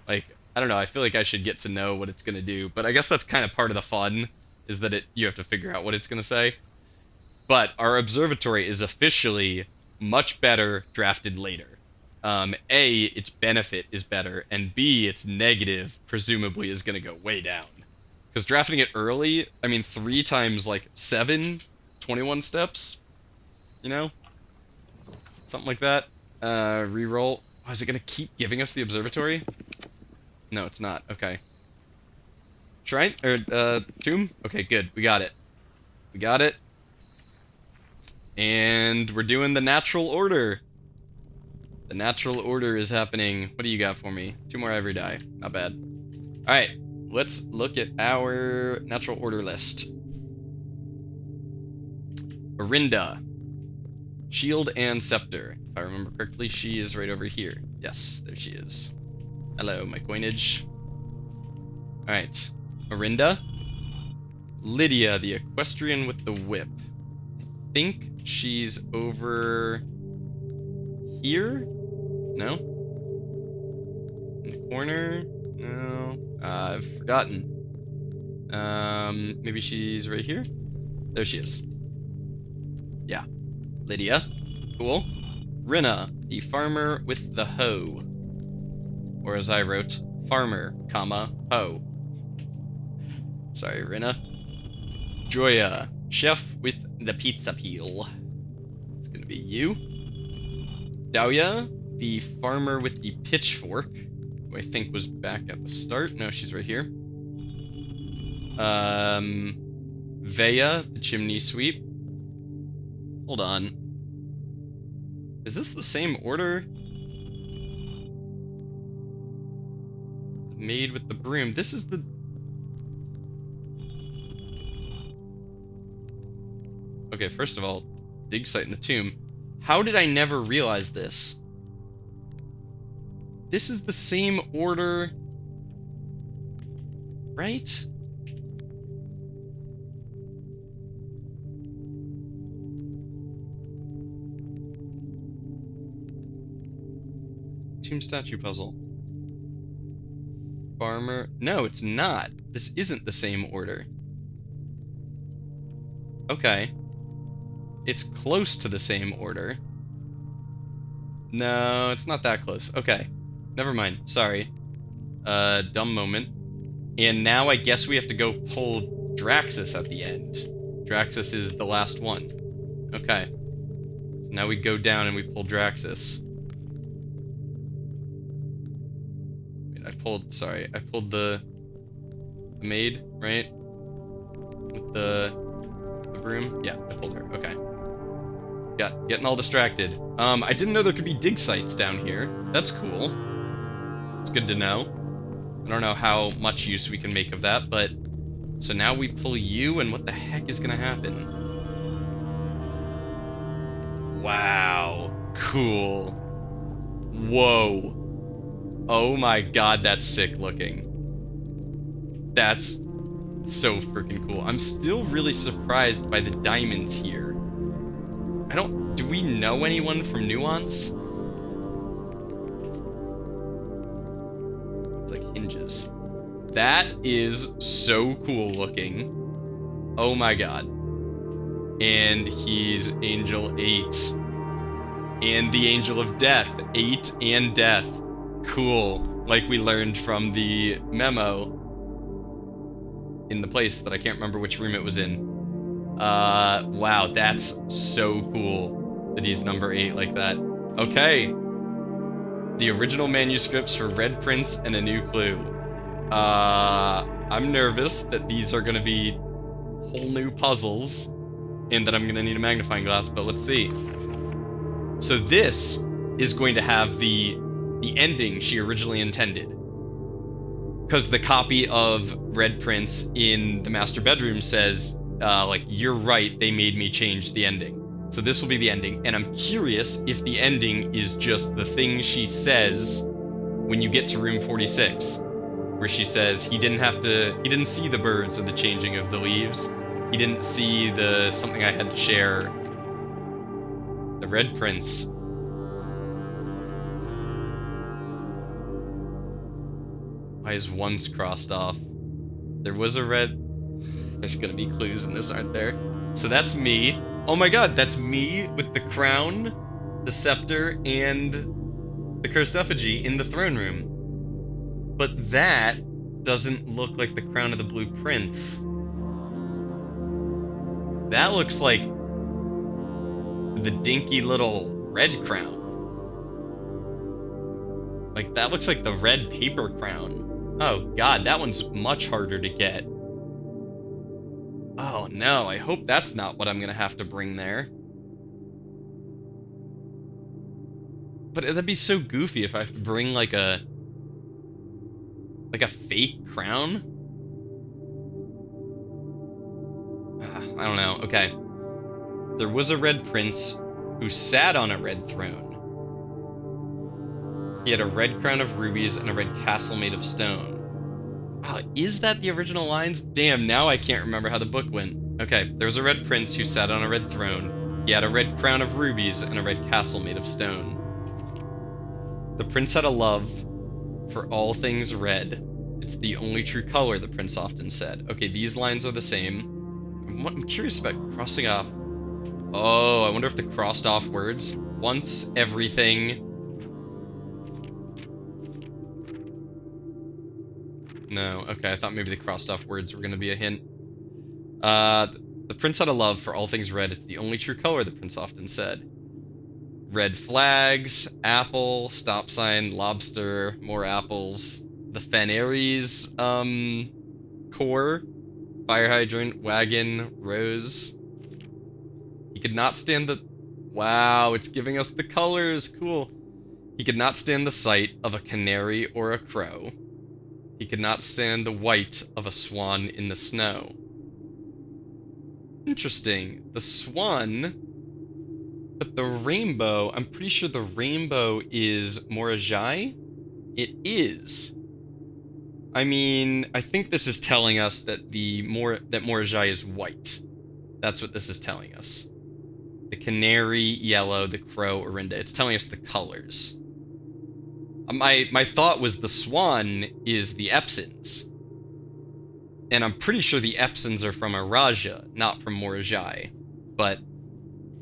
Like, I don't know, I feel like I should get to know what it's going to do, but I guess that's kind of part of the fun, is that you have to figure out what it's going to say. But our observatory is officially much better drafted later. A, its benefit is better, and B, its negative, presumably, is going to go way down. Because drafting it early, I mean, 3 times, like, 7, 21 steps? You know? Something like that. Reroll. Oh, is it going to keep giving us the observatory? No, it's not. Okay. Shrine? Or, tomb? Okay, good. We got it. We got it. And we're doing the natural order. The natural order is happening. What do you got for me? 2 more ivory dye. Not bad. Alright. Let's look at our natural order list. Orinda. Shield and Scepter. If I remember correctly, she is right over here. Yes, there she is. Hello, my coinage. Alright. Orinda. Lydia, the equestrian with the whip. I think she's over here? No? In the corner? No. I've forgotten. Maybe she's right here? There she is. Lydia. Cool. Rinna, the farmer with the hoe. Or as I wrote, farmer, comma, hoe. Sorry, Rinna. Joya, chef with the pizza peel. It's gonna be you. Dahlia, the farmer with the pitchfork, who I think was back at the start. No, she's right here. Vea, the chimney sweep. Hold on. Is this the same order? The maid with the broom. This is the... Okay, first of all, dig site in the tomb. How did I never realize this? This is the same order, right? Tomb statue puzzle. Farmer. No, it's not. This isn't the same order. Okay. It's close to the same order. No, it's not that close. Okay. Never mind. Sorry. Dumb moment. And now I guess we have to go pull Draxus at the end. Draxus is the last one. Okay. So now we go down and we pull Draxus. Wait, I pulled the maid, right? With the broom? Yeah, I pulled her. Okay. Getting all distracted. I didn't know there could be dig sites down here. That's cool. It's good to know. I don't know how much use we can make of that, but... So now we pull you, and what the heck is gonna happen? Wow. Cool. Whoa. Oh my god, that's sick looking. That's so freaking cool. I'm still really surprised by the diamonds here. Do we know anyone from Nuance? It's like hinges. That is so cool looking. Oh my god. And he's Angel 8. And the Angel of Death. 8 and Death. Cool. Like we learned from the memo in the place that I can't remember which room it was in. Wow, that's so cool that he's number 8 like that. Okay. The original manuscripts for Red Prince and A New Clue. I'm nervous that these are gonna be whole new puzzles and that I'm gonna need a magnifying glass, but let's see. So this is going to have the ending she originally intended. Because the copy of Red Prince in the master bedroom says, like, you're right, they made me change the ending. So this will be the ending, and I'm curious if the ending is just the thing she says when you get to room 46, where she says he didn't see the birds or the changing of the leaves. He didn't see the something I had to share. The Red Prince. Why is one's crossed off? There was a red... There's gonna be clues in this, aren't there? So that's me. Oh my god, that's me with the crown, the scepter, and the cursed effigy in the throne room. But that doesn't look like the crown of the Blue Prince. That looks like the dinky little red crown. Like, that looks like the red paper crown. Oh god, that one's much harder to get. Oh no, I hope that's not what I'm gonna have to bring there. But that'd be so goofy if I have to bring like a fake crown? I don't know. Okay. There was a red prince who sat on a red throne. He had a red crown of rubies and a red castle made of stone. Is that the original lines? Damn, now I can't remember how the book went. Okay, there was a red prince who sat on a red throne. He had a red crown of rubies and a red castle made of stone. The prince had a love for all things red. It's the only true color, the prince often said. Okay, these lines are the same. I'm curious about crossing off Oh, I wonder if the crossed off words. Once everything. No, okay, I thought maybe the crossed off words were gonna be a hint. The prince had a love for all things red. It's the only true color, the prince often said. Red flags, apple, stop sign, lobster, more apples. The Fanaries, core, fire hydrant, wagon, rose. He could not stand the... Wow, it's giving us the colors, cool. He could not stand the sight of a canary or a crow. He could not stand the white of a swan in the snow. Interesting. The swan, but the rainbow, I'm pretty sure the rainbow is Morajai? It is. I mean, I think this is telling us that that Morajai is white. That's what this is telling us. The canary, yellow, the crow, Orinda. It's telling us the colors. My thought was the swan is the Epsons. And I'm pretty sure the Epsons are from Araja, not from Morajai. But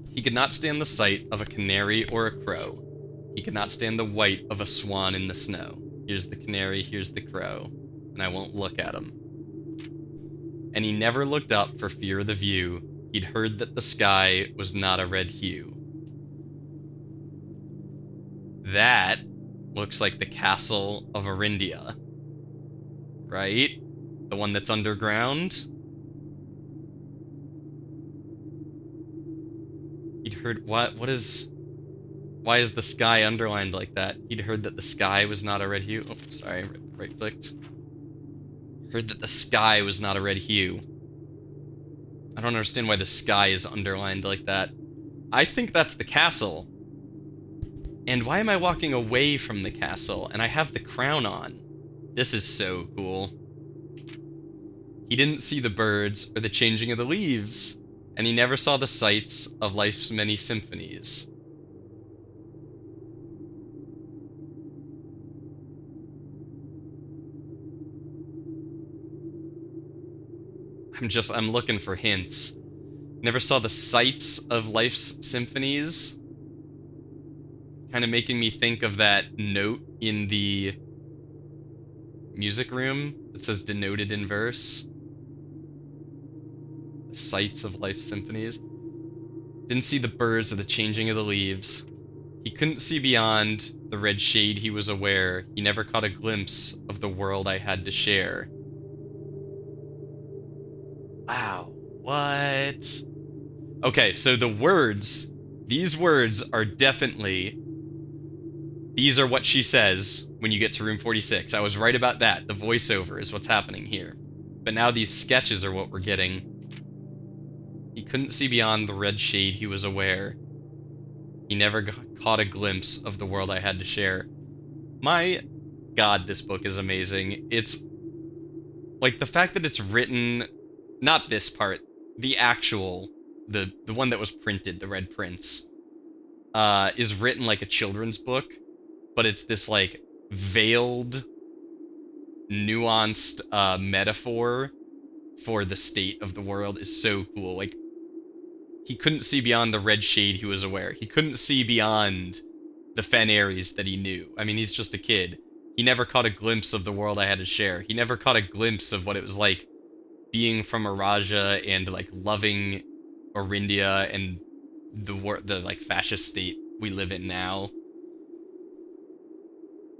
he could not stand the sight of a canary or a crow. He could not stand the white of a swan in the snow. Here's the canary, here's the crow, and I won't look at him. And he never looked up for fear of the view. He'd heard that the sky was not a red hue. That looks like the castle of Arindia. Right? The one that's underground? He'd heard what is... Why is the sky underlined like that? He'd heard that the sky was not a red hue. Oh, sorry, right-clicked. Heard that the sky was not a red hue. I don't understand why the sky is underlined like that. I think that's the castle. And why am I walking away from the castle? And I have the crown on. This is so cool. He didn't see the birds or the changing of the leaves, and he never saw the sights of life's many symphonies. I'm looking for hints. Never saw the sights of life's symphonies. Kind of making me think of that note in the music room that says denoted in verse. The sights of life's symphonies. Didn't see the birds or the changing of the leaves. He couldn't see beyond the red shade he was aware. He never caught a glimpse of the world I had to share. Wow, what? Okay, so the words, these words are definitely, these are what she says when you get to room 46. I was right about that. The voiceover is what's happening here. But now these sketches are what we're getting. He couldn't see beyond the red shade he was aware. He never caught a glimpse of the world I had to share. My God, this book is amazing. It's, like, the fact that it's written... Not this part. The actual, the one that was printed, The Red Prince, is written like a children's book, but it's this like veiled, nuanced metaphor for the state of the world is so cool. Like, he couldn't see beyond the red shade he was aware. He couldn't see beyond the Fanaries that he knew. I mean, he's just a kid. He never caught a glimpse of the world I had to share. He never caught a glimpse of what it was like being from Araja and like loving Orindia and the like fascist state we live in now.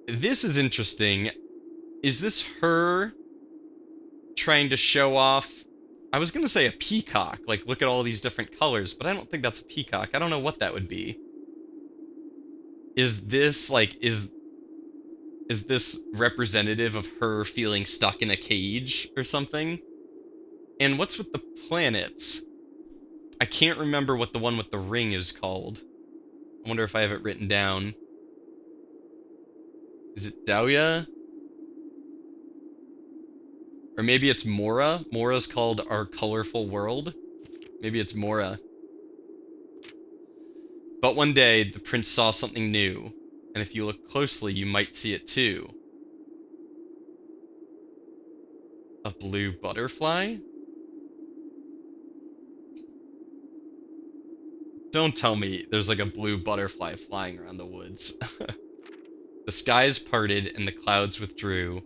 This is interesting. Is this her trying to show off? I was gonna say a peacock, like look at all these different colors, but I don't think that's a peacock. I don't know what that would be. Is this like is this representative of her feeling stuck in a cage or something? And what's with the planets? I can't remember what the one with the ring is called. I wonder if I have it written down. Is it Dahlia? Or maybe it's Mora? Mora's called Our Colorful World? Maybe it's Mora. But one day, the prince saw something new, and if you look closely, you might see it too. A blue butterfly? Don't tell me there's like a blue butterfly flying around the woods. The skies parted and the clouds withdrew.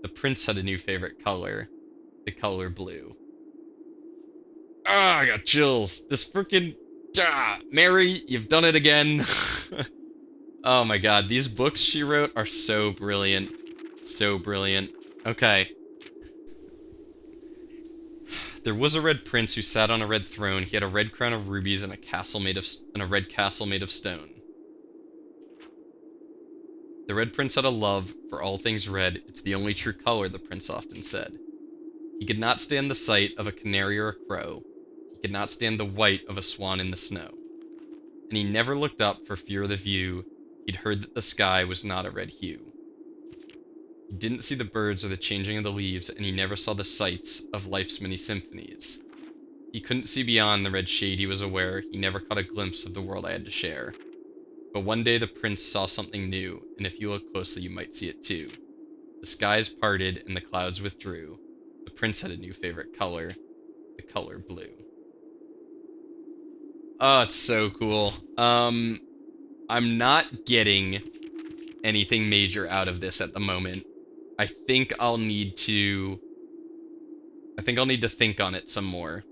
The prince had a new favorite color, the color blue. Ah, I got chills. This freaking... Mary, you've done it again. Oh my god, these books she wrote are so brilliant. So brilliant. Okay. There was a red prince who sat on a red throne. He had a red crown of rubies and a red castle made of stone. The red prince had a love for all things red. It's the only true color, the prince often said. He could not stand the sight of a canary or a crow. He could not stand the white of a swan in the snow. And he never looked up for fear of the view. He'd heard that the sky was not a red hue. He didn't see the birds or the changing of the leaves, and he never saw the sights of life's many symphonies. He couldn't see beyond the red shade he was aware. He never caught a glimpse of the world I had to share. But one day the prince saw something new, and if you look closely you might see it too. The skies parted and the clouds withdrew. The prince had a new favorite color, the color blue. Oh, it's so cool. I'm not getting anything major out of this at the moment. I think I'll need to think on it some more.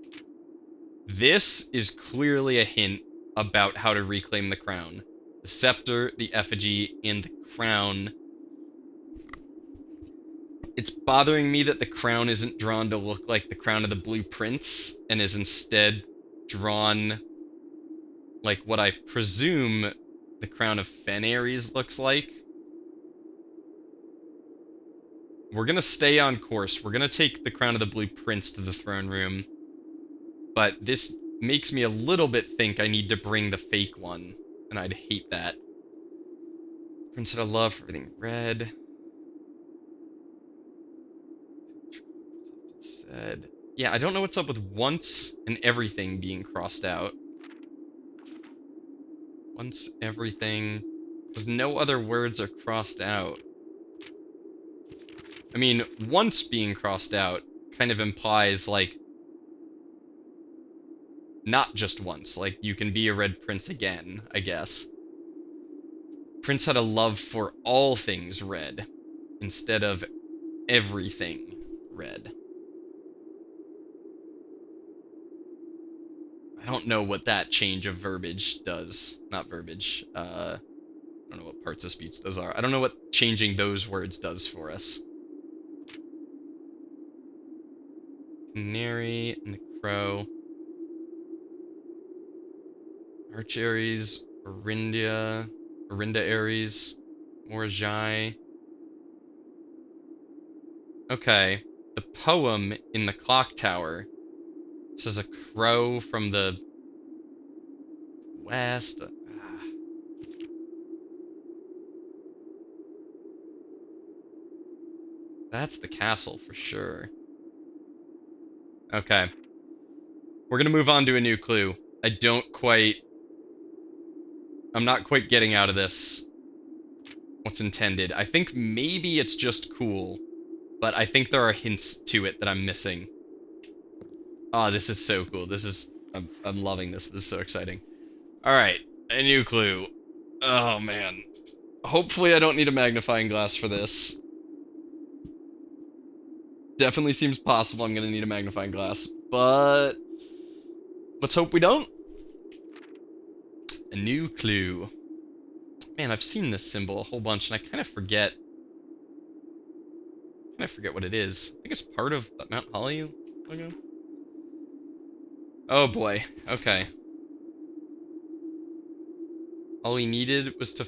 This is clearly a hint about how to reclaim the crown. The scepter, the effigy, and the crown. It's bothering me that the crown isn't drawn to look like the crown of the Blue Prince, and is instead drawn like what I presume the crown of Fen-Ares looks like. We're gonna stay on course. We're gonna take the crown of the Blue Prince to the throne room. But this makes me a little bit think I need to bring the fake one. And I'd hate that. Prince had a love for everything red. Said. Yeah, I don't know what's up with once and everything being crossed out. Once everything... Because no other words are crossed out. I mean, once being crossed out kind of implies, like, not just once. Like, you can be a red prince again, I guess. Prince had a love for all things red, instead of everything red. I don't know what that change of verbiage does. Not verbiage. I don't know what parts of speech those are. I don't know what changing those words does for us. Canary and the crow. Arch-Aries, Orinda Aries, Morjai. Okay, the poem in the clock tower says a crow from the west. That's the castle for sure. Okay. We're gonna move on to a new clue. I'm not quite getting out of this what's intended. I think maybe it's just cool, but I think there are hints to it that I'm missing. Oh, this is so cool. I'm loving this. This is so exciting. Alright, a new clue. Oh, man. Hopefully I don't need a magnifying glass for this. Definitely seems possible I'm gonna need a magnifying glass, but let's hope we don't. A new clue. Man, I've seen this symbol a whole bunch, and I kind of forget what it is. I think it's part of the Mount Holly logo. Oh boy. Okay. All he needed was to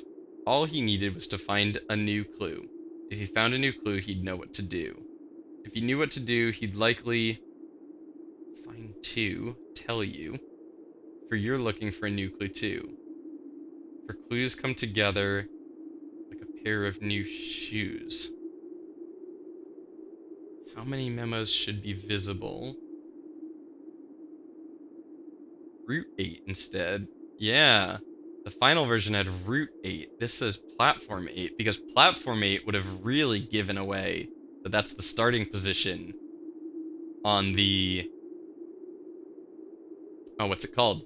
find a new clue. If he found a new clue, he'd know what to do. If he knew what to do, he'd likely find two, tell you. For you're looking for a new clue too. For clues come together like a pair of new shoes. How many memos should be visible? Route 8 instead. Yeah. The final version had Route 8. This says Platform 8 because Platform 8 would have really given away that that's the starting position on the... Oh, what's it called?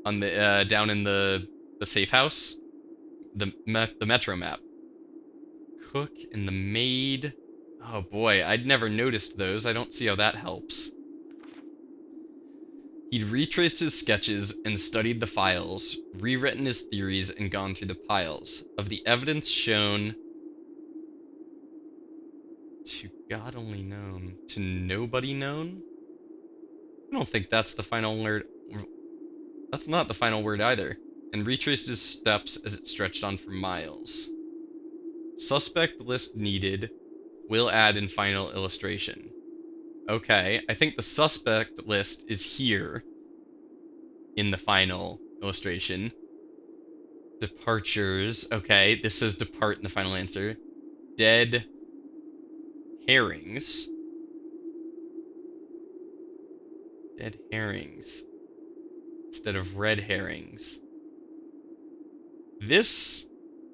on the down in the safe house, the metro map. Cook and the maid. Oh boy, I'd never noticed those. I don't see how that helps. He'd retraced his sketches and studied the files, rewritten his theories and gone through the piles. Of the evidence shown to God only known, to nobody known? I don't think that's the final word. That's not the final word either. And retraced his steps as it stretched on for miles. Suspect list needed. Will add in final illustration. Okay, I think the suspect list is here in the final illustration. Departures. Okay, this says depart in the final answer. Dead herrings. Dead herrings. Instead of red herrings. This...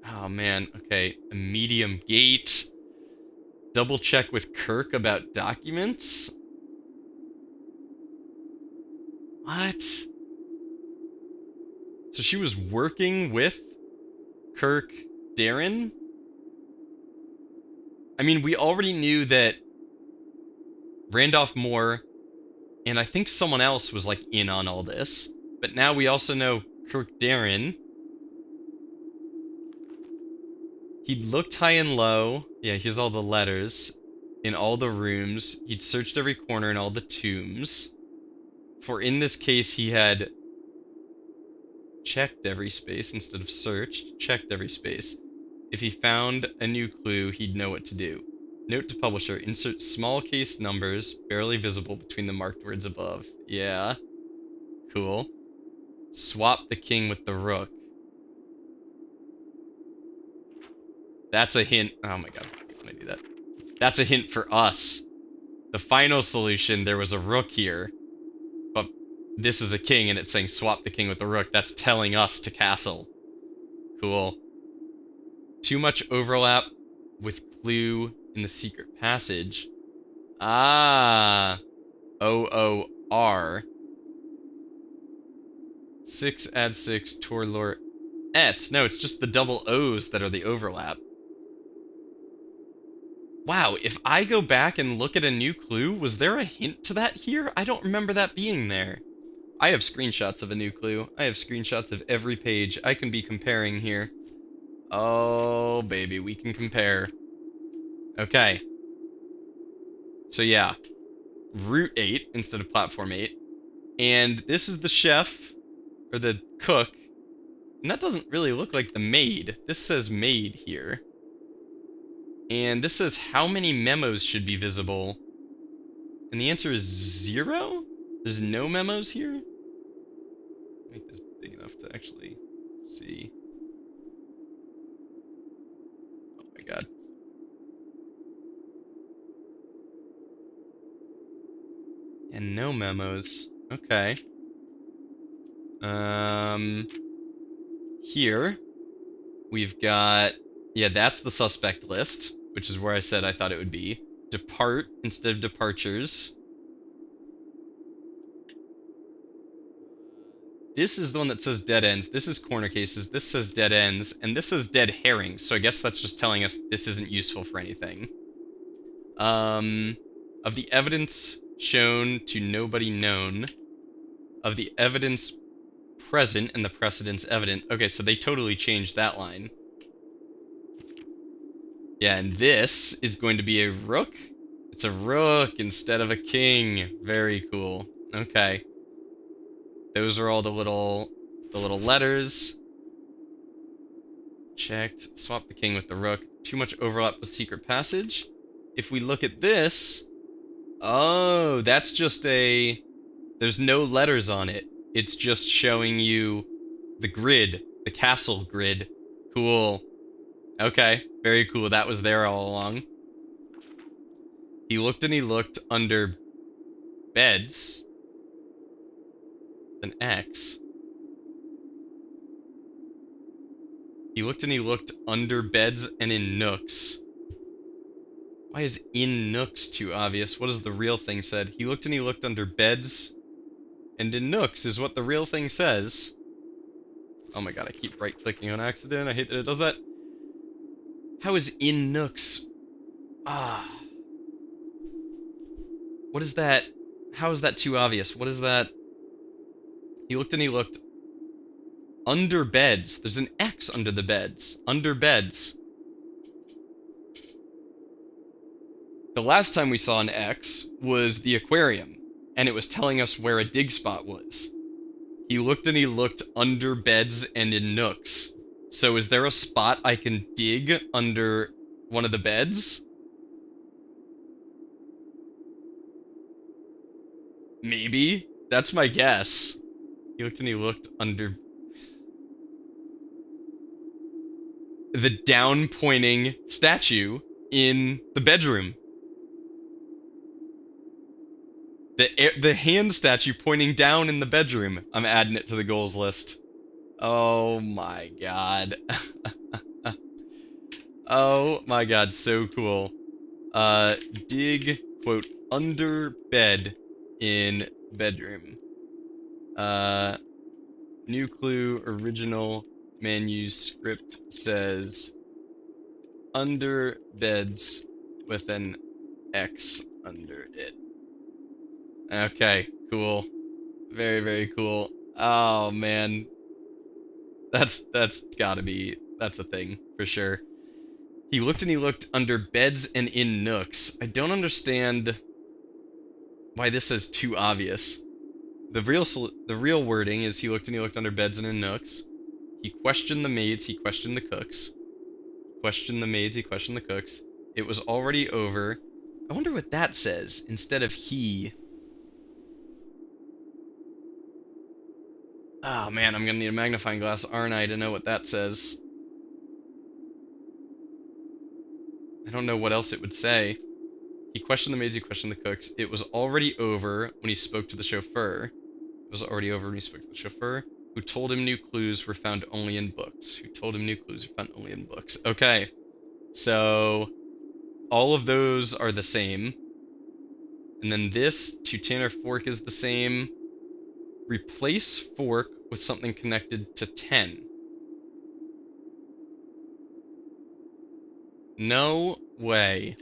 Oh man, okay. A medium gate. Double check with Kirk about documents? What? So she was working with Kirk Darren? I mean, we already knew that Randolph Moore and I think someone else was like in on all this. But now we also know Kirk Darren. He'd looked high and low. Yeah, here's all the letters. In all the rooms. He'd searched every corner in all the tombs. For in this case, he had checked every space instead of searched. Checked every space. If he found a new clue, he'd know what to do. Note to publisher, insert small case numbers, barely visible between the marked words above. Yeah. Cool. Swap the king with the rook. That's a hint. Oh my god, when I do that. That's a hint for us. The final solution, there was a rook here. But this is a king and it's saying swap the king with the rook. That's telling us to castle. Cool. Too much overlap with clue in the secret passage. Ah. OOR. 6 add 6 Torlor et. No, it's just the double O's that are the overlap. Wow, if I go back and look at a new clue, was there a hint to that here? I don't remember that being there. I have screenshots of a new clue. I have screenshots of every page. I can be comparing here. Oh, baby, we can compare. Okay. So yeah, Route 8 instead of Platform 8. And this is the chef, or the cook. And that doesn't really look like the maid. This says maid here. And this says how many memos should be visible. And the answer is 0? There's no memos here? Make this big enough to actually see. Oh my god. And no memos. Okay. Here we've got, yeah, that's the suspect list, which is where I said I thought it would be. Depart instead of departures. This is the one that says dead ends. This is corner cases. This says dead ends. And this says dead herrings. So I guess that's just telling us this isn't useful for anything. Of the evidence shown to nobody known. Of the evidence present and the precedence evident. Okay, so they totally changed that line. Yeah, and this is going to be a rook. It's a rook instead of a king. Very cool. Okay. Those are all the little letters. Checked. Swap the king with the rook. Too much overlap with secret passage. If we look at this, oh, that's just a, there's no letters on it. It's just showing you the grid, the castle grid. Cool. Okay, very cool. That was there all along. He looked and he looked under beds. An X. He looked and he looked under beds and in nooks. Why is in nooks too obvious? What does the real thing said? He looked and he looked under beds and in nooks is what the real thing says. Oh my god, I keep right-clicking on accident. I hate that it does that. How is in Nooks? Ah. What is that? How is that too obvious? What is that? He looked and he looked. Under beds. There's an X under the beds. Under beds. The last time we saw an X was the aquarium, and it was telling us where a dig spot was. He looked and he looked under beds and in nooks. So is there a spot I can dig under one of the beds? Maybe. That's my guess. He looked and he looked under the down pointing statue in the bedroom. The hand statue pointing down in the bedroom. I'm adding it to the goals list. Oh my god. Oh my god, so cool. Dig, quote, under bed in bedroom. New clue, original manuscript says under beds with an X under it. Okay, cool. Very, very cool. Oh man. That's gotta be, that's a thing, for sure. He looked and he looked under beds and in nooks. I don't understand why this is too obvious. The real wording is he looked and he looked under beds and in nooks. He questioned the maids, he questioned the cooks. Questioned the maids, he questioned the cooks. It was already over. I wonder what that says instead of he. Oh man, I'm gonna need a magnifying glass, aren't I, to know what that says. I don't know what else it would say. He questioned the maids, he questioned the cooks. It was already over when he spoke to the chauffeur. It was already over when he spoke to the chauffeur, who told him new clues were found only in books. Who told him new clues were found only in books. Okay, so all of those are the same. And then this, to Tanner Fork, is the same. Replace fork with something connected to 10. No way.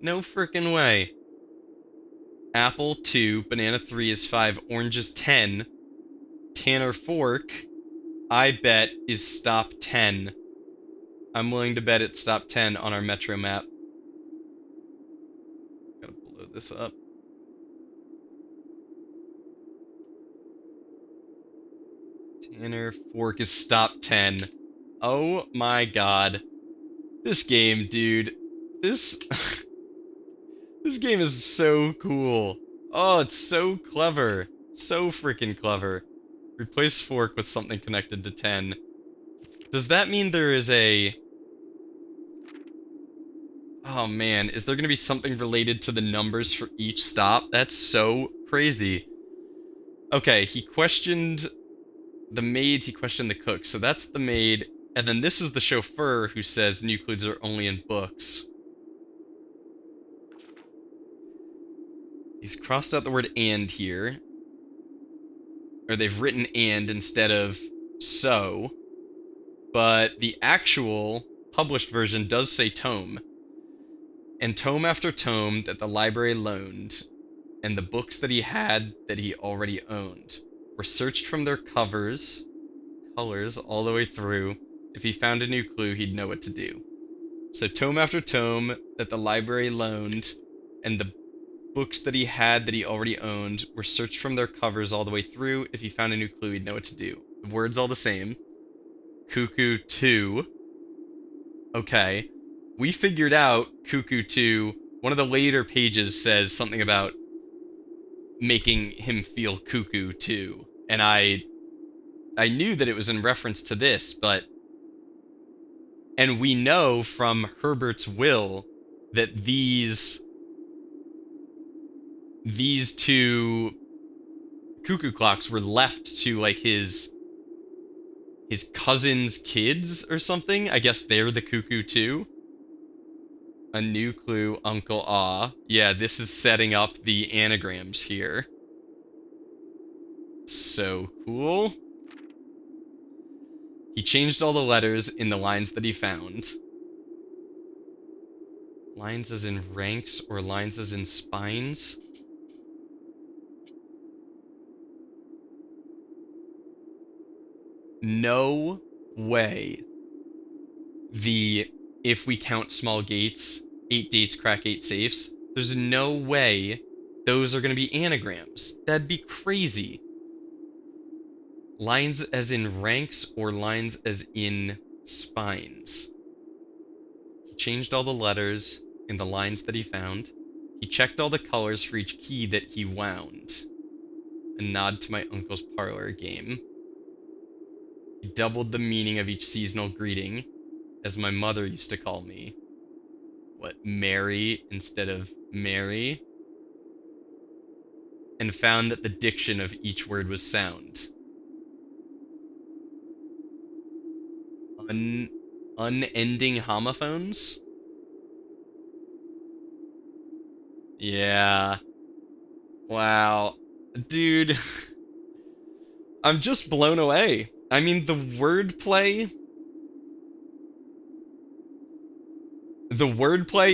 No frickin' way. Apple 2, banana 3 is 5, orange is 10. Tanner Fork, I bet, is stop 10. I'm willing to bet it's stop 10 on our Metro map. Gotta blow this up. Tanner Fork is stop 10. Oh my god. This game, dude. This this game is so cool. Oh, it's so clever. So freaking clever. Replace fork with something connected to 10. Does that mean there is a... Oh man, is there gonna be something related to the numbers for each stop? That's so crazy. Okay, he questioned the maids, he questioned the cooks. So that's the maid, and then this is the chauffeur who says new clues are only in books. He's crossed out the word and here. Or they've written and instead of so. But the actual published version does say tome. And tome after tome that the library loaned, and the books that he had that he already owned, were searched from their colors all the way through. If he found a new clue, he'd know what to do. So tome after tome that the library loaned, and the books that he had that he already owned were searched from their covers all the way through. If he found a new clue, he'd know what to do. The word's all the same. Cuckoo 2. Okay. We figured out Cuckoo 2. One of the later pages says something about making him feel cuckoo too. And I knew that it was in reference to this, but... And we know from Herbert's will that these two cuckoo clocks were left to, like, his cousin's kids or something. I guess they're the cuckoo too. A new clue, Uncle Ah. Yeah, this is setting up the anagrams here. So cool. He changed all the letters in the lines that he found. Lines as in ranks or lines as in spines? No way. If we count small gates, 8 dates crack 8 safes, there's no way those are going to be anagrams. That'd be crazy. Lines as in ranks or lines as in spines. He changed all the letters in the lines that he found. He checked all the colors for each key that he wound. A nod to my uncle's parlor game. He doubled the meaning of each seasonal greeting, as my mother used to call me. What, Mary instead of Mary? And found that the diction of each word was sound. Unending homophones? Yeah. Wow. Dude. I'm just blown away. I mean, the wordplay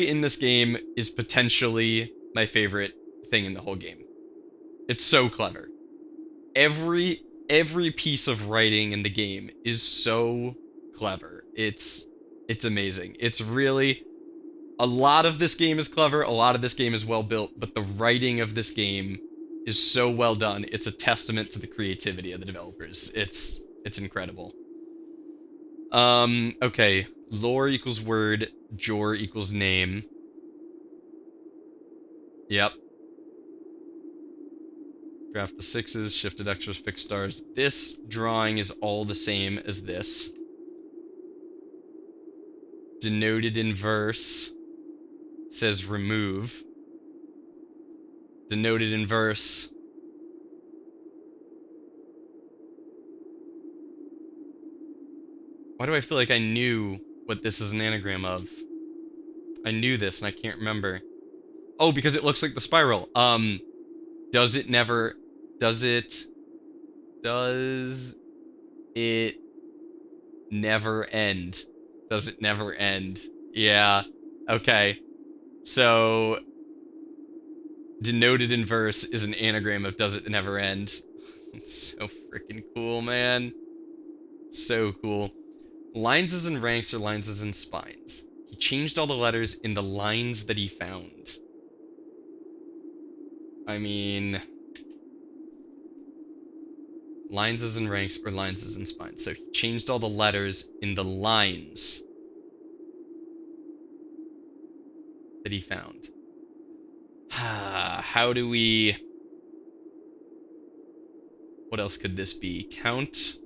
in this game is potentially my favorite thing in the whole game. It's so clever. Every piece of writing in the game is so clever. It's amazing. It's really, a lot of this game is clever, a lot of this game is well built, but the writing of this game is so well done. It's a testament to the creativity of the developers. It's incredible. Okay. Lore equals word, jor equals name. Yep. Draft the 6s, shifted extras, fixed stars. This drawing is all the same as this. Denoted in verse says remove. Denoted in verse. Why do I feel like I knew what this is an anagram of? I knew this and I can't remember. Oh, because it looks like the spiral. Does it never end? Does it never end? Yeah. Okay. So denoted in verse is an anagram of does it never end. So freaking cool, man. So cool. Lines as in ranks or lines as in spines. He changed all the letters in the lines that he found. I mean, lines as in ranks or lines as in spines. So he changed all the letters in the lines that he found. How do we... What else could this be? Count...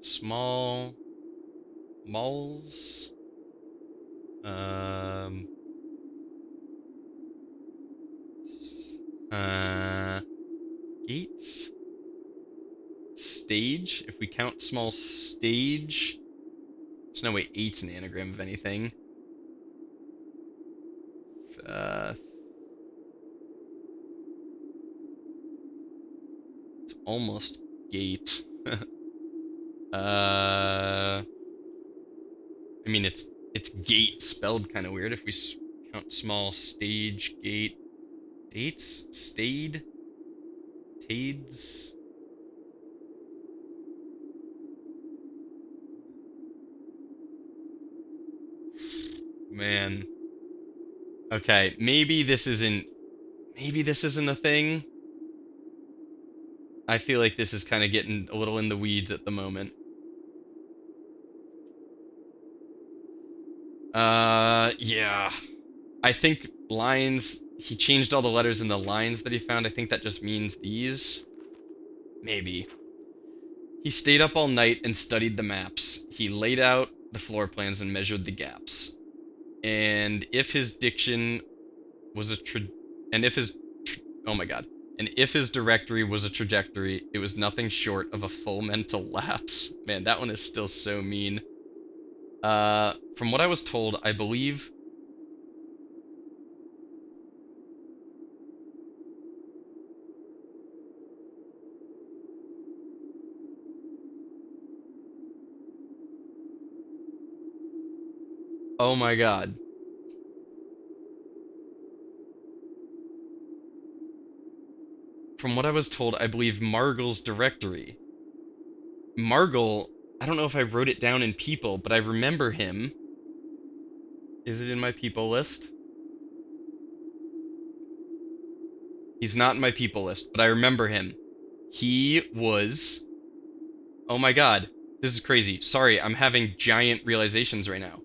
Small malls. Gates. Stage. If we count small stage, there's no way 8's an anagram of anything. It's almost gate. I mean, it's gate spelled kind of weird if we count small stage, gate, dates, stayed, tades. Man. Okay, maybe this isn't a thing. I feel like this is kind of getting a little in the weeds at the moment. Yeah. I think lines, he changed all the letters in the lines that he found. I think that just means these. Maybe. He stayed up all night and studied the maps. He laid out the floor plans and measured the gaps. And if his diction was and if his directory was a trajectory, it was nothing short of a full mental lapse. Man, that one is still so mean. From what I was told, I believe... Oh my god. From what I was told, I believe Margle's directory. Margle, I don't know if I wrote it down in people, but I remember him. Is it in my people list? He's not in my people list, but I remember him. He was... Oh my god, this is crazy. Sorry, I'm having giant realizations right now.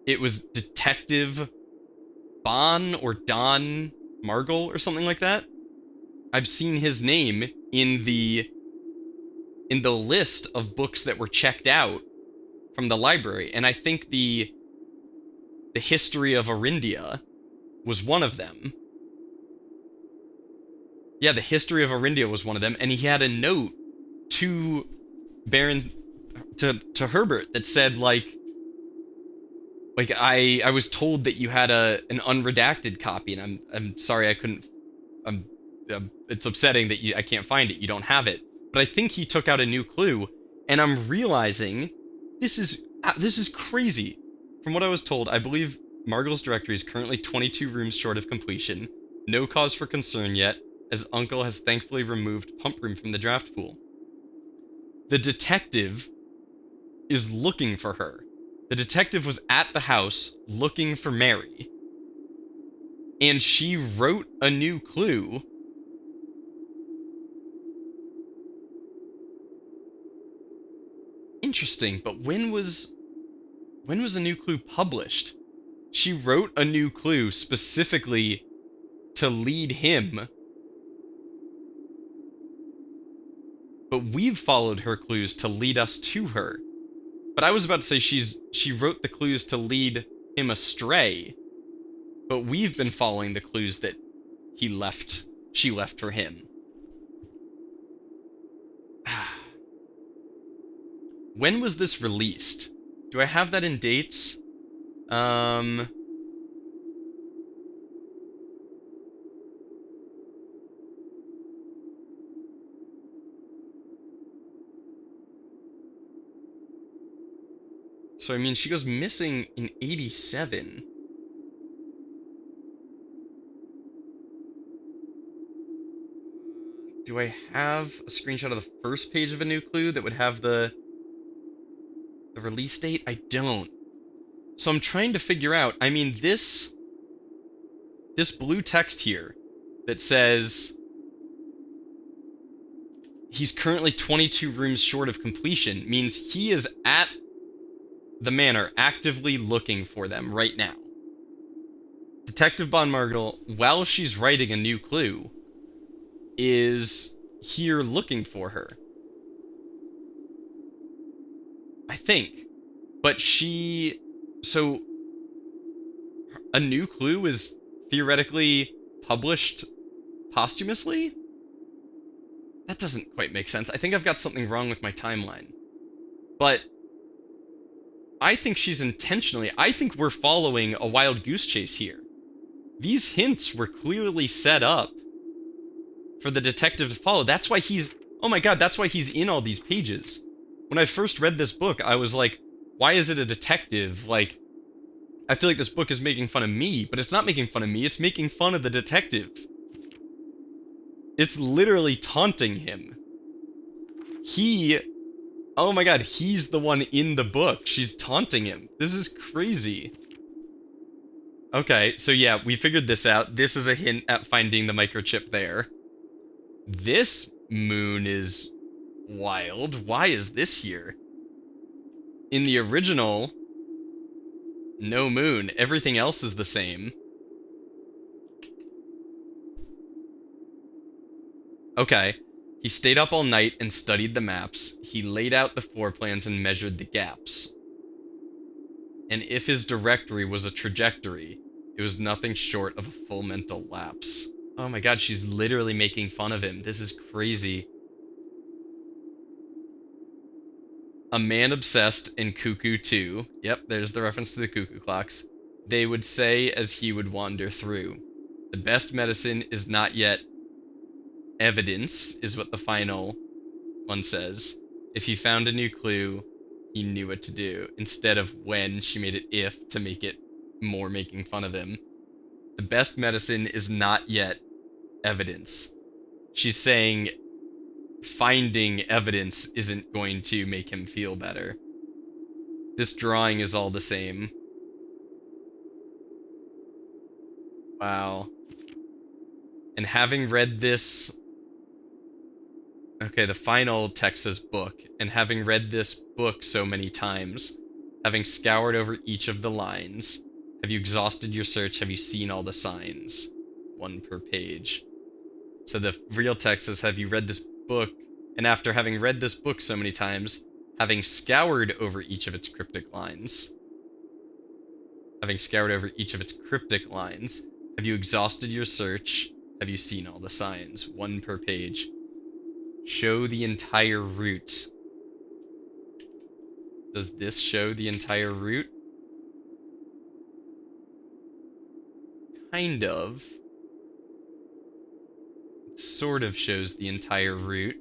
It was Detective Bon or Don Margle or something like that. I've seen his name in the list of books that were checked out from the library, and I think the History of Arindia was one of them. Yeah, the History of Arindia was one of them, and he had a note to Baron to Herbert that said like I was told that you had an unredacted copy, and I'm sorry I couldn't. It's upsetting that I can't find it. You don't have it, but I think he took out a new clue, and I'm realizing this is crazy. From what I was told, I believe Margle's directory is currently 22 rooms short of completion. No cause for concern yet, as Uncle has thankfully removed Pump Room from the draft pool. The detective is looking for her. The detective was at the house looking for Mary. And she wrote a new clue. Interesting, but when was a new clue published? She wrote a new clue specifically to lead him. But we've followed her clues to lead us to her. But I was about to say she wrote the clues to lead him astray. But we've been following the clues that she left for him. When was this released? Do I have that in dates? So, I mean, she goes missing in 87. Do I have a screenshot of the first page of a new clue that would have the release date? I don't. So I'm trying to figure out, I mean, this blue text here that says he's currently 22 rooms short of completion means he is at the manor actively looking for them right now. Detective Bon Margle, while she's writing a new clue, is here looking for her. I think. But so a new clue is theoretically published posthumously? That doesn't quite make sense. I think I've got something wrong with my timeline. But I think she's intentionally... I think we're following a wild goose chase here. These hints were clearly set up for the detective to follow. That's why he's... Oh my god, that's why he's in all these pages. When I first read this book, I was like, why is it a detective? Like, I feel like this book is making fun of me, but it's not making fun of me, it's making fun of the detective. It's literally taunting him. Oh my god, he's the one in the book. She's taunting him. This is crazy. Okay, so yeah, we figured this out. This is a hint at finding the microchip there. This moon is wild. Why is this here? In the original, no moon. Everything else is the same. Okay. He stayed up all night and studied the maps. He laid out the floor plans and measured the gaps. And if his directory was a trajectory, it was nothing short of a full mental lapse. Oh my god, she's literally making fun of him. This is crazy. A man obsessed in Cuckoo 2. Yep, there's the reference to the cuckoo clocks. They would say as he would wander through. The best medicine is not yet evidence, is what the final one says. If he found a new clue, he knew what to do. Instead of when, she made it if to make it more making fun of him. The best medicine is not yet evidence. She's saying finding evidence isn't going to make him feel better. This drawing is all the same. Wow. And having read this... Okay, the final text says book. And having read this book so many times, having scoured over each of the lines, have you exhausted your search? Have you seen all the signs? 1 per page. So the real text says, have you read this book? And after having read this book so many times, having scoured over each of its cryptic lines. Having scoured over each of its cryptic lines, have you exhausted your search? Have you seen all the signs? 1 per page. Show the entire route. Does this show the entire route? Kind of. It sort of shows the entire route.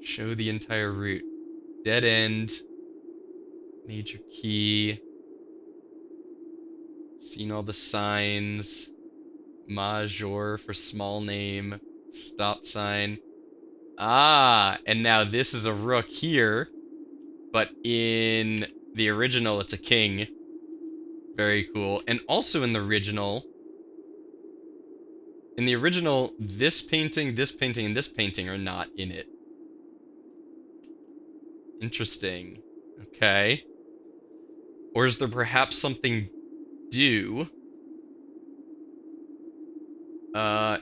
Show the entire route. Dead end. Major key. Seen all the signs. Major for small name. Stop sign. Ah, and now this is a rook here. But in the original, it's a king. Very cool. And also in the original, this painting, and this painting are not in it. Interesting. Okay. Or is there perhaps something due?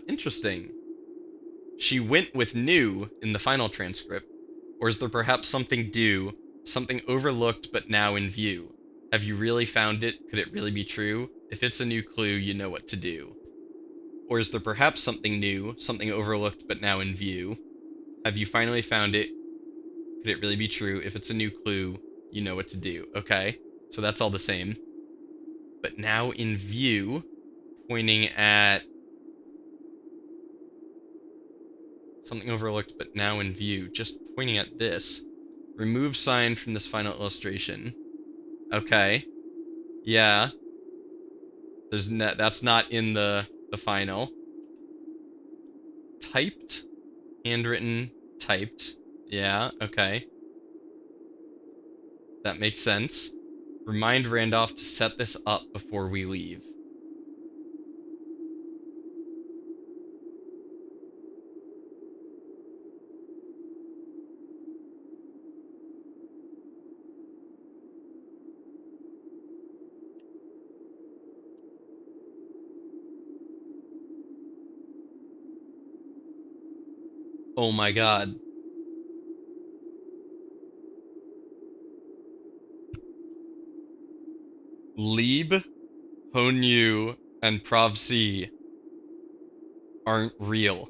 Interesting. She went with new in the final transcript. Or is there perhaps something due, something overlooked but now in view? Have you really found it? Could it really be true? If it's a new clue, you know what to do. Or is there perhaps something new, something overlooked but now in view? Have you finally found it? Could it really be true? If it's a new clue, you know what to do. Okay, so that's all the same. But now in view, pointing at something overlooked but now in view, just pointing at this. Remove sign from this final illustration. Okay. Yeah. That's not in the final. Typed. Handwritten. Typed. Yeah, okay. That makes sense. Remind Randolph to set this up before we leave. Oh my god. Lieb, Honyu, and Prov C aren't real.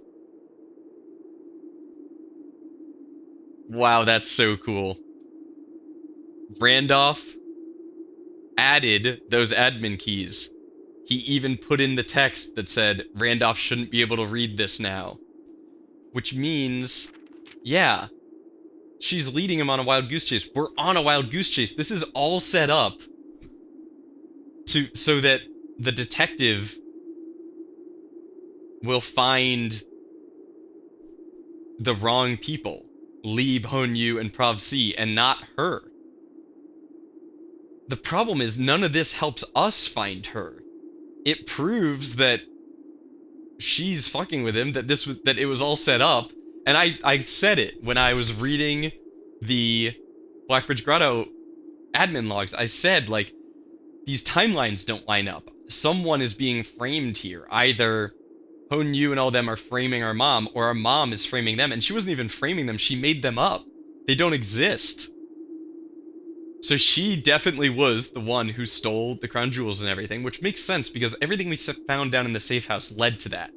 Wow, that's so cool. Randolph added those admin keys. He even put in the text that said Randolph shouldn't be able to read this now. Which means, yeah, she's leading him on a wild goose chase. We're on a wild goose chase. This is all set up so that the detective will find the wrong people. Lieb, Honyu, and Prov C, and not her. The problem is none of this helps us find her. It proves that she's fucking with him, that it was all set up. And I said it when I was reading the Blackbridge Grotto admin logs. I said, like, these timelines don't line up. Someone is being framed here. Either Honyu and all them are framing our mom, or our mom is framing them. And she wasn't even framing them, she made them up. They don't exist. So she definitely was the one who stole the crown jewels and everything, which makes sense because everything we found down in the safe house led to that.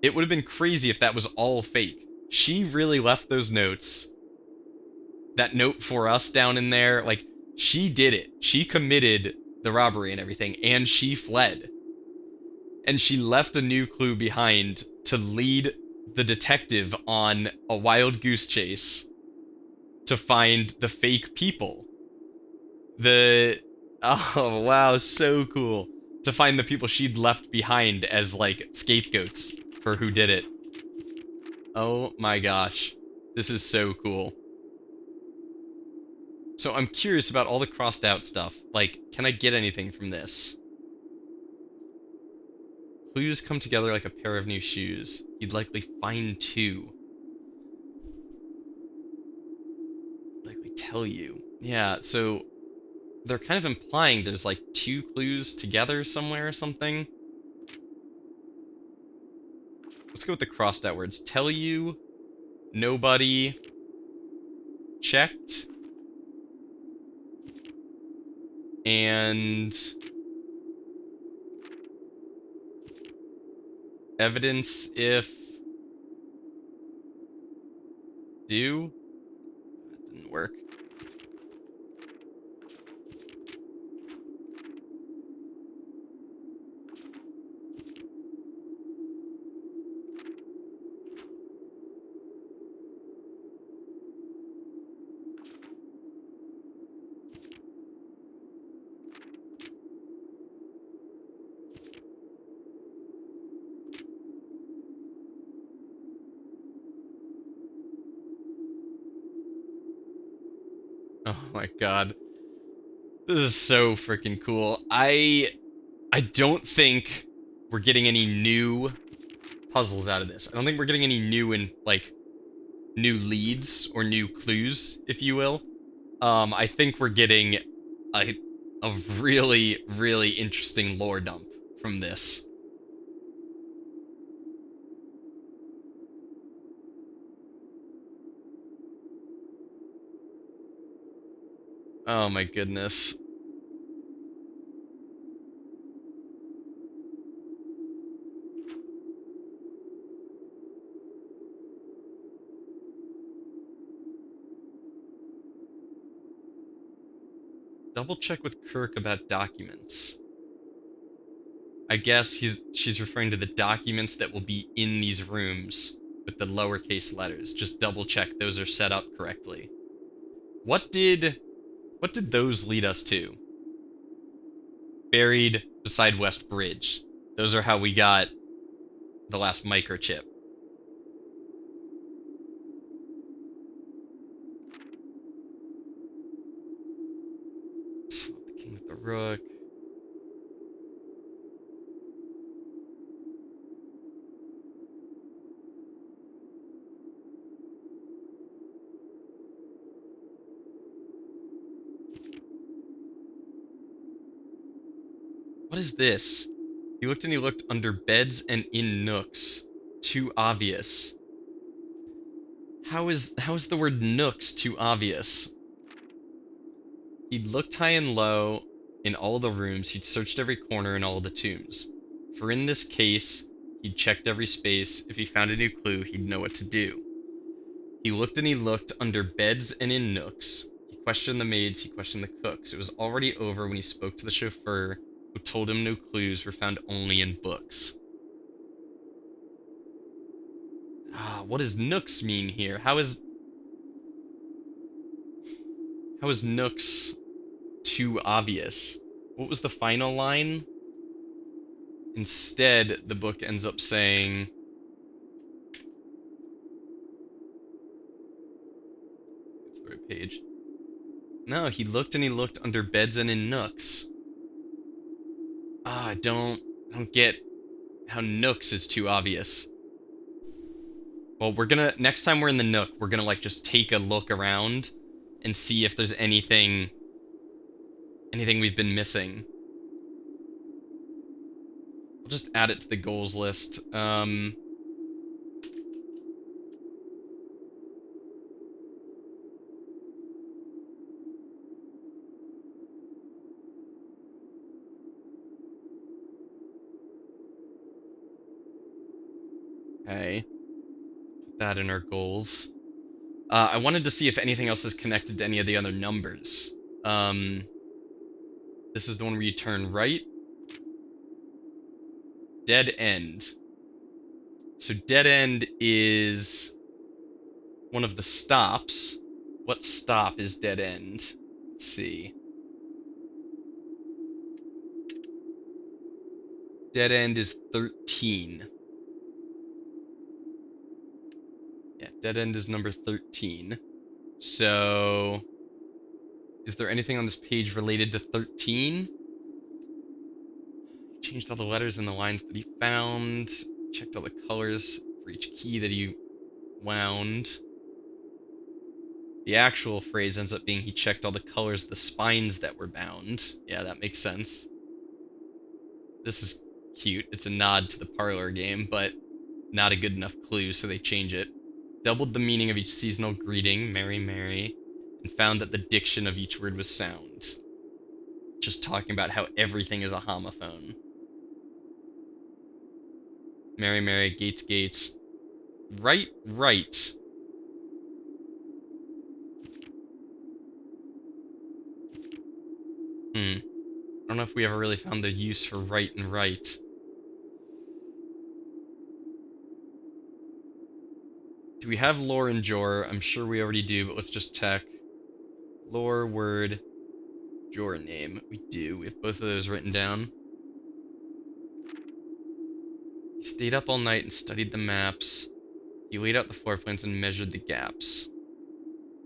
It would have been crazy if that was all fake. She really left those notes that note for us down in there, like, she did it. She committed the robbery and everything, and she fled. And she left a new clue behind to lead the detective on a wild goose chase to find the fake people. Oh wow, so cool. To find the people she'd left behind as like scapegoats for who did it. Oh my gosh. This is so cool. So I'm curious about all the crossed out stuff. Like, can I get anything from this? Clues come together like a pair of new shoes. You'd likely find two. Likely tell you. Yeah, so they're kind of implying there's like two clues together somewhere or something. Let's go with the crossed out words. Tell you, nobody, checked, and evidence if do. That didn't work. Oh my god. This is so freaking cool. I don't think we're getting any new puzzles out of this. I don't think we're getting any new new leads or new clues, if you will. I think we're getting a really, really interesting lore dump from this. Oh my goodness. Double check with Kirk about documents. I guess she's referring to the documents that will be in these rooms with the lowercase letters. Just double check those are set up correctly. What did those lead us to? Buried beside West Bridge. Those are how we got the last microchip. Swap the king with the rook. What is this? He looked and he looked under beds and in nooks. Too obvious. How is the word nooks too obvious? He'd looked high and low in all the rooms, he'd searched every corner in all the tombs. For in this case, he'd checked every space. If he found a new clue, he'd know what to do. He looked and he looked under beds and in nooks. He questioned the maids, he questioned the cooks. It was already over when he spoke to the chauffeur, who told him no clues were found only in books. What does nooks mean here? How is nooks too obvious? What was the final line? Instead, the book ends up saying... It's the right page. No, he looked and he looked under beds and in nooks. I don't get how nooks is too obvious. Well, next time we're in the nook, we're gonna like just take a look around and see if there's anything we've been missing. I'll just add it to the goals list. Okay. Put that in our goals. I wanted to see if anything else is connected to any of the other numbers. This is the one where you turn right. Dead end. So dead end is one of the stops. What stop is dead end? Let's see. Dead end is 13. Yeah, dead end is number 13. So, is there anything on this page related to 13? Changed all the letters and the lines that he found. Checked all the colors for each key that he wound. The actual phrase ends up being he checked all the colors of the spines that were bound. Yeah, that makes sense. This is cute. It's a nod to the parlor game, but not a good enough clue, so they change it. Doubled the meaning of each seasonal greeting, Merry Merry, and found that the diction of each word was sound. Just talking about how everything is a homophone. Merry Merry, Gates Gates. Right, right. I don't know if we ever really found the use for right and right. Do we have lore and jor? I'm sure we already do, but let's just check. Lore, word, jor name. We do. We have both of those written down. He stayed up all night and studied the maps. He laid out the floor plans and measured the gaps.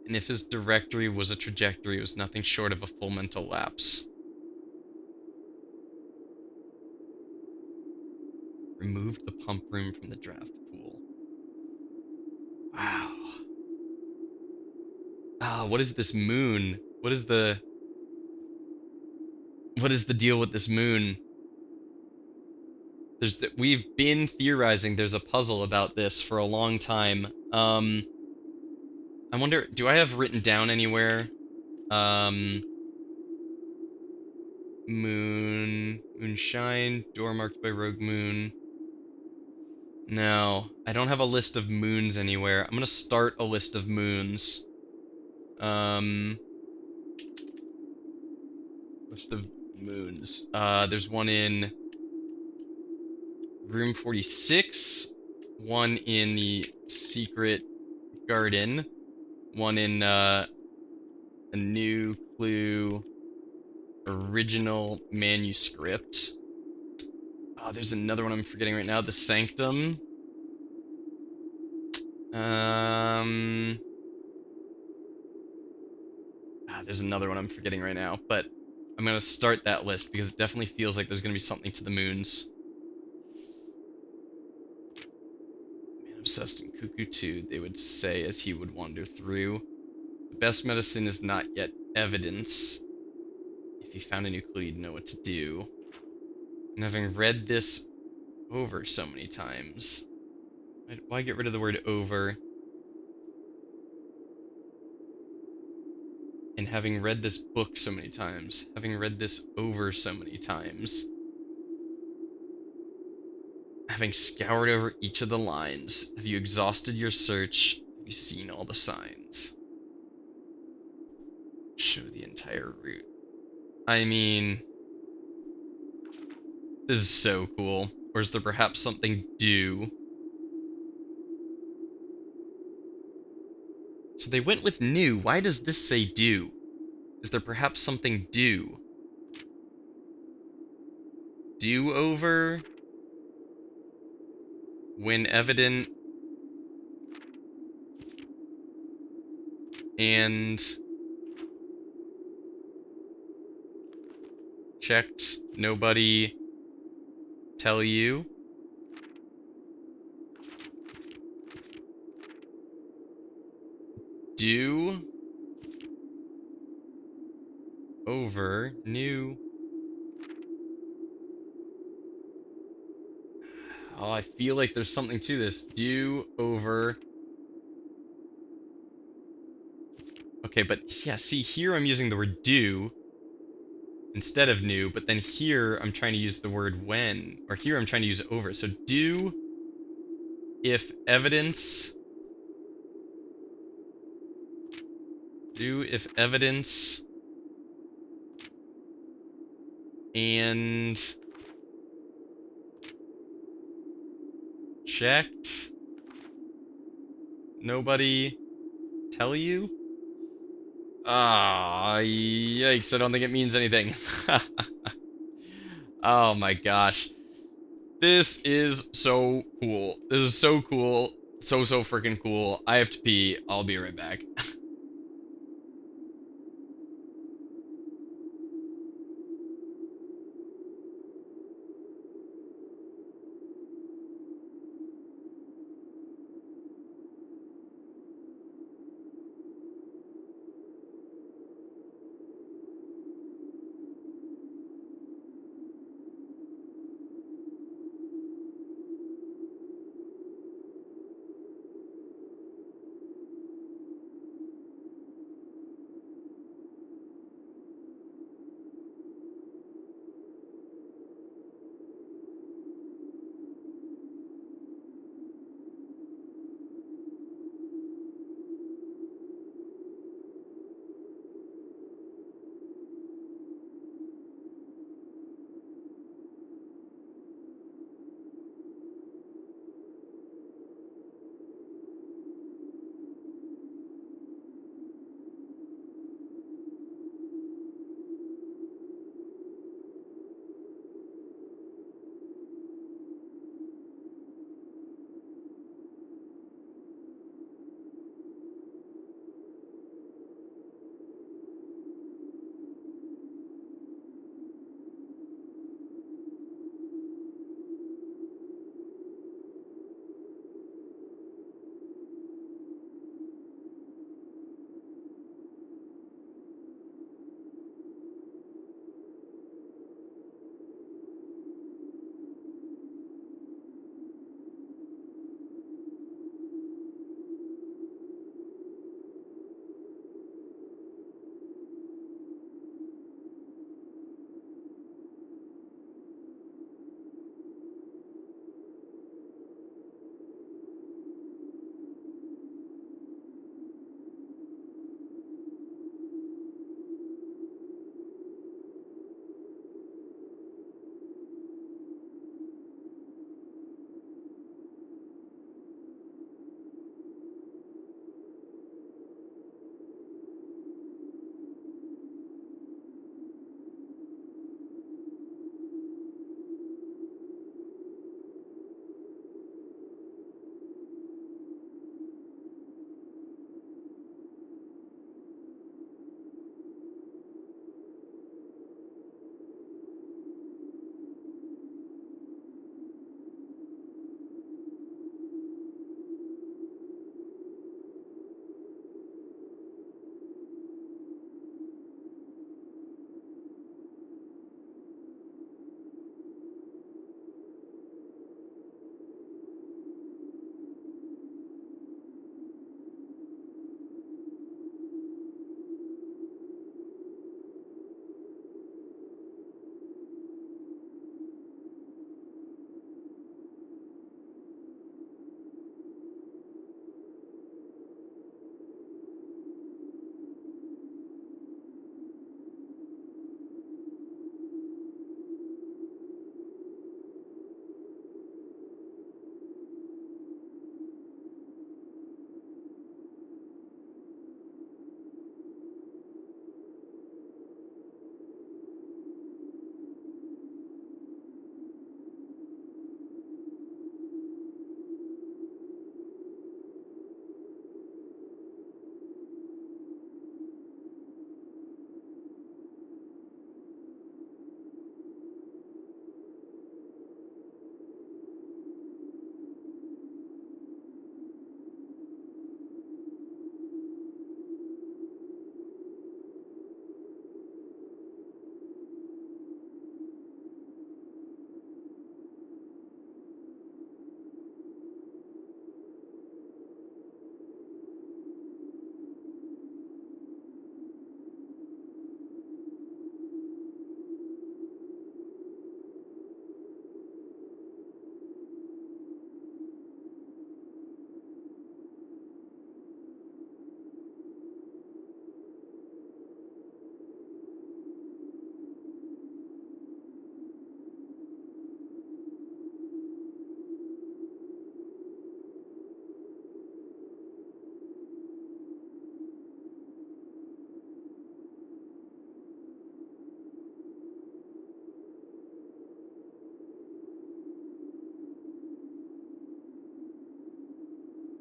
And if his directory was a trajectory, it was nothing short of a full mental lapse. Removed the pump room from the draft pool. Wow. Ah, what is this moon? What is the deal with this moon? We've been theorizing there's a puzzle about this for a long time. I wonder, do I have written down anywhere? Moonshine, door marked by rogue moon. No, I don't have a list of moons anywhere. I'm gonna start a list of moons. List of moons. There's one in room 46, one in the secret garden, one in a new clue original manuscript. Oh, there's another one I'm forgetting right now, the Sanctum. There's another one I'm forgetting right now, but I'm gonna start that list because it definitely feels like there's gonna be something to the moons. Man obsessed in Cuckoo 2, they would say as he would wander through. The best medicine is not yet evidence. If you found a new clue, you'd know what to do. And having read this over so many times, why get rid of the word over? And having read this book so many times, having read this over so many times, having scoured over each of the lines, have you exhausted your search? Have you seen all the signs? Show the entire route. I mean, this is so cool. Or is there perhaps something due? So they went with new. Why does this say due? Is there perhaps something due? Do over? When evident? And checked, nobody tell you? Do over new. Oh, I feel like there's something to this. Do over. Okay, but yeah, see, here I'm using the word do instead of new, but then here I'm trying to use the word when, or here I'm trying to use over. So do if evidence Do if evidence and checked. Nobody tell you? Ah, yikes, I don't think it means anything. Oh my gosh. This is so cool. This is so cool. So freaking cool. I have to pee. I'll be right back.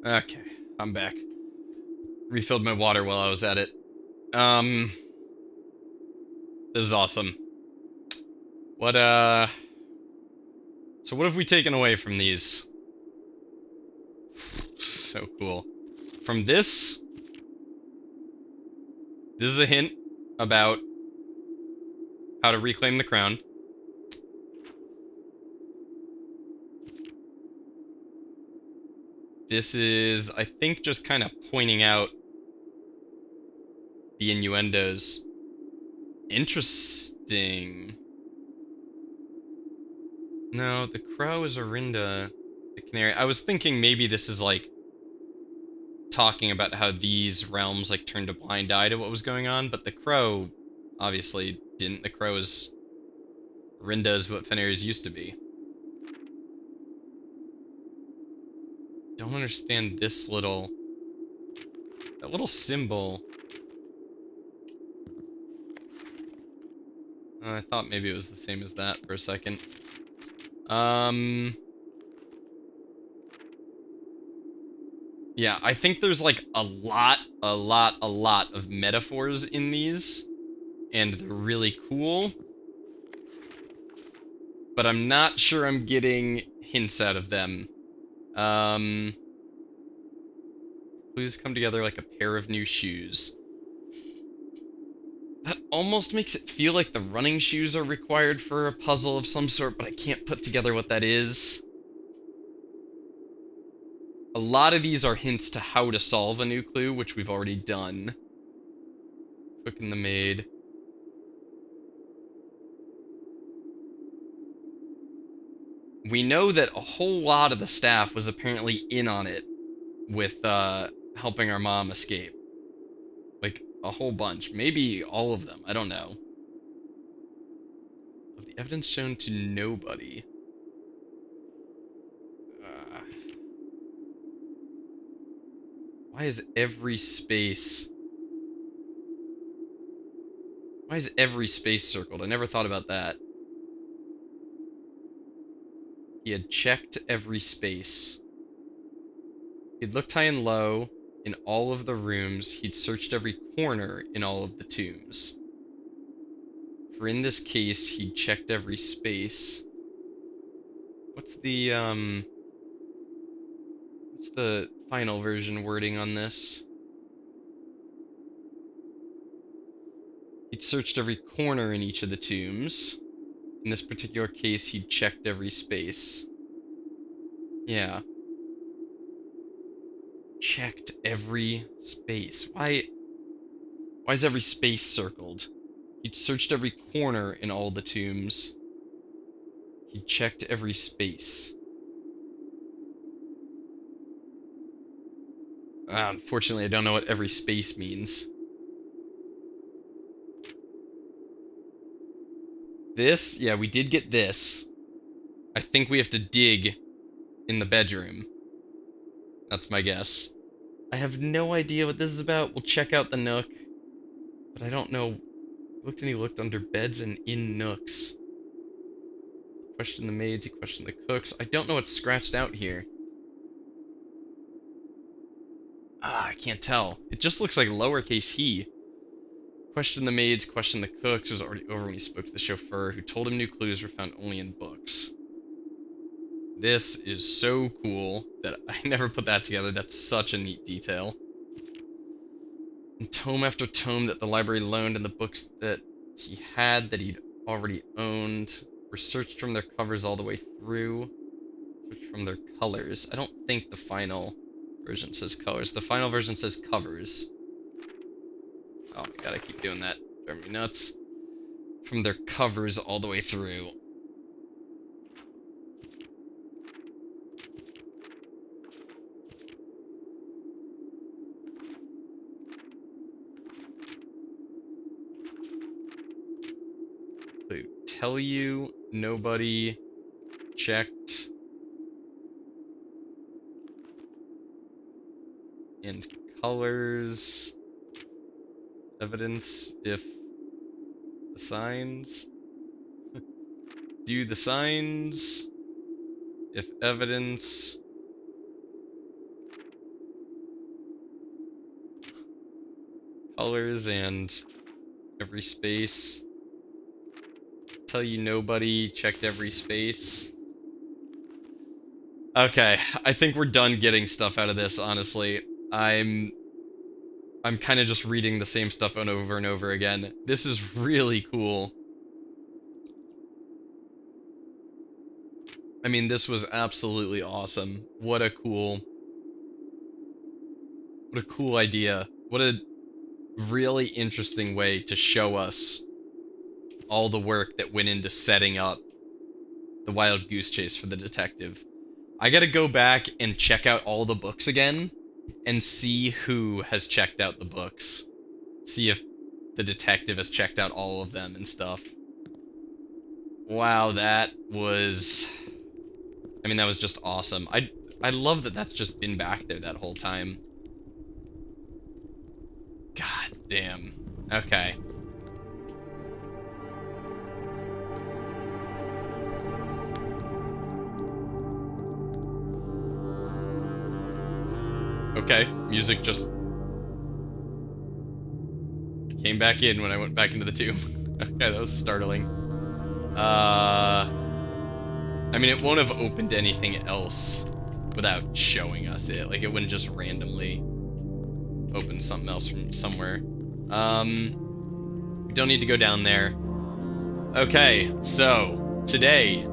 Okay, I'm back. Refilled my water while I was at it. Um, this is awesome. What, so what have we taken away from these? So cool. From this is a hint about how to reclaim the crown. This is, I think, just kind of pointing out the innuendos. Interesting. No, the crow is Orinda, the canary. I was thinking maybe this is like talking about how these realms like turned a blind eye to what was going on, but the crow obviously didn't. The crow is Orinda is what Fenrir's used to be. Don't understand this that little symbol. I thought maybe it was the same as that for a second. Yeah, I think there's like a lot of metaphors in these, and they're really cool. But I'm not sure I'm getting hints out of them. Clues come together like a pair of new shoes. That almost makes it feel like the running shoes are required for a puzzle of some sort, but I can't put together what that is. A lot of these are hints to how to solve a new clue, which we've already done. Cook and the maid. We know that a whole lot of the staff was apparently in on it with helping our mom escape. Like, a whole bunch. Maybe all of them. I don't know. Of the evidence shown to nobody. Why is every space... Why is every space circled? I never thought about that. He had checked every space. He'd looked high and low in all of the rooms. He'd searched every corner in all of the tombs. For in this case, he'd checked every space. What's the final version wording on this? He'd searched every corner in each of the tombs. In this particular case, he'd checked every space. Yeah. Checked every space. Why is every space circled? He'd searched every corner in all the tombs. He checked every space. Unfortunately, I don't know what every space means. This? Yeah, we did get this. I think we have to dig in the bedroom. That's my guess. I have no idea what this is about. We'll check out the nook. But I don't know. He looked under beds and in nooks. He questioned the maids, he questioned the cooks. I don't know what's scratched out here. I can't tell. It just looks like lowercase he. Questioned the maids, questioned the cooks. It was already over when he spoke to the chauffeur, who told him new clues were found only in books. This is so cool that I never put that together. That's such a neat detail. And tome after tome that the library loaned and the books that he had that he'd already owned were searched from their covers all the way through. Searched from their colors. I don't think the final version says colors. The final version says covers. Oh my god, I keep doing that. Driving me nuts. From their covers all the way through. They tell you nobody checked. And colors. Evidence if the signs. Do the signs if evidence colors and every space. Tell you nobody checked every space. Okay, I think we're done getting stuff out of this, honestly. I'm kind of just reading the same stuff over and over again. This is really cool. I mean, this was absolutely awesome. What a cool idea. What a really interesting way to show us all the work that went into setting up the Wild Goose Chase for the detective. I gotta go back and check out all the books again and see who has checked out the books. See if the detective has checked out all of them and stuff. Wow, that was... I mean, that was just awesome. I love that that's just been back there that whole time. God damn. Okay. Okay, music just came back in when I went back into the tomb. Okay, that was startling. I mean, it won't have opened anything else without showing us it. Like, it wouldn't just randomly open something else from somewhere. We don't need to go down there. Okay, so today,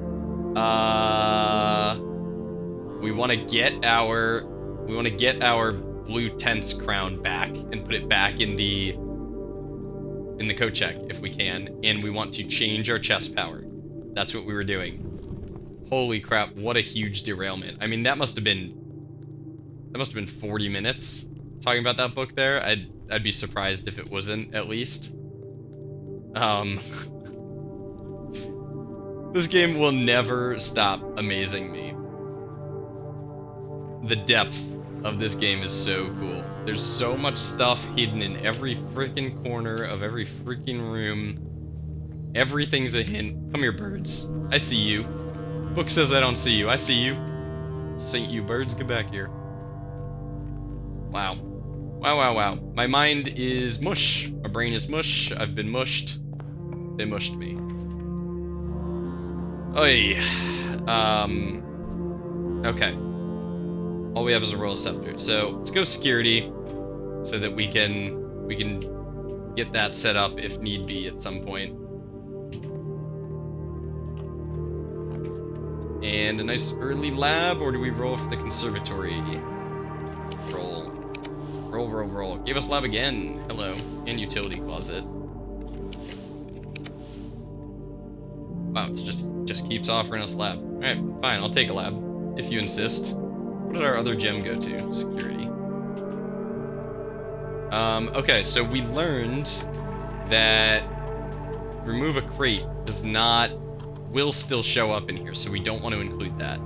we want to get our blue tents crown back and put it back in the coat check if we can, and we want to change our chest power. That's what we were doing. Holy crap, what a huge derailment. I mean, that must have been 40 minutes talking about that book there. I'd be surprised if it wasn't, at least. This game will never stop amazing me. The depth of this game is so cool. There's so much stuff hidden in every freaking corner of every freaking room. Everything's a hint. Come here, birds. I see you. Book says I don't see you. I see you. Saint you birds, get back here. Wow. Wow, wow, wow. My mind is mush. My brain is mush. I've been mushed. They mushed me. Oy. Okay. All we have is a royal scepter. So let's go security so that we can get that set up if need be at some point. And a nice early lab, or do we roll for the conservatory? Roll. Roll, roll, roll. Gave us lab again. Hello. And utility closet. Wow, it just keeps offering us lab. Alright, fine, I'll take a lab, if you insist. What did our other gem go to? Security. Okay, so we learned that remove a crate will still show up in here, so we don't want to include that.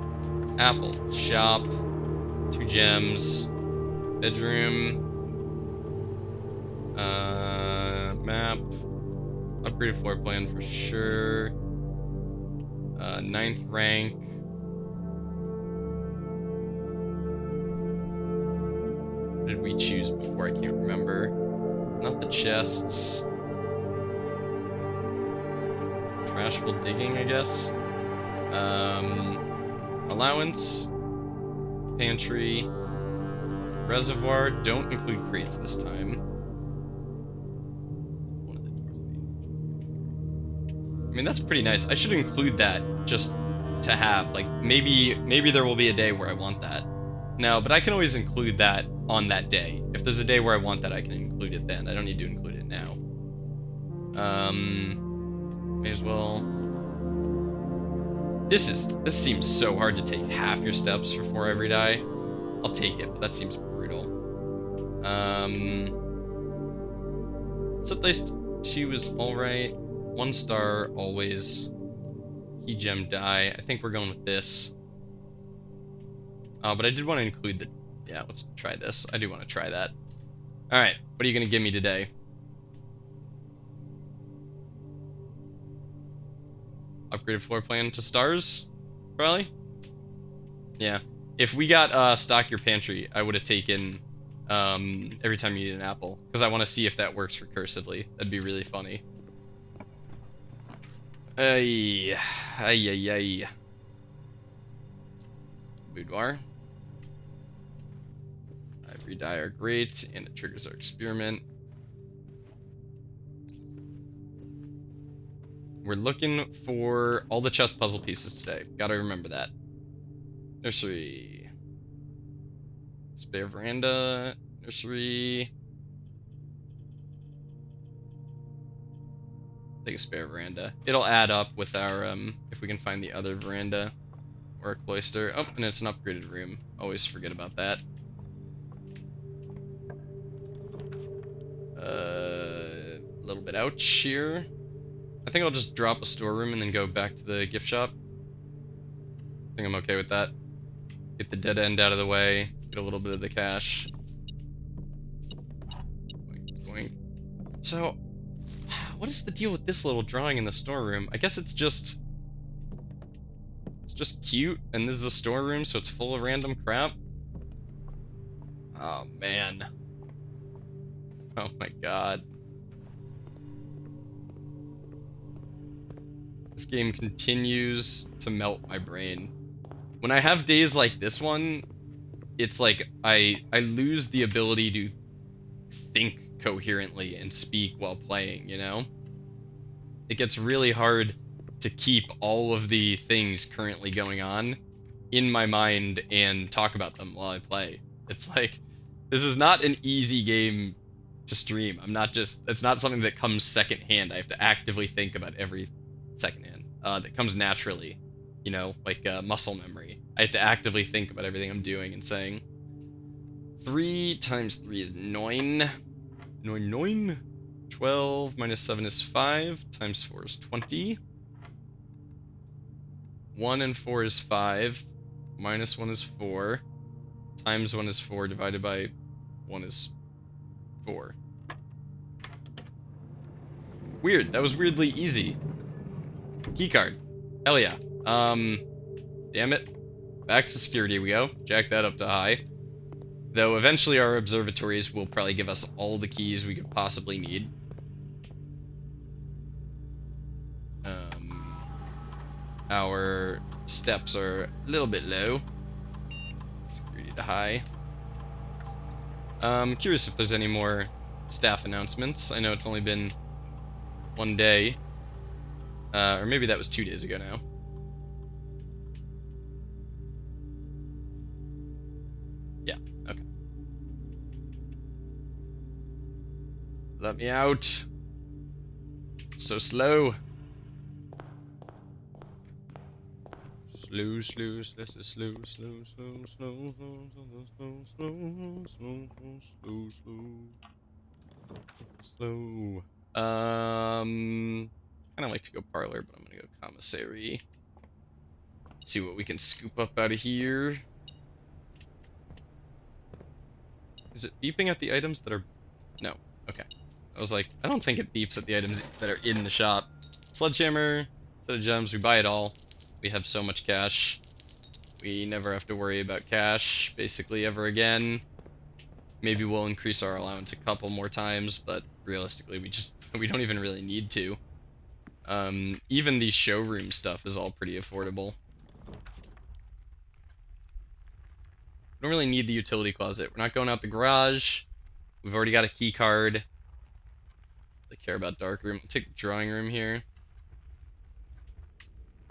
Apple, shop, 2 gems, bedroom, map, upgraded floor plan for sure, 9th rank. What did we choose before? I can't remember. Not the chests. Trashful digging, I guess. Allowance. Pantry. Reservoir. Don't include crates this time. One of the doors. I mean, that's pretty nice. I should include that just to have. Like, maybe there will be a day where I want that. No, but I can always include that on that day. If there's a day where I want that, I can include it then. I don't need to include it now. May as well. This seems so hard to take half your steps for 4 every die. I'll take it, but that seems brutal. Set list 2 is alright. 1 star always. Key gem die. I think we're going with this. But I did want to include the... Yeah, let's try this. I do want to try that. Alright, what are you going to give me today? Upgraded floor plan to stars? Probably? Yeah. If we got stock your pantry, I would have taken every time you eat an apple, because I want to see if that works recursively. That'd be really funny. Ay, ay, ay, ay. Boudoir. Ivory dye are great, and it triggers our experiment. We're looking for all the chest puzzle pieces today. Gotta remember that. Nursery. Spare veranda. Nursery. Take a spare veranda. It'll add up with our, if we can find the other veranda or a cloister. Oh, and it's an upgraded room. Always forget about that. A little bit ouch here. I think I'll just drop a storeroom and then go back to the gift shop. I think I'm okay with that. Get the dead end out of the way. Get a little bit of the cash. Boink, boink. So, what is the deal with this little drawing in the storeroom? I guess it's just cute, and this is a storeroom, so it's full of random crap. Oh man. Oh my god. This game continues to melt my brain. When I have days like this one, it's like I lose the ability to think coherently and speak while playing, you know? It gets really hard to keep all of the things currently going on in my mind and talk about them while I play. It's like, this is not an easy game to stream. It's not something that comes secondhand. I have to actively think about every secondhand. That comes naturally, you know, like muscle memory. I have to actively think about everything I'm doing and saying. 3 times 3 is 9. 9. 12 minus 7 is 5. Times 4 is 20. 1 and 4 is 5. Minus 1 is 4. Times 1 is 4. Divided by 1 is 4. Weird. That was weirdly easy. Keycard. Hell yeah. Damn it. Back to security we go. Jack that up to high. Though eventually our observatories will probably give us all the keys we could possibly need. Our steps are a little bit low. Security to high. Curious if there's any more staff announcements. I know it's only been 1 day. Or maybe that was 2 days ago now. Yeah, okay. Let me out. So slow. Slow, slow, slow, slow, slow, slow, slow, slow, slow, slow, slow, slow. Kind of like to go parlor, but I'm gonna go commissary. See what we can scoop up out of here. Is it beeping at the items that are... No. Okay. I was like, I don't think it beeps at the items that are in the shop. Sledgehammer, set of gems, we buy it all. We have so much cash. We never have to worry about cash, basically, ever again. Maybe we'll increase our allowance a couple more times, but realistically, we don't even really need to. Even the showroom stuff is all pretty affordable. We don't really need the utility closet. We're not going out the garage. We've already got a key card. I care about dark room. I'll take the drawing room here.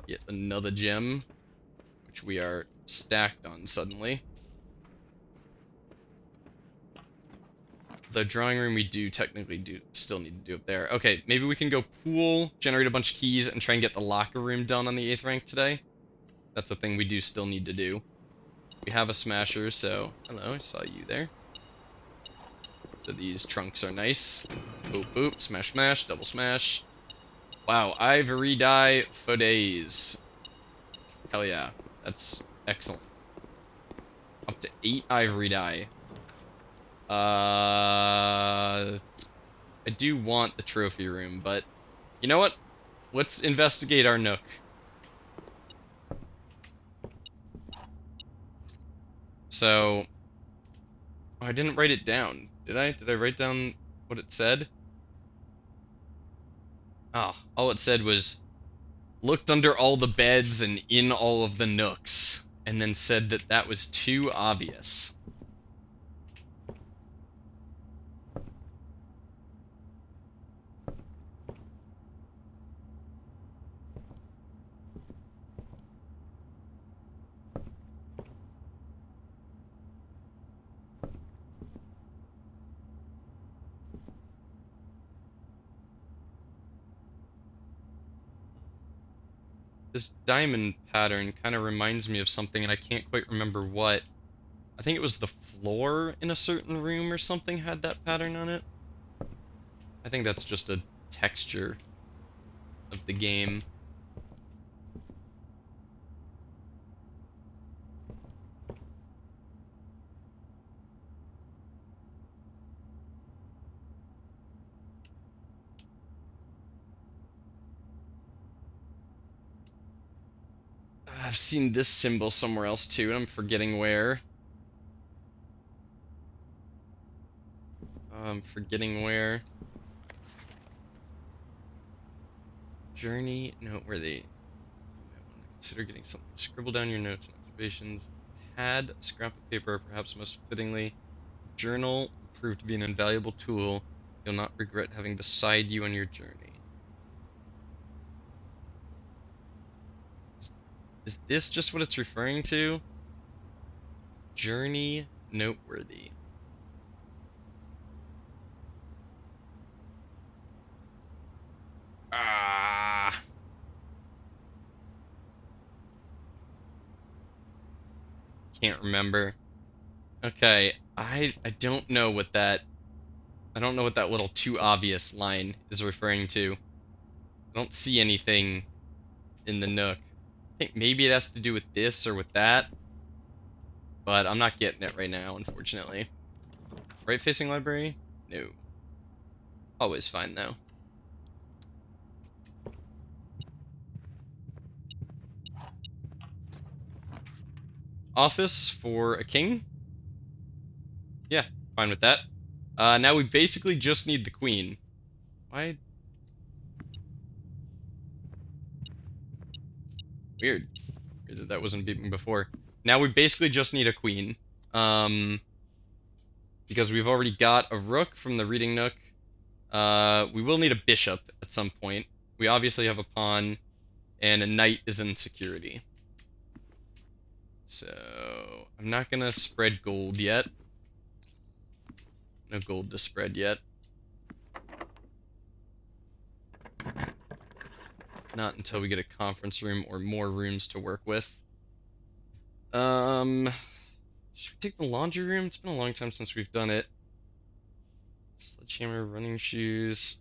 Get another gem, which we are stacked on suddenly. The drawing room we do technically still need to do up there. Okay, maybe we can go pool, generate a bunch of keys, and try and get the locker room done on the 8th rank today. That's a thing we do still need to do. We have a smasher, so... Hello, I saw you there. So these trunks are nice. Boop, boop, smash, smash, double smash. Wow, ivory dye for days. Hell yeah, that's excellent. Up to 8 ivory dye. I do want the trophy room, but you know what? Let's investigate our nook. So, Oh, I didn't write it down. Did I? Did I write down what it said? Ah, all it said was, looked under all the beds and in all of the nooks, and then said that that was too obvious. This diamond pattern kind of reminds me of something, and I can't quite remember what. I think it was the floor in a certain room or something had that pattern on it. I think that's just a texture of the game. I've seen this symbol somewhere else too, and I'm forgetting where. I'm forgetting where. Journey noteworthy. You might want to consider getting something. Scribble down your notes and observations. Had a scrap of paper, perhaps most fittingly. Journal proved to be an invaluable tool you'll not regret having beside you on your journey. Is this just what it's referring to? Journey noteworthy. Ah. Can't remember. Okay, I don't know what that little too obvious line is referring to. I don't see anything in the nook. I think maybe it has to do with this or with that, but I'm not getting it right now, unfortunately. Right facing library? No. Always fine though. Office for a king? Yeah, fine with that. Now we basically just need the queen. Why? Weird. Weird that that wasn't beeping before. Now we basically just need a queen. Because we've already got a rook from the reading nook. We will need a bishop at some point. We obviously have a pawn, and a knight is in security. So, I'm not gonna spread gold yet. No gold to spread yet. Not until we get a conference room or more rooms to work with. Should we take the laundry room? It's been a long time since we've done it. Sledgehammer, running shoes.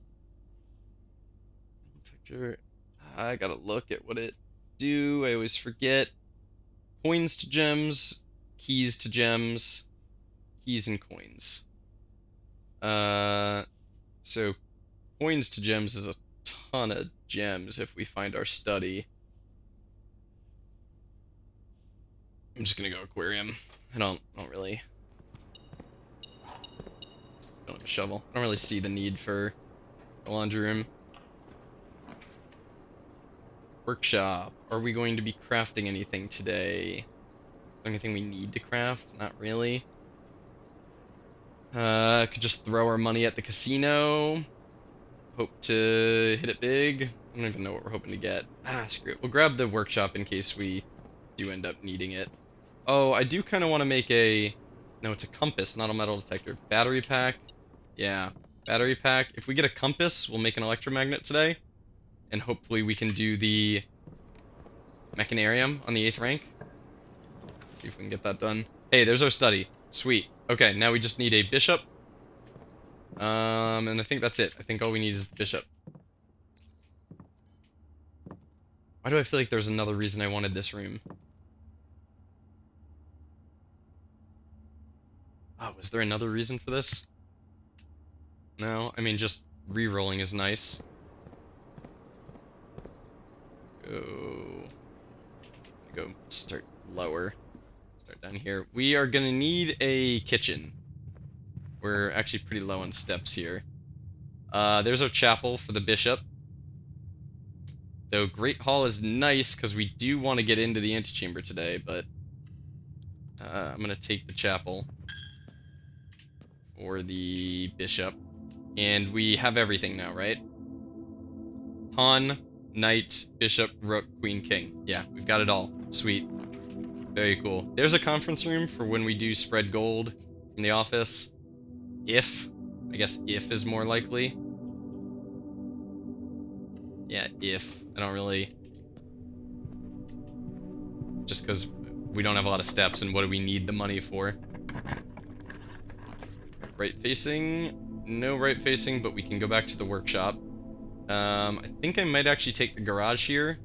I gotta look at what it do. I always forget. Coins to gems, keys to gems, keys and coins. So coins to gems is a ton of gems if we find our study. I'm just gonna go aquarium. I don't really don't have a shovel. I don't really see the need for a laundry room. Workshop. Are we going to be crafting anything today? Anything we need to craft? Not really. Could just throw our money at the casino. Hope to hit it big. I don't even know what we're hoping to get. Ah, screw it. We'll grab the workshop in case we do end up needing it. Oh, I do kind of want to make a... No, it's a compass, not a metal detector. Battery pack. Yeah, battery pack. If we get a compass, we'll make an electromagnet today. And hopefully we can do the mechanarium on the 8th rank. See if we can get that done. Hey, there's our study. Sweet. Okay, now we just need a bishop. And I think that's it. I think all we need is the bishop. Why do I feel like there's another reason I wanted this room? Oh, was there another reason for this? No, I mean just re-rolling is nice. Go start lower. Start down here. We are gonna need a kitchen. We're actually pretty low on steps here. There's our chapel for the bishop. Though Great Hall is nice because we do want to get into the antechamber today, but I'm going to take the chapel for the bishop. And we have everything now, right? Pawn, knight, bishop, rook, queen, king. Yeah, we've got it all. Sweet. Very cool. There's a conference room for when we do spread gold in the office. I guess if is more likely. Yeah, if. I don't really... Just because we don't have a lot of steps, and what do we need the money for? Right facing? No right facing, but we can go back to the workshop. I think I might actually take the garage here.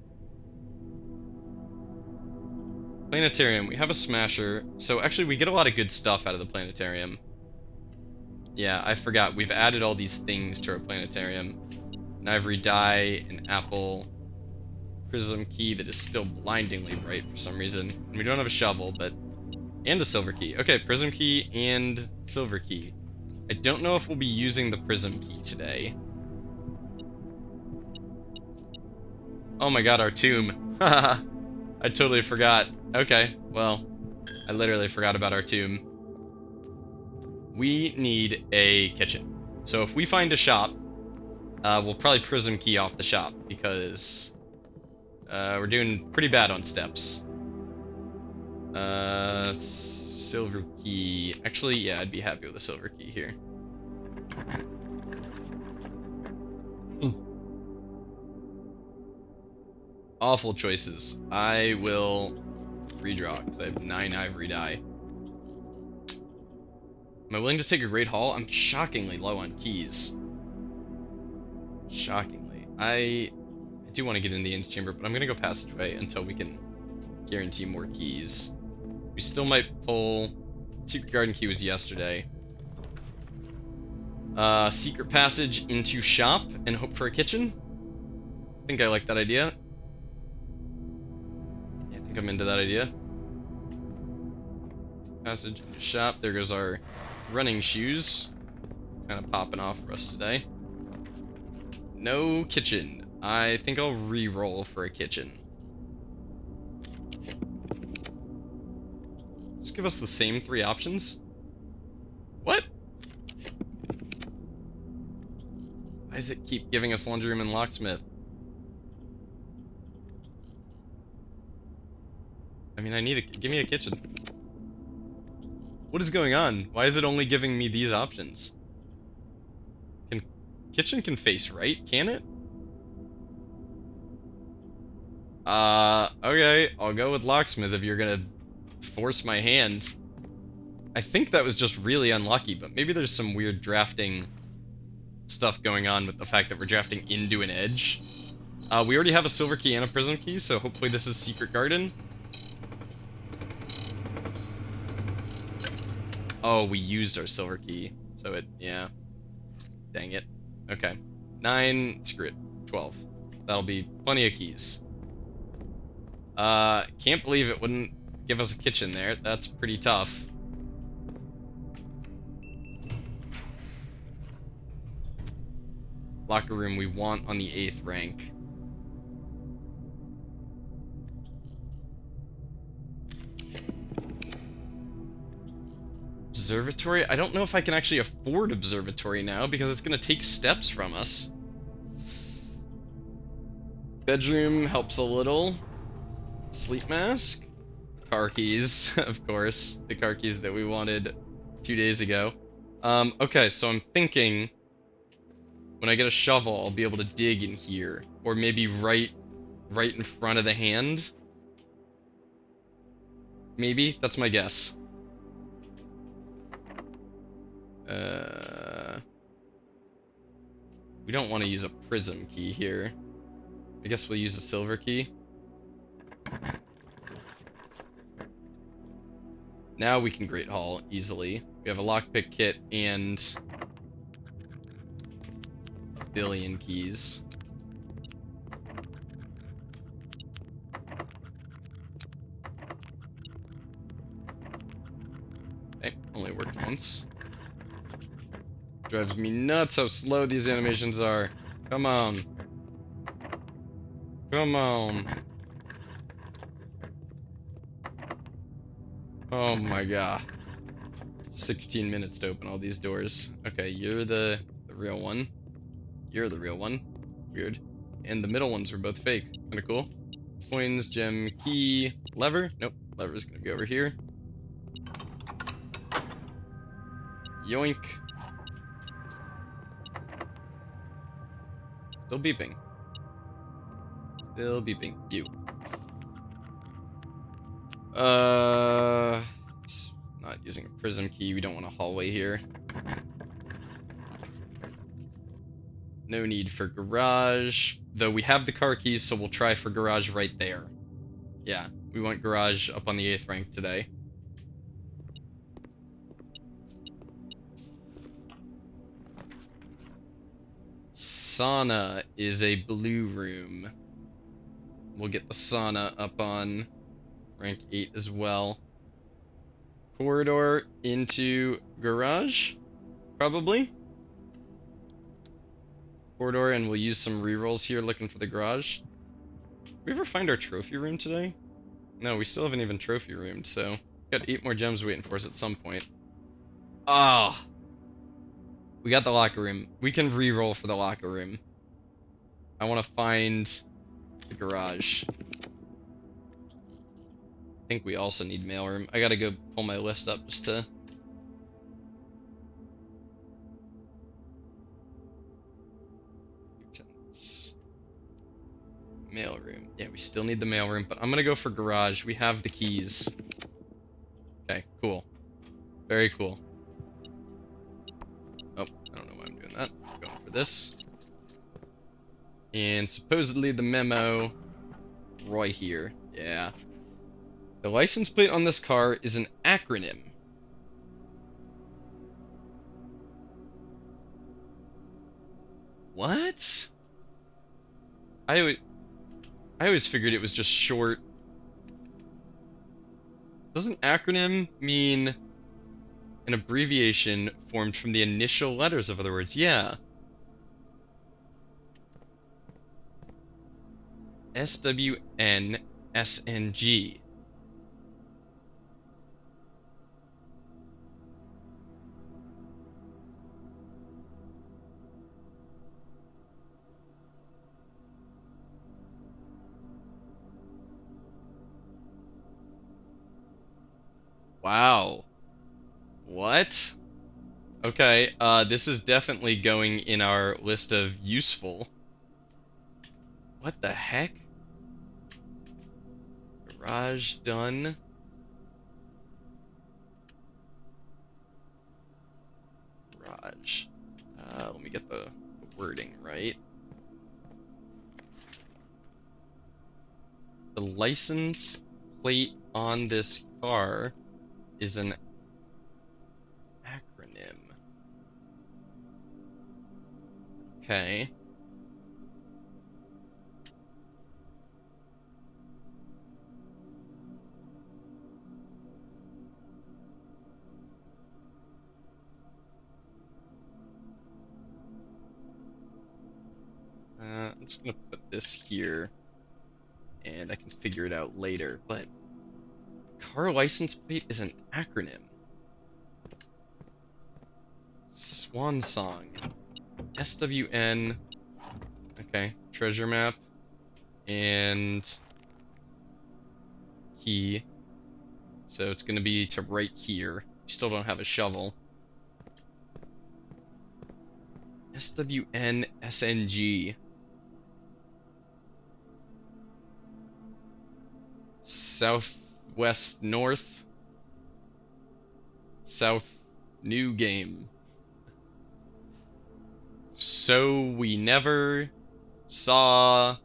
Planetarium, we have a smasher. So actually we get a lot of good stuff out of the planetarium. Yeah, I forgot. We've added all these things to our planetarium. An ivory dye, an apple, prism key that is still blindingly bright for some reason. And we don't have a shovel, but... And a silver key. Okay, prism key and silver key. I don't know if we'll be using the prism key today. Oh my god, our tomb. Haha. I totally forgot. Okay, well, I literally forgot about our tomb. We need a kitchen. So if we find a shop, we'll probably prism key off the shop because we're doing pretty bad on steps. Silver key. Actually, yeah, I'd be happy with a silver key here. Awful choices. I will redraw because I have 9 ivory dye. Am I willing to take a Great Hall? I'm shockingly low on keys. Shockingly. I do want to get in the antechamber, but I'm going to go passageway until we can guarantee more keys. We still might pull... Secret garden key was yesterday. Secret passage into shop and hope for a kitchen? I think I like that idea. Yeah, I think I'm into that idea. Passage into shop. There goes our running shoes. Kind of popping off for us today. No kitchen. I think I'll re-roll for a kitchen. Just give us the same 3 options? What? Why does it keep giving us laundry room and locksmith? I mean, I need a... Give me a kitchen. What is going on? Why is it only giving me these options? Kitchen can face right, can it? Okay, I'll go with locksmith if you're gonna force my hand. I think that was just really unlucky, but maybe there's some weird drafting stuff going on with the fact that we're drafting into an edge. We already have a silver key and a prism key, so hopefully this is secret garden. Oh, we used our silver key, so it, yeah. Dang it. Okay. 9, screw it. 12. That'll be plenty of keys. Can't believe it wouldn't give us a kitchen there. That's pretty tough. Locker room we want on the 8th rank. Observatory? I don't know if I can actually afford observatory now because it's going to take steps from us. Bedroom helps a little. Sleep mask? Car keys, of course. The car keys that we wanted 2 days ago. Okay, so I'm thinking when I get a shovel, I'll be able to dig in here. Or maybe right in front of the hand. Maybe? That's my guess. We don't want to use a prism key here. I guess we'll use a silver key. Now we can Great Hall easily. We have a lockpick kit and a billion keys. Okay, only worked once. Drives me nuts how slow these animations are. Come on. Come on. Oh my god. 16 minutes to open all these doors. Okay, you're the real one. You're the real one. Weird. And the middle ones were both fake. Kinda cool. Coins, gem, key, lever. Nope, lever's gonna be over here. Yoink. Still beeping. Still beeping. You. Not using a prism key. We don't want a hallway here. No need for garage. Though we have the car keys, so we'll try for garage right there. Yeah, we want garage up on the 8th rank today. Sauna is a blue room. We'll get the sauna up on rank 8 as well. Corridor into garage, probably. Corridor, and we'll use some rerolls here looking for the garage. Did we ever find our trophy room today? No, we still haven't even trophy roomed, so we got 8 more gems waiting for us at some point. Ah! Oh, we got the locker room. We can reroll for the locker room. I want to find the garage. I think we also need mailroom. I gotta go pull my list up just to... Mailroom. Yeah, we still need the mailroom, but I'm gonna go for garage. We have the keys. Okay, cool. Very cool. Oh, I don't know why I'm doing that. I'm going for this. And supposedly the memo... Roy here. Yeah. The license plate on this car is an acronym. What? I always figured it was just short. Doesn't acronym mean an abbreviation formed from the initial letters of other words? Yeah. SWNSNG. Wow. What? Okay, this is definitely going in our list of useful. What the heck? Garage done. Garage. Let me get the wording right. The license plate on this car is an acronym. Okay. I'm just gonna put this here, and I can figure it out later, but car license plate is an acronym. Swan Song. SWN. Okay, treasure map. And key. So it's gonna be to right here. We still don't have a shovel. SWN SNG. Southwest North. South New Game. So we never saw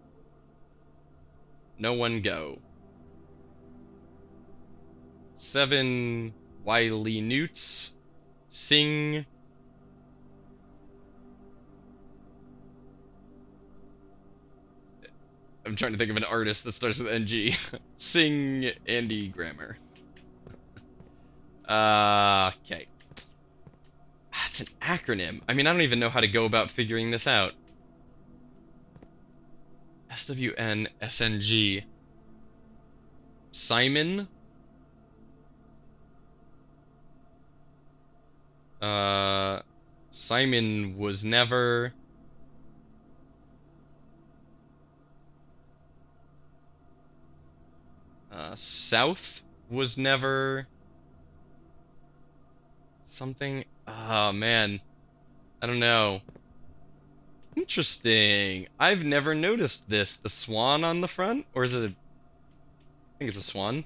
no one go. 7 Wiley Newts. Sing. I'm trying to think of an artist that starts with NG. Sing Andy Grammer. Okay. That's an acronym. I mean, I don't even know how to go about figuring this out. SWNSNG. Simon? Simon was never... South was never... Something... Oh, man. I don't know. Interesting. I've never noticed this. The swan on the front? Or is it a... I think it's a swan.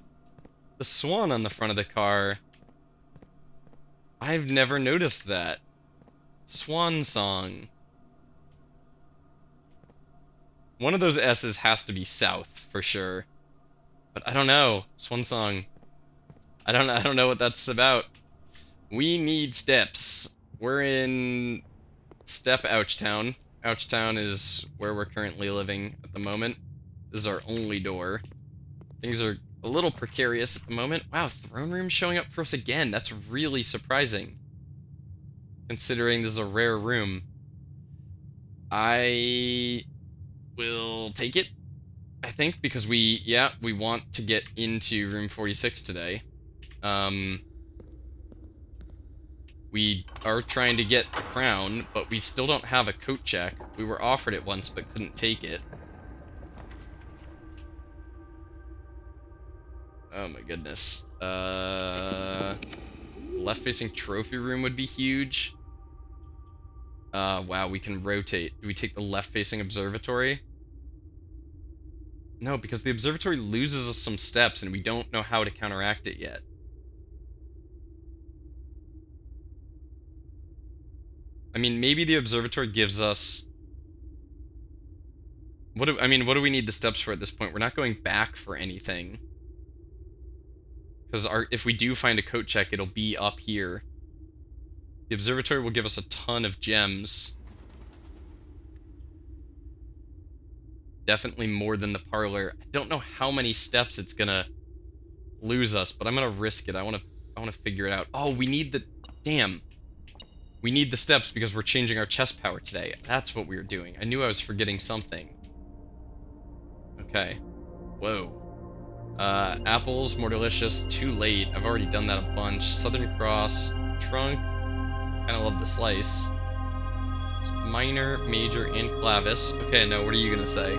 The swan on the front of the car. I've never noticed that. Swan song. One of those S's has to be south, for sure. But I don't know. Swan song. I don't know what that's about. We need steps. We're in Step Ouchtown. Ouchtown is where we're currently living at the moment. This is our only door. Things are a little precarious at the moment. Wow, throne room showing up for us again. That's really surprising, considering this is a rare room. I will take it, I think, because we want to get into room 46 today. We are trying to get the crown, but we still don't have a coat check. We were offered it once, but couldn't take it. Oh my goodness. Left-facing trophy room would be huge. Wow, we can rotate. Do we take the left-facing observatory? No, because the observatory loses us some steps, and we don't know how to counteract it yet. I mean, maybe the observatory gives us... what do we need the steps for at this point? We're not going back for anything. Because if we do find a coat check, it'll be up here. The observatory will give us a ton of gems. Definitely more than the parlor. I don't know how many steps it's gonna lose us, but I'm gonna risk it. I wanna figure it out. Oh, we need the... Damn. We need the steps because we're changing our chest power today. That's what we were doing. I knew I was forgetting something. Okay. Whoa. Apples, more delicious, too late. I've already done that a bunch. Southern Cross, trunk. Kinda love the slice. Minor, major, and clavis. Okay, no, what are you gonna say?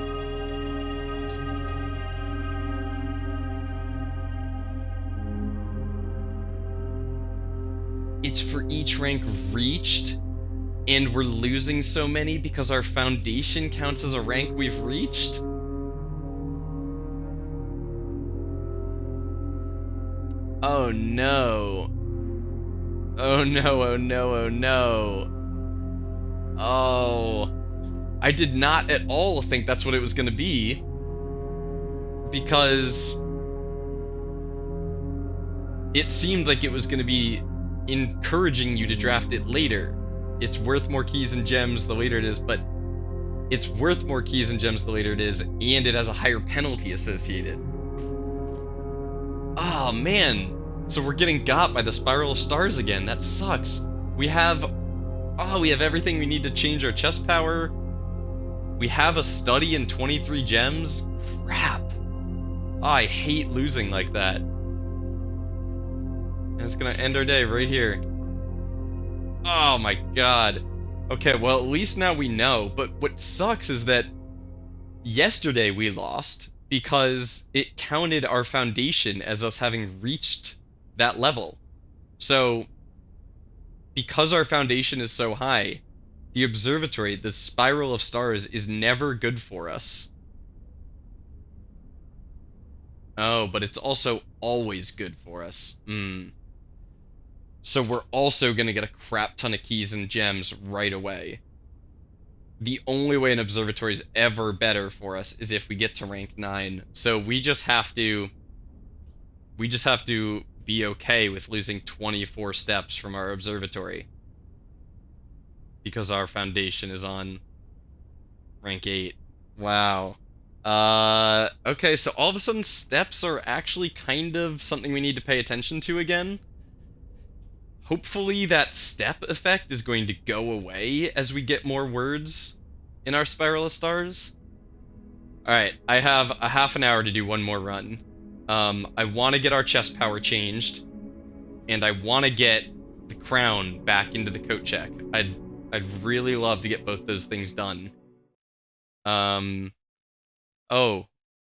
It's for each rank reached, and we're losing so many because our foundation counts as a rank we've reached? Oh no. Oh no, oh no, oh no. Oh. I did not at all think that's what it was gonna be. Because it seemed like it was gonna be encouraging you to draft it later. It's worth more keys and gems the later it is, but it's worth more keys and gems the later it is, and it has a higher penalty associated. Oh man. So we're getting got by the Spiral of Stars again. That sucks. We have everything we need to change our chest power. We have a study and 23 gems. Crap. Oh, I hate losing like that. And it's gonna end our day right here. Oh my god. Okay, well at least now we know, but what sucks is that yesterday we lost because it counted our foundation as us having reached that level. So, because our foundation is so high, the observatory, the Spiral of Stars, is never good for us. Oh, but it's also always good for us. So we're also gonna get a crap ton of keys and gems right away. The only way an observatory is ever better for us is if we get to rank 9. So we just have to be okay with losing 24 steps from our observatory. Because our foundation is on rank 8. Wow. Okay, so all of a sudden steps are actually kind of something we need to pay attention to again. Hopefully that step effect is going to go away as we get more words in our Spiral of Stars. Alright, I have a half an hour to do one more run. I want to get our chest power changed, and I want to get the crown back into the coat check. I'd really love to get both those things done. Oh,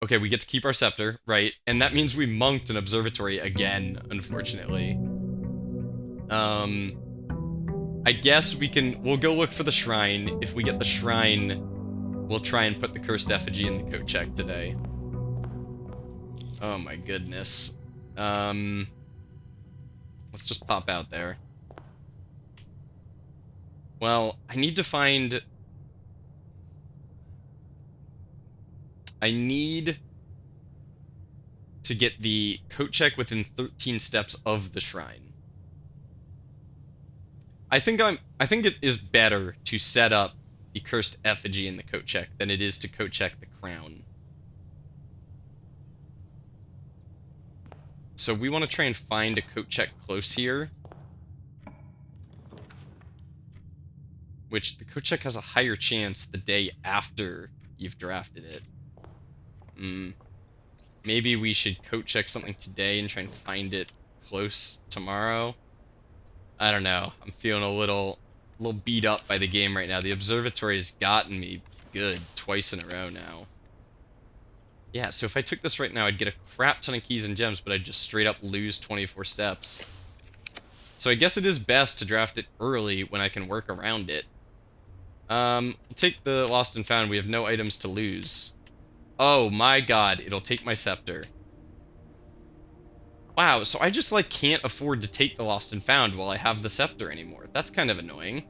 okay, we get to keep our scepter, right? And that means we monked an observatory again, unfortunately. I guess we'll go look for the shrine. If we get the shrine, we'll try and put the cursed effigy in the coat check today. Oh my goodness. Let's just pop out there. Well, I need to get the coat check within 13 steps of the shrine. I think it is better to set up the cursed effigy in the coat check than it is to coat check the crown. So we want to try and find a coat check close here. Which the coat check has a higher chance the day after you've drafted it. Maybe we should coat check something today and try and find it close tomorrow. I don't know. I'm feeling a little beat up by the game right now. The observatory has gotten me good twice in a row now. Yeah, so if I took this right now, I'd get a crap ton of keys and gems, but I'd just straight up lose 24 steps. So I guess it is best to draft it early when I can work around it. I'll take the lost and found. We have no items to lose. Oh my god, it'll take my scepter. Wow, so I just like can't afford to take the lost and found while I have the scepter anymore. That's kind of annoying.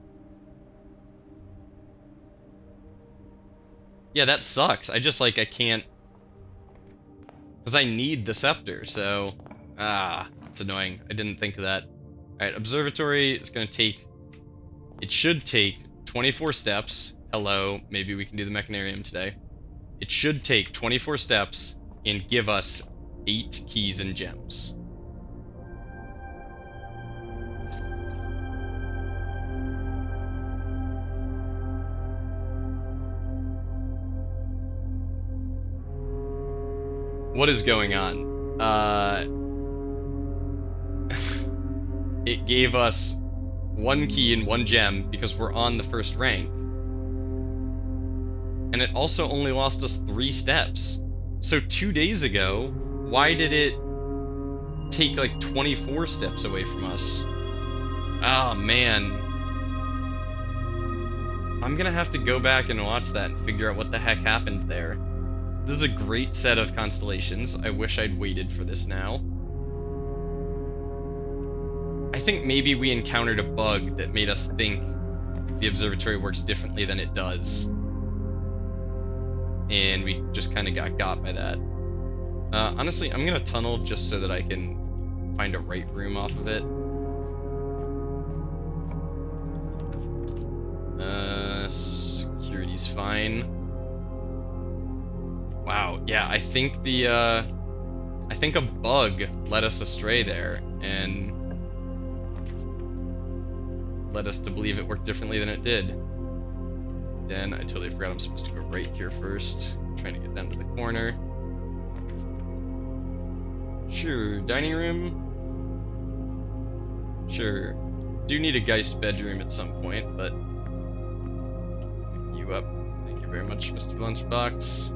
Yeah, that sucks. I can't, because I need the scepter, so it's annoying. I didn't think of that. Alright, observatory is gonna take, it should take 24 steps. Hello, maybe we can do the mechanarium today. It should take 24 steps and give us 8 keys and gems. What is going on? It gave us 1 key and 1 gem because we're on the first rank. And it also only lost us 3 steps. So 2 days ago, why did it take like 24 steps away from us? Oh man. I'm gonna have to go back and watch that and figure out what the heck happened there. This is a great set of constellations. I wish I'd waited for this now. I think maybe we encountered a bug that made us think the observatory works differently than it does. And we just kind of got by that. Honestly, I'm gonna tunnel just so that I can find a right room off of it. Security's fine. Wow, yeah, I think a bug led us astray there and led us to believe it worked differently than it did. Then I totally forgot I'm supposed to go right here first. I'm trying to get down to the corner. Sure, dining room. Sure. Do need a Geist bedroom at some point, but you up. Thank you very much, Mr. Lunchbox.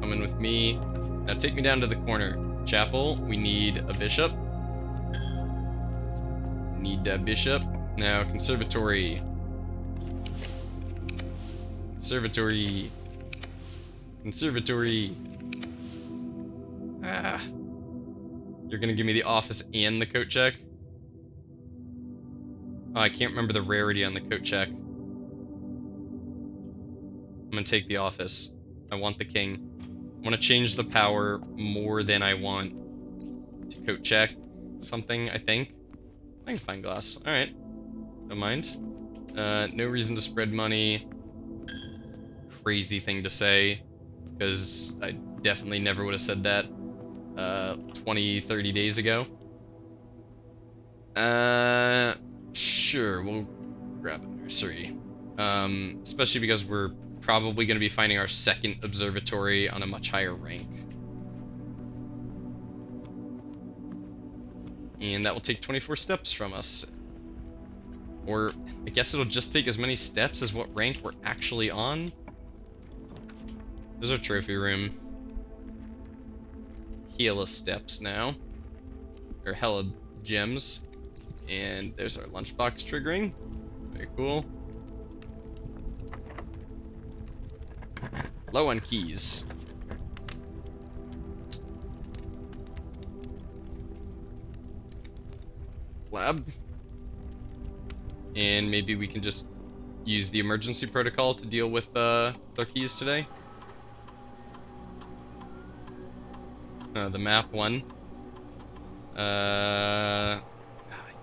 Coming with me. Now take me down to the corner. Chapel, we need a bishop. Need a bishop. Now, conservatory. Conservatory. Conservatory. Ah. You're gonna give me the office and the coat check? Oh, I can't remember the rarity on the coat check. I'm gonna take the office. I want the king. I want to change the power more than I want to coat check something, I think. Magnifying glass. Alright. Don't mind. No reason to spread money. Crazy thing to say, because I definitely never would have said that 20, 30 days ago. Sure, we'll grab a nursery. Especially because we're probably going to be finding our second observatory on a much higher rank. And that will take 24 steps from us. Or, I guess it'll just take as many steps as what rank we're actually on. There's our trophy room. Hella steps now. Or hella gems. And there's our lunchbox triggering. Very cool. Low on keys. Lab. And maybe we can just use the emergency protocol to deal with their keys today. The map one.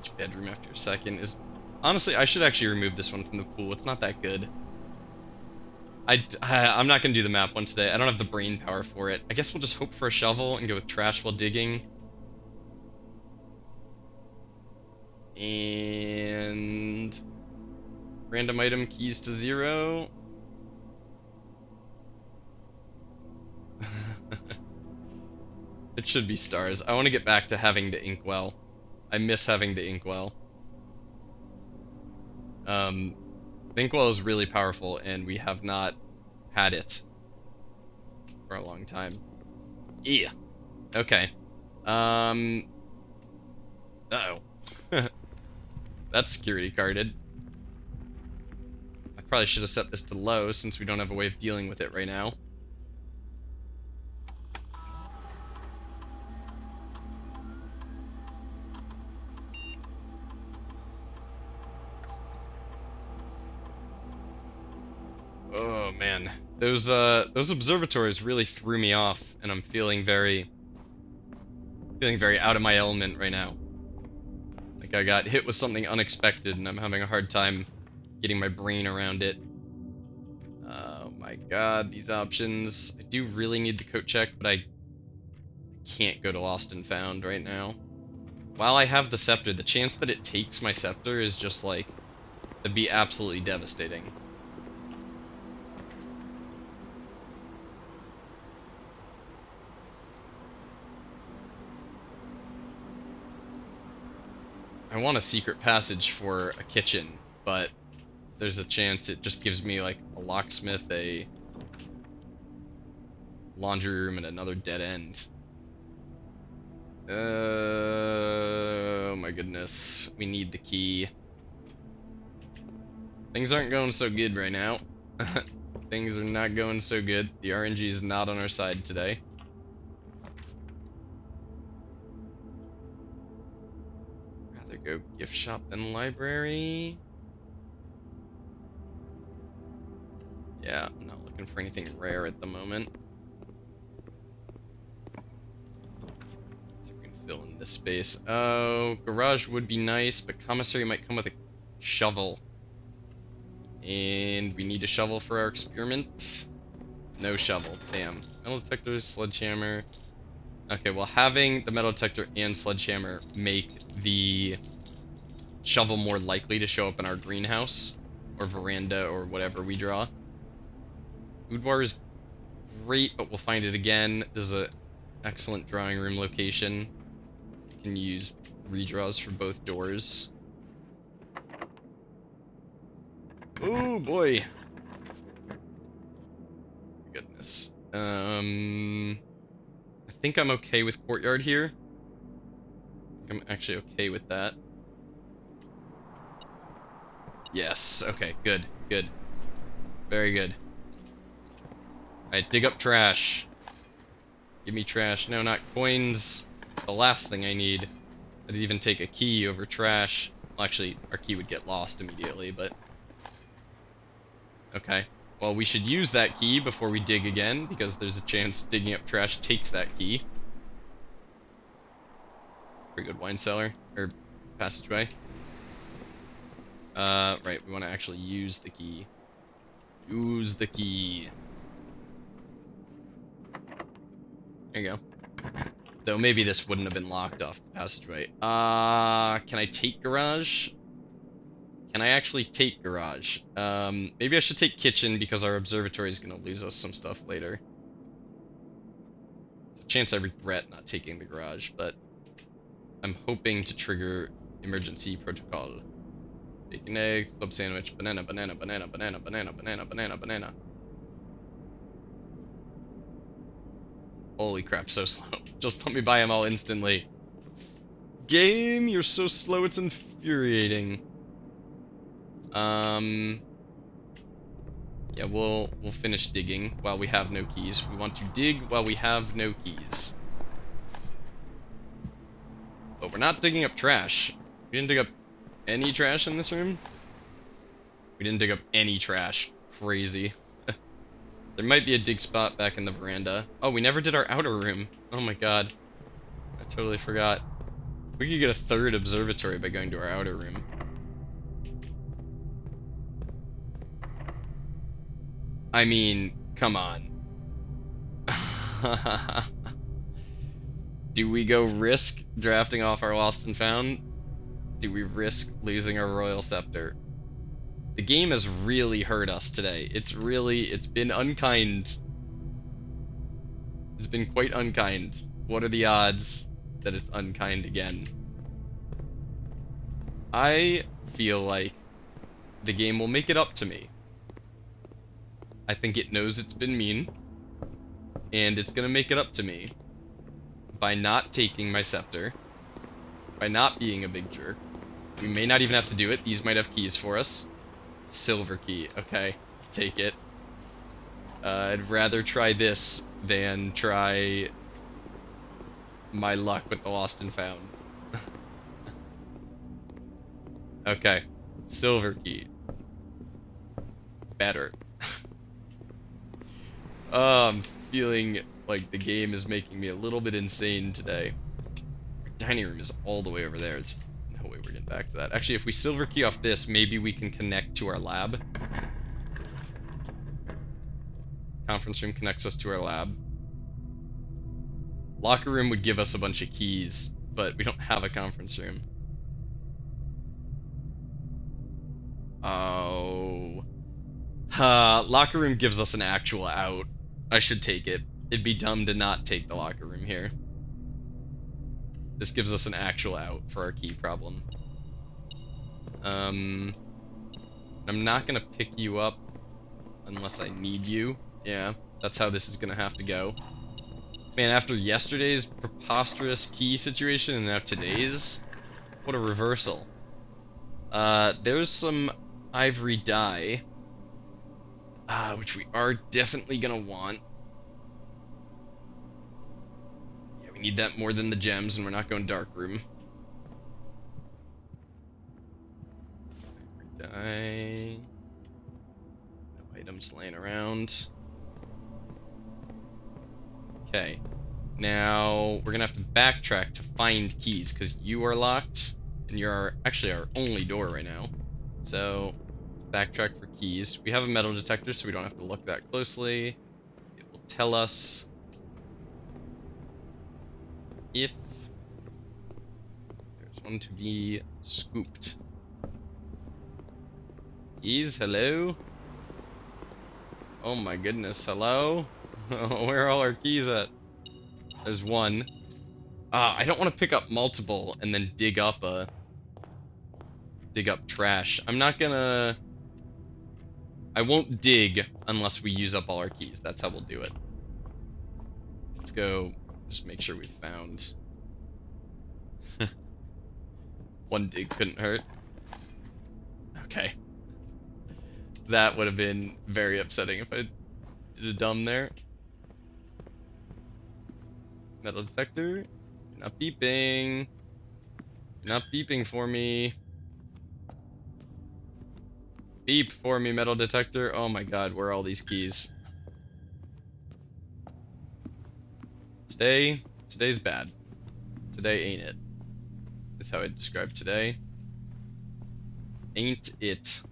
Each bedroom after a second is... Honestly, I should actually remove this one from the pool. It's not that good. I'm not going to do the map one today. I don't have the brain power for it. I guess we'll just hope for a shovel and go with trash while digging. And... random item keys to 0. It should be stars. I want to get back to having the inkwell. I miss having the inkwell. The inkwell is really powerful, and we have not had it for a long time. Yeah. Okay. Uh-oh. That's security carded. I probably should have set this to low since we don't have a way of dealing with it right now. Oh man, those observatories really threw me off, and I'm feeling very out of my element right now. Like I got hit with something unexpected, and I'm having a hard time getting my brain around it. Oh my god, these options. I do really need the coat check, but I can't go to Lost and Found right now. While I have the scepter, the chance that it takes my scepter is just like, it'd be absolutely devastating. I want a secret passage for a kitchen, but there's a chance it just gives me like a locksmith, a laundry room, and another dead end. Oh my goodness. We need the key. Things aren't going so good right now. Things are not going so good. The RNG is not on our side today. Rather go gift shop than library. Yeah, I'm not looking for anything rare at the moment. So we can fill in this space. Oh, garage would be nice, but commissary might come with a shovel. And we need a shovel for our experiment. No shovel, damn. Metal detector, sledgehammer. Okay, well having the metal detector and sledgehammer make the shovel more likely to show up in our greenhouse or veranda or whatever we draw. Boudoir is great, but we'll find it again. This is an excellent drawing room location. You can use redraws for both doors. Oh boy. Goodness. I think I'm okay with courtyard here. I'm actually okay with that. Yes, okay, good, good. Very good. Alright, dig up trash. Give me trash. No, not coins. The last thing I need. I didn't even take a key over trash. Well, actually, our key would get lost immediately, but... Okay. Well, we should use that key before we dig again, because there's a chance digging up trash takes that key. Pretty good wine cellar, or passageway. Right, we want to actually use the key. Use the key. There you go. Though maybe this wouldn't have been locked off the passageway. Can I take garage? Can I actually take garage? Maybe I should take kitchen because our observatory is gonna lose us some stuff later. There's a chance I regret not taking the garage, but I'm hoping to trigger emergency protocol. Bacon, egg, club sandwich, banana, banana, banana, banana, banana, banana, banana, banana. Holy crap, so slow. Just let me buy them all instantly. Game, you're so slow it's infuriating. Yeah, we'll finish digging while we have no keys. We want to dig while we have no keys. But we're not digging up trash. We didn't dig up any trash in this room. We didn't dig up any trash. Crazy. There might be a dig spot back in the veranda. Oh, we never did our outer room. Oh my god. I totally forgot. We could get a third observatory by going to our outer room. I mean, come on. Do we go risk drafting off our lost and found? Do we risk losing our royal scepter? The game has really hurt us today. It's been unkind. It's been quite unkind. What are the odds that it's unkind again? I feel like the game will make it up to me. I think it knows it's been mean, and it's gonna make it up to me by not taking my scepter, by not being a big jerk. We may not even have to do it. These might have keys for us. Silver key. Okay, take it. I'd rather try this than try my luck with the lost and found. Okay, silver key. Better. I'm feeling like the game is making me a little bit insane today. Our dining room is all the way over there. It's no way we're getting back to that. Actually, if we silver key off this, maybe we can connect to our lab. Conference room connects us to our lab. Locker room would give us a bunch of keys, but we don't have a conference room. Oh. Locker room gives us an actual out. I should take it. It'd be dumb to not take the locker room here. This gives us an actual out for our key problem. I'm not gonna pick you up unless I need you. Yeah, that's how this is gonna have to go. Man, after yesterday's preposterous key situation and now today's, what a reversal. There's some ivory dye, which we are definitely gonna want. Yeah, we need that more than the gems, and we're not going dark room. Ivory dye. No items laying around. Okay. Now, we're gonna have to backtrack to find keys, because you are locked, and you're actually our only door right now. So, backtrack for keys. We have a metal detector, so we don't have to look that closely. It will tell us if there's one to be scooped. Keys, hello? Oh my goodness, hello? Where are all our keys at? There's one. I don't want to pick up multiple and then dig up trash. I'm not gonna... I won't dig unless we use up all our keys. That's how we'll do it. Let's go just make sure we've found... One dig couldn't hurt. Okay. That would have been very upsetting if I did a dumb there. Metal detector. You're not beeping. You're not beeping for me. Beep for me, metal detector. Oh my god, where are all these keys? Today's bad. Today ain't it. That's how I describe today. Ain't it.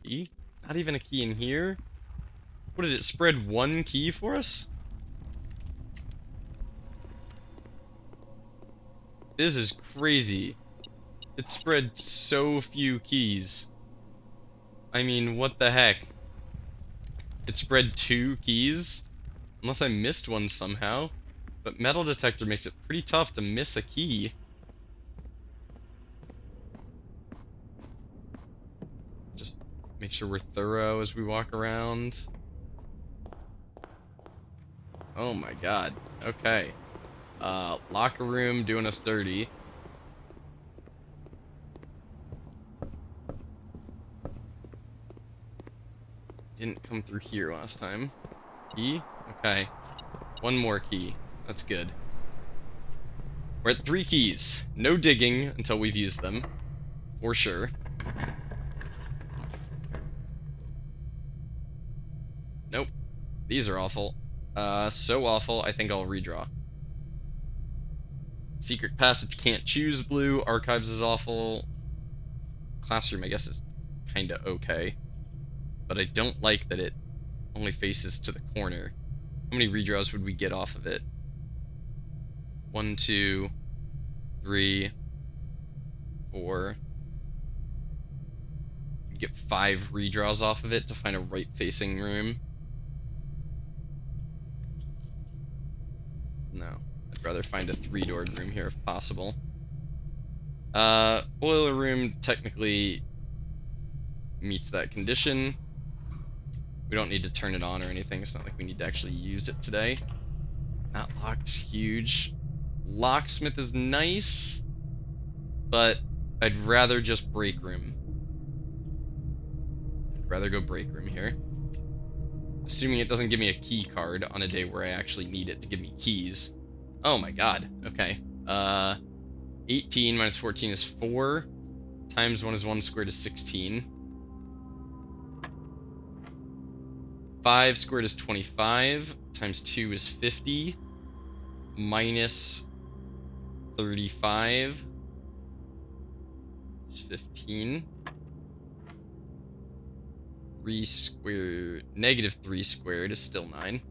Key? Not even a key in here? What did it spread 1 key for us? This is crazy. It spread so few keys. I mean, what the heck? It spread 2 keys? Unless I missed one somehow. But metal detector makes it pretty tough to miss a key. Just make sure we're thorough as we walk around. Oh my god. Okay. Locker room doing us dirty. Didn't come through here last time. Key? Okay. 1 more key. That's good. We're at 3 keys. No digging until we've used them. For sure. Nope. These are awful. So awful, I think I'll redraw. Secret passage can't choose blue. Archives is awful. Classroom, I guess, is kinda okay. But I don't like that it only faces to the corner. How many redraws would we get off of it? 1, 2, 3, 4. We'd get 5 redraws off of it to find a right-facing room. No. I'd rather find a 3-doored room here if possible. Boiler room technically meets that condition. We don't need to turn it on or anything. It's not like we need to actually use it today. That lock's huge. Locksmith is nice, but I'd rather just break room. I'd rather go break room here. Assuming it doesn't give me a key card on a day where I actually need it to give me keys. Oh my god. Okay. 18 minus 14 is 4. Times 1 is 1 squared is 16. 5 squared is 25. Times 2 is 50. Minus 35 is 15. 3 squared, negative 3 squared is still 9.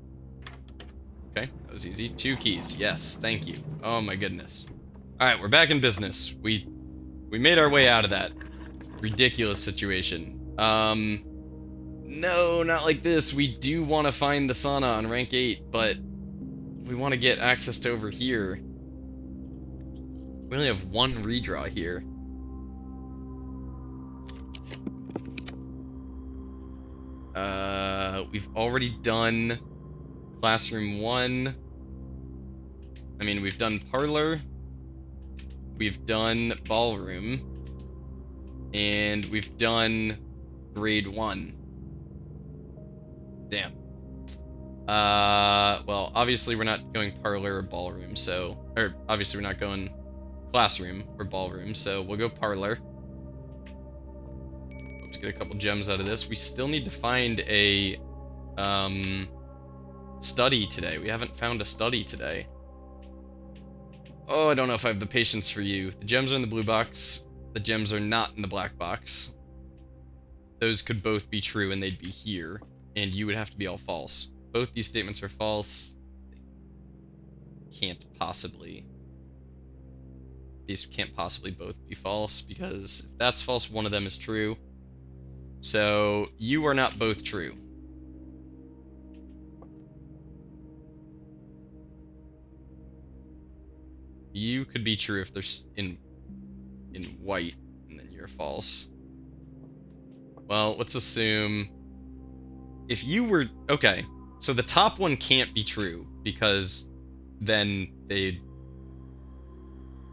Okay, that was easy. 2 keys, yes, thank you. Oh my goodness. Alright, we're back in business. We made our way out of that ridiculous situation. No, not like this. We do want to find the sauna on rank 8, but we want to get access to over here. We only have 1 redraw here. We've already done classroom 1. I mean, we've done parlor. We've done ballroom. And we've done grade 1. Damn. Well, obviously we're not going parlor or ballroom, so... Or, obviously we're not going classroom or ballroom, so we'll go parlor. Let's get a couple gems out of this. We still need to find a, study today. We haven't found a study today. Oh, I don't know if I have the patience for you. The gems are in the blue box. The gems are not in the black box. Those could both be true and they'd be here. And you would have to be all false. Both these statements are false. Can't possibly. These can't possibly both be false, because if that's false, one of them is true. So, you are not both true. You could be true if they're in white, and then you're false. Well, let's assume... If you were... Okay, so the top one can't be true, because then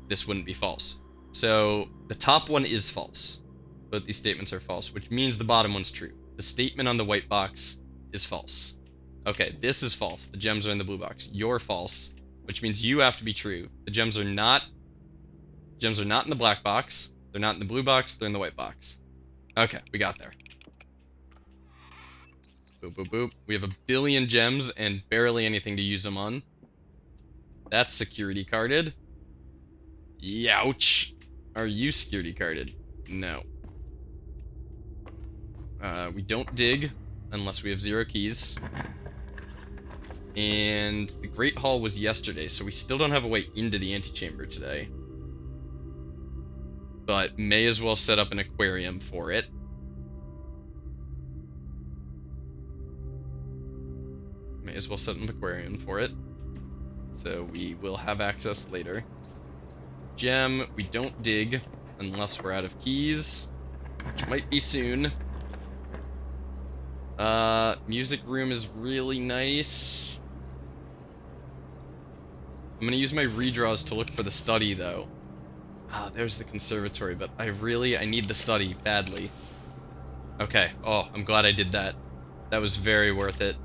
this wouldn't be false. So, the top one is false. Both these statements are false, which means the bottom one's true. The statement on the white box is false. Okay, this is false. The gems are in the blue box. You're false, which means you have to be true. The gems are not in the black box. They're not in the blue box. They're in the white box. Okay, we got there. Boop, boop, boop. We have 1 billion gems and barely anything to use them on. That's security carded. Youch. Are you security carded? No. We don't dig. unless we have 0 keys. And the Great Hall was yesterday, so we still don't have a way into the antechamber today. But may as well set up an aquarium for it. May as well set an aquarium for it. So we will have access later. Gem, we don't dig unless we're out of keys, which might be soon. Music room is really nice. I'm gonna use my redraws to look for the study, though. Ah, there's the conservatory, but I need the study badly. Okay, oh, I'm glad I did that. That was very worth it.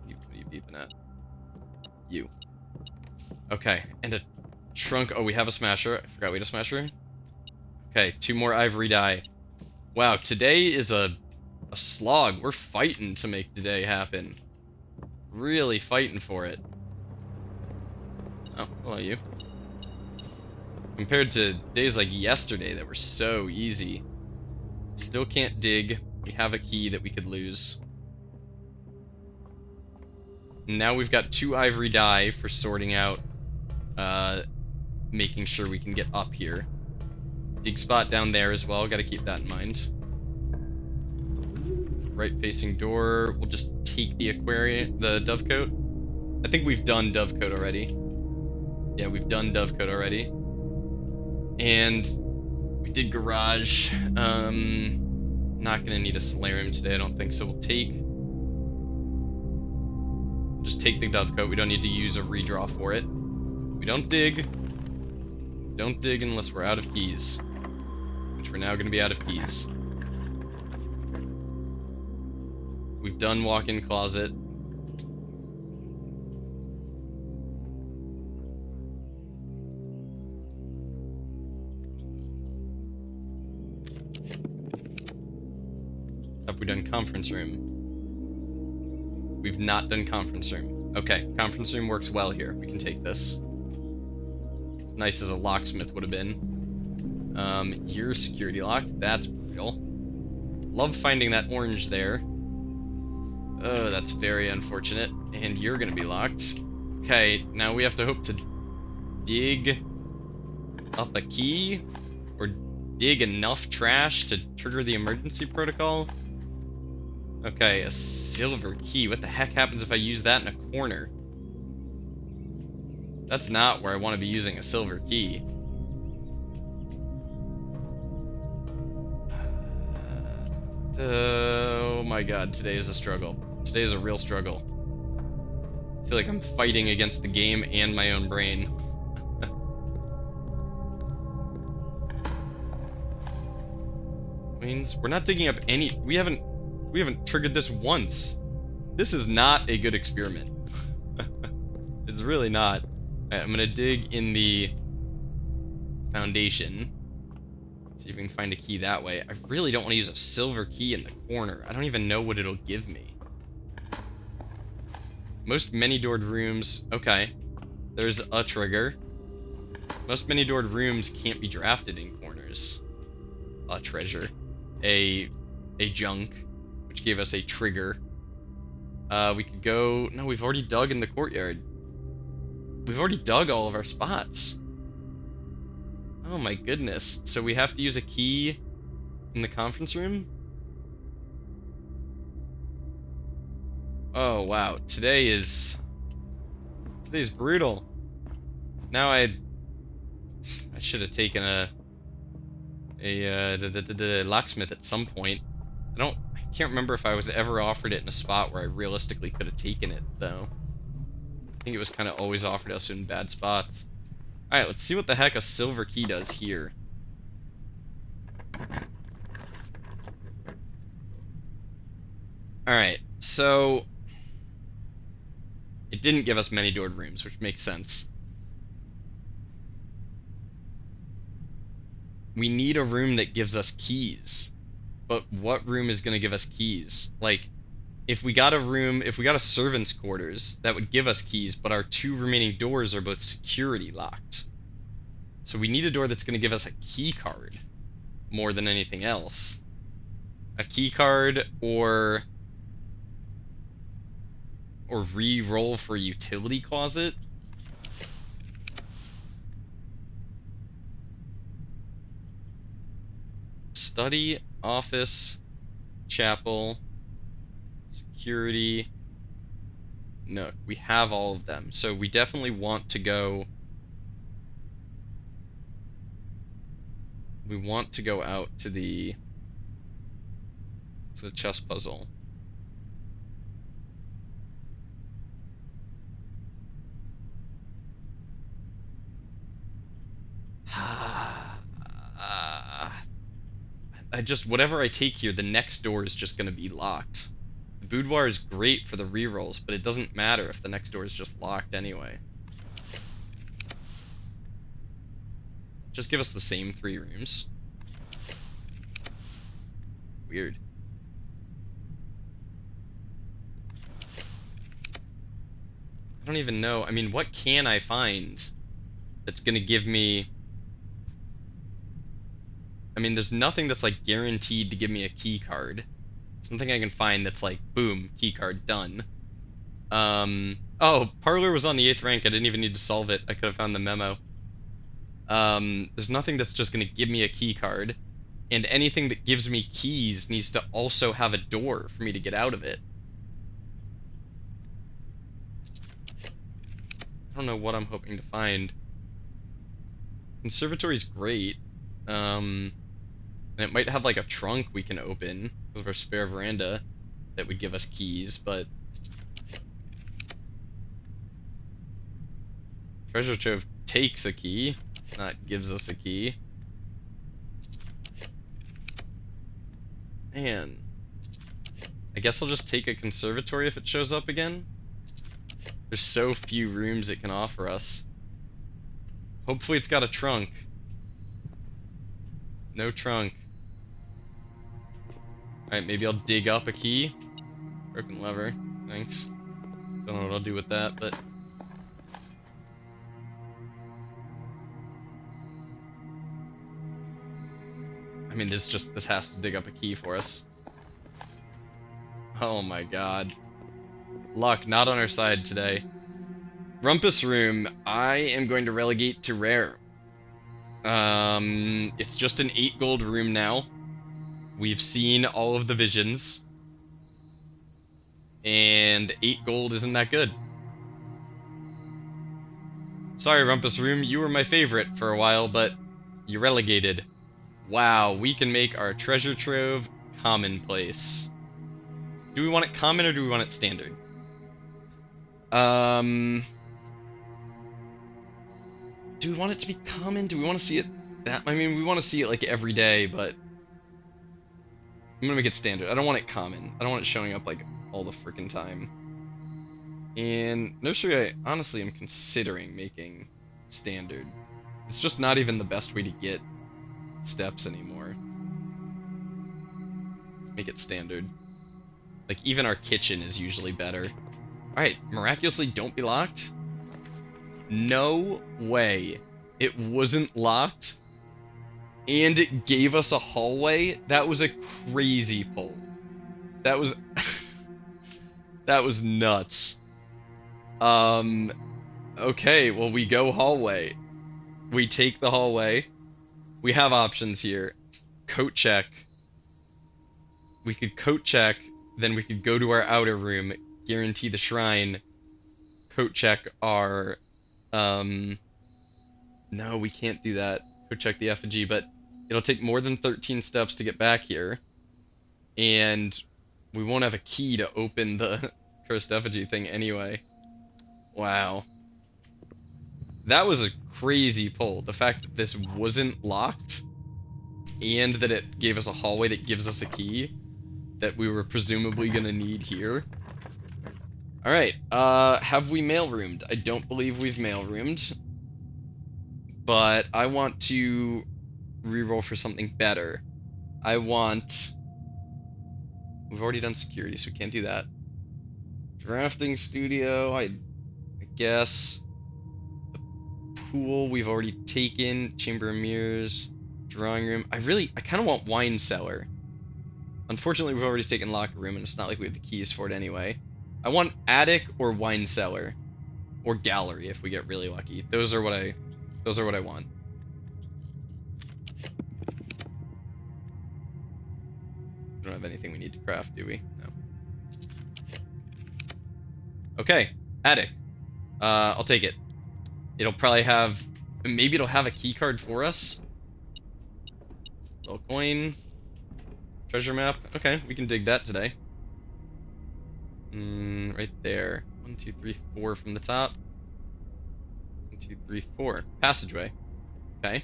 What are you beeping at? You. Okay, and a trunk. Oh, we have a smasher. I forgot we had a smasher. Okay, 2 more ivory dye. Wow, today is a slog. We're fighting to make today happen. Really fighting for it. Oh, hello you. Compared to days like yesterday that were so easy. Still can't dig. We have a key that we could lose. Now we've got 2 ivory dye for sorting out, making sure we can get up here. Dig spot down there as well, gotta keep that in mind. Right facing door, we'll just take the aquarium, the dovecote. I think we've done dovecote already. Yeah, we've done dovecote already. And we did garage. Not gonna need a solarium today, I don't think, so we'll just take the dovecote. We don't need to use a redraw for it. We don't dig. Don't dig unless we're out of keys. Which we're now going to be out of keys. We've done walk-in closet. Have we done conference room? We've not done conference room. Okay, conference room works well here. We can take this. As nice as a locksmith would have been. You're security locked. That's real. Love finding that orange there. Oh, that's very unfortunate. And you're gonna be locked. Okay, now we have to hope to dig up a key or dig enough trash to trigger the emergency protocol. Okay, a silver key. What the heck happens if I use that in a corner? That's not where I want to be using a silver key. Oh my god, today is a struggle. Today is a real struggle. I feel like I'm fighting against the game and my own brain. Means we're not digging up any. We haven't triggered this once. This is not a good experiment. It's really not. Alright, I'm gonna dig in the foundation. See if we can find a key that way. I really don't want to use a silver key in the corner. I don't even know what it'll give me. Most many-doored rooms. Okay. There's a trigger. Most many-doored rooms can't be drafted in corners. A treasure. A junk, which gave us a trigger. We could go. No, we've already dug in the courtyard. We've already dug all of our spots. Oh my goodness. So we have to use a key in the conference room? Oh wow. Today's brutal. Now I should have taken the locksmith at some point. I can't remember if I was ever offered it in a spot where I realistically could have taken it though. I think it was kind of always offered us in bad spots. Alright, let's see what the heck a silver key does here. Alright, so it didn't give us many doored rooms, which makes sense. We need a room that gives us keys. But what room is going to give us keys? Like, if we got a servant's quarters, that would give us keys, but our 2 remaining doors are both security locked. So we need a door that's going to give us a key card more than anything else. a key card or re-roll for utility closet. Study, office, chapel, security, nook. We have all of them, so we definitely want to go. We want to go out to the chess puzzle. Whatever I take here, the next door is just going to be locked. The boudoir is great for the rerolls, but it doesn't matter if the next door is just locked anyway. Just give us the same 3 rooms. Weird. I don't even know. I mean, what can I find that's going to give me... I mean, there's nothing that's, like, guaranteed to give me a key card. Something I can find that's like, boom, key card, done. Oh, Parlor was on the 8th rank. I didn't even need to solve it. I could have found the memo. There's nothing that's just going to give me a key card. And anything that gives me keys needs to also have a door for me to get out of it. I don't know what I'm hoping to find. Conservatory's great. And it might have like a trunk we can open because of our spare veranda that would give us keys, but Treasure Trove takes a key, not gives us a key. Man, I guess I'll just take a conservatory if it shows up again. There's so few rooms it can offer us. Hopefully it's got a trunk. No trunk. Alright, maybe I'll dig up a key. Broken lever. Thanks. Don't know what I'll do with that, but... I mean, this has to dig up a key for us. Oh my god. Luck, not on our side today. Rumpus Room, I am going to relegate to rare. It's just an 8 gold room now. We've seen all of the visions. And 8 gold isn't that good. Sorry, Rumpus Room, you were my favorite for a while, but you're relegated. Wow, we can make our treasure trove commonplace. Do we want it common or do we want it standard? Do we want it to be common? Do we want to see it that... I mean, we want to see it like every day, but... I'm gonna make it standard. I don't want it common. I don't want it showing up like all the freaking time. And nursery, I honestly am considering making standard. It's just not even the best way to get steps anymore. Make it standard. Like, even our kitchen is usually better. Alright, miraculously don't be locked? No way. It wasn't locked, and it gave us a hallway? That was a crazy pull. That was... that was nuts. Okay, well, we go hallway. We take the hallway. We have options here. Coat check. We could coat check, then we could go to our outer room, guarantee the shrine, coat check our... No, we can't do that. Coat check the effigy, but it'll take more than 13 steps to get back here. And we won't have a key to open the cursed effigy thing anyway. Wow. That was a crazy pull. The fact that this wasn't locked, and that it gave us a hallway that gives us a key that we were presumably gonna need here. Alright, have we mailroomed? I don't believe we've mailroomed. But I want to reroll for something better. I want... We've already done security, so we can't do that. Drafting studio, I guess. The pool we've already taken. Chamber of Mirrors. Drawing room. I kind of want wine cellar. Unfortunately, we've already taken locker room, and it's not like we have the keys for it anyway. I want attic or wine cellar, or gallery if we get really lucky. Those are what I want. We don't have anything we need to craft, do we? No. Okay, attic. I'll take it. It'll probably have, maybe it'll have a key card for us. Little coin. Treasure map. Okay, we can dig that today. Right there. 1, 2, 3, 4 from the top. 1, 2, 3, 4. Passageway. Okay.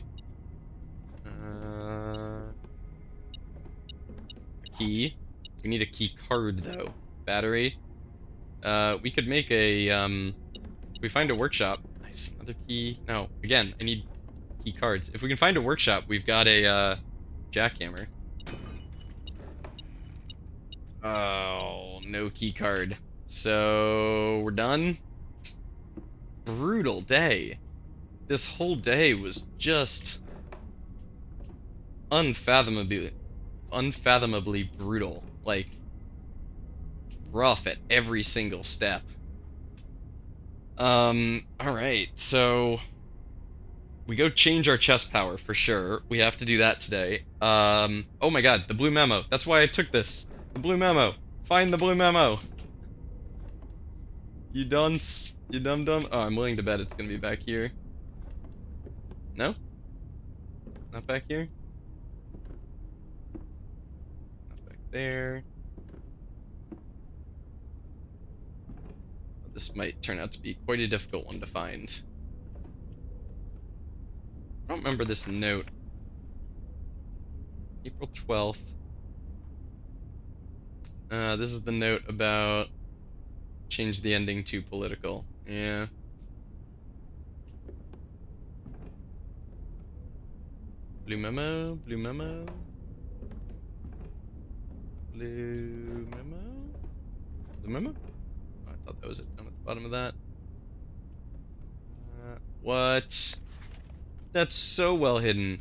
Key. We need a key card though. Battery. We could make a we find a workshop. Nice. Another key. No. Again, I need key cards. If we can find a workshop, we've got a jackhammer. Oh, no key card. So we're done. Brutal day. This whole day was just unfathomably brutal. Like, rough at every single step. Alright, so we go change our chest power for sure. We have to do that today. Oh my god, the blue memo. That's why I took this. The blue memo. Find the blue memo. You dunce. You dum-dum. Oh, I'm willing to bet it's gonna be back here. No? Not back here? Not back there. This might turn out to be quite a difficult one to find. I don't remember this note. April 12th. This is the note about change the ending to political. Yeah. Blue memo, blue memo. Blue memo? The memo? Oh, I thought that was it down at the bottom of that. What? That's so well hidden.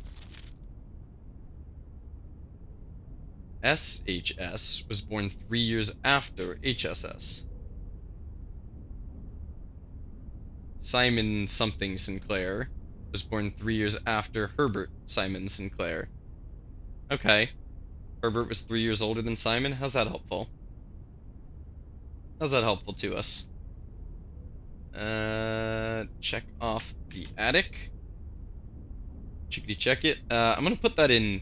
SHS was born 3 years after HSS. Simon something Sinclair was born 3 years after Herbert Simon Sinclair. Okay. Herbert was 3 years older than Simon? How's that helpful? How's that helpful to us? Check off the attic. Chickadee check it. I'm gonna put that in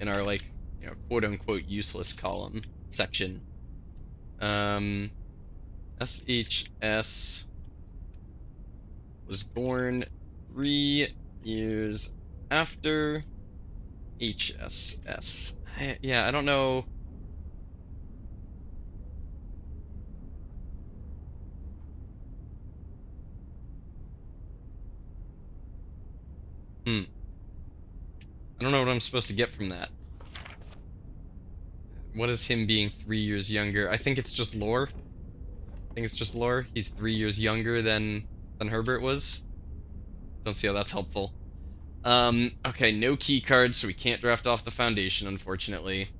our, like, you know, quote-unquote useless column section. SHS was born 3 years after HSS. Yeah, I don't know. I don't know what I'm supposed to get from that. What is him being 3 years younger? I think it's just lore. I think it's just lore. He's 3 years younger than Herbert was. Don't see how that's helpful. Okay, no key cards, so we can't draft off the foundation, unfortunately.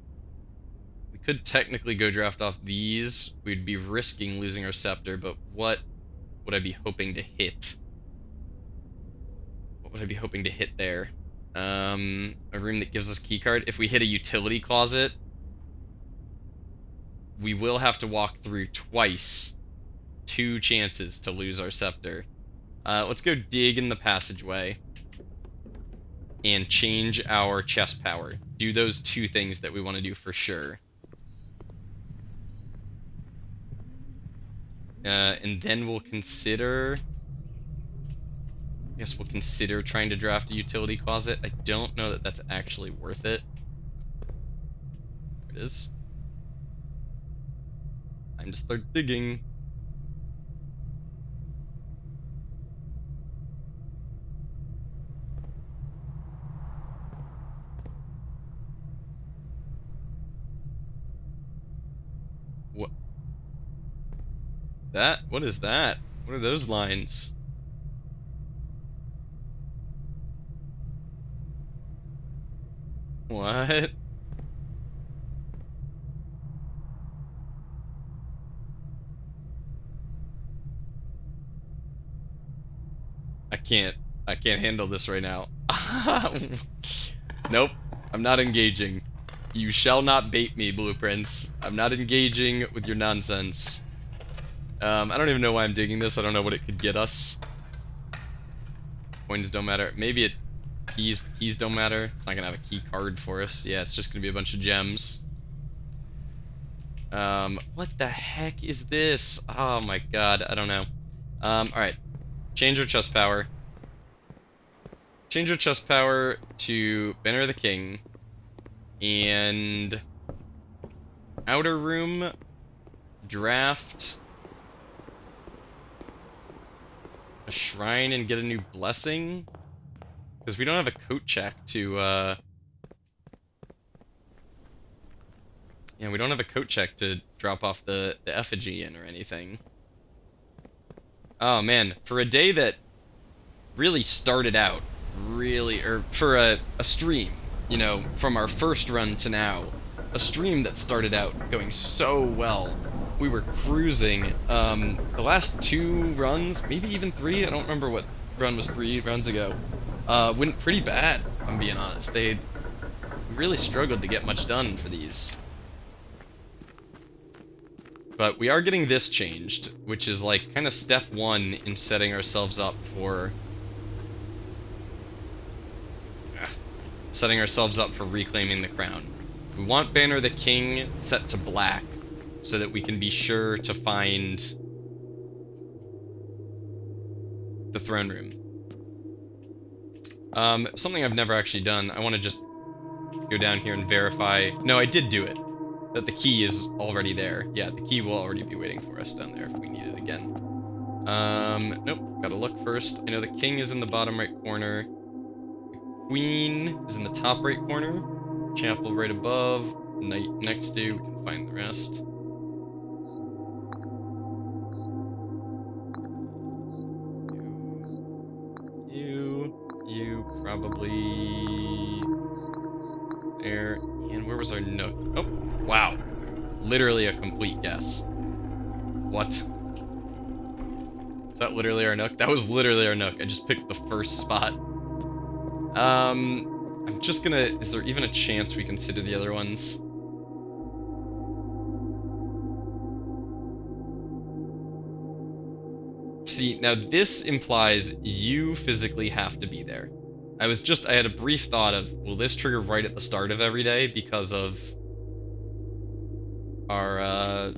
We could technically go draft off these. We'd be risking losing our scepter, but what would I be hoping to hit? What would I be hoping to hit there? A room that gives us key card. If we hit a utility closet, we will have to walk through twice. 2 chances to lose our scepter. Let's go dig in the passageway and change our chest power. Do those 2 things that we want to do for sure. And then we'll consider... I guess we'll consider trying to draft a utility closet. I don't know that that's actually worth it. There it is. Time to start digging. What? That? What is that? What are those lines? What? I can't handle this right now. Nope, I'm not engaging. You shall not bait me, Blueprints. I'm not engaging with your nonsense. I don't even know why I'm digging this. I don't know what it could get us. Coins don't matter. Maybe it... Keys don't matter. It's not gonna have a key card for us. Yeah, it's just gonna be a bunch of gems. What the heck is this? Oh my god, I don't know. Alright. Change our chest power. Change our chest power to Banner of the King. And... Outer room. Draft. A shrine and get a new blessing. Because we don't have a coat check to, yeah, we don't have a coat check to drop off the effigy in or anything. Oh man, for a day that really started out or for a stream, you know, from our first run to now, a stream that started out going so well. We were cruising. The last 2 runs, maybe even 3, I don't remember what run was 3 runs ago, went pretty bad, if I'm being honest. They really struggled to get much done for these. But we are getting this changed, which is like kind of step 1 in setting ourselves up for reclaiming the crown. We want Banner of the King set to black so that we can be sure to find the throne room. Something I've never actually done. I want to just go down here and verify. No, I did do it. That the key is already there. Yeah, the key will already be waiting for us down there if we need it again. Nope. Gotta look first. I know the king is in the bottom right corner. The queen is in the top right corner. Chapel right above. Knight next to. We can find the rest. You probably there. And where was our nook? Oh, wow. Literally a complete guess. What? Is that literally our nook? That was literally our nook. I just picked the first spot. I'm just gonna... Is there even a chance we consider the other ones? See, now this implies you physically have to be there. I had a brief thought of, will this trigger right at the start of every day because of our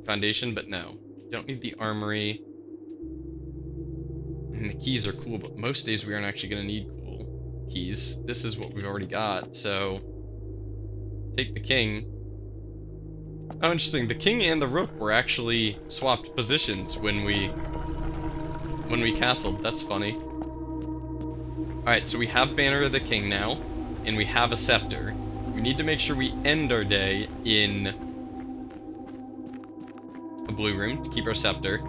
foundation? But no. Don't need the armory. And the keys are cool, but most days we aren't actually going to need cool keys. This is what we've already got, so... Take the king. Oh, interesting. The king and the rook were actually swapped positions when we castled. That's funny. Alright, so we have Banner of the King now, and we have a scepter. We need to make sure we end our day in a blue room to keep our scepter.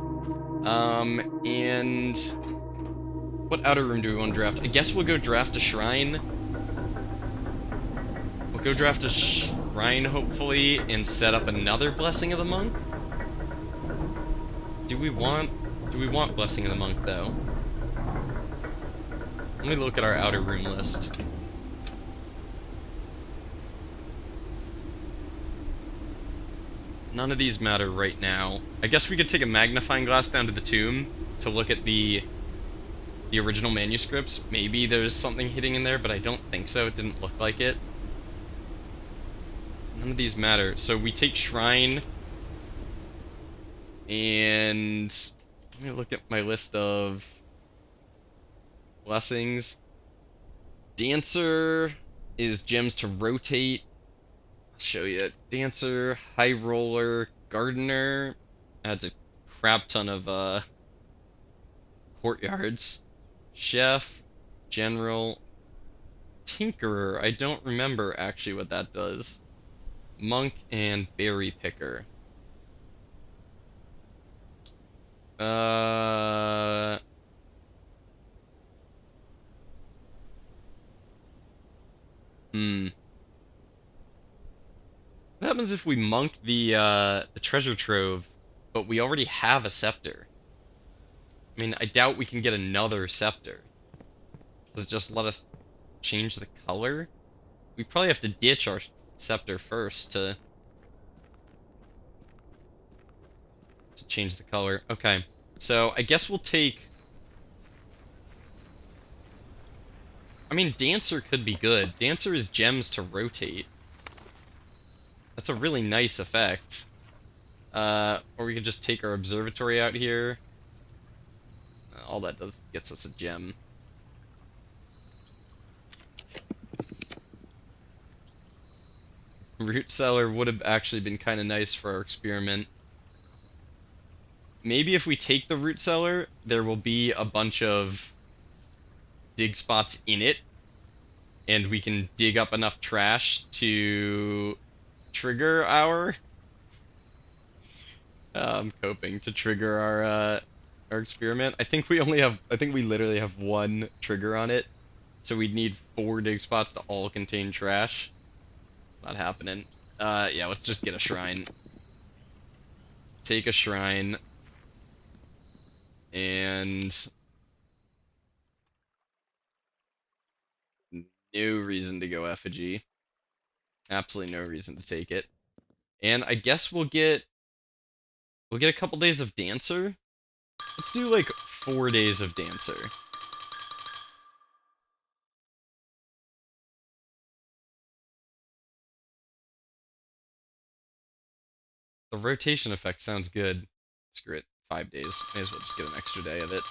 And what outer room do we want to draft? I guess we'll go draft a shrine. We'll go draft a shrine, hopefully, and set up another Blessing of the Monk. Do we want Blessing of the Monk, though? Let me look at our outer room list. None of these matter right now. I guess we could take a magnifying glass down to the tomb to look at the original manuscripts. Maybe there's something hidden in there, but I don't think so. It didn't look like it. None of these matter. So we take Shrine, and let me look at my list of blessings. Dancer is gems to rotate. I'll show you. Dancer, High Roller, Gardener adds a crap ton of courtyards. Chef, General, Tinkerer. I don't remember actually what that does. Monk and Berry Picker. What happens if we monk the treasure trove, but we already have a scepter? I mean, I doubt we can get another scepter. Does it just let us change the color? We probably have to ditch our scepter first to change the color. Okay, so I guess we'll take... I mean, Dancer could be good. Dancer is gems to rotate. That's a really nice effect. Or we could just take our observatory out here. All that does gets us a gem. Root cellar would have actually been kind of nice for our experiment. Maybe if we take the root cellar, there will be a bunch of dig spots in it, and we can dig up enough trash to trigger our... I'm coping to trigger our experiment. I think we literally have one trigger on it, so we'd need 4 dig spots to all contain trash. It's not happening. Yeah, let's just get a shrine. Take a shrine. And no reason to go effigy. Absolutely no reason to take it. And I guess we'll get a couple days of Dancer. Let's do like 4 days of Dancer. The rotation effect sounds good. Screw it. 5 days. May as well just get an extra day of it.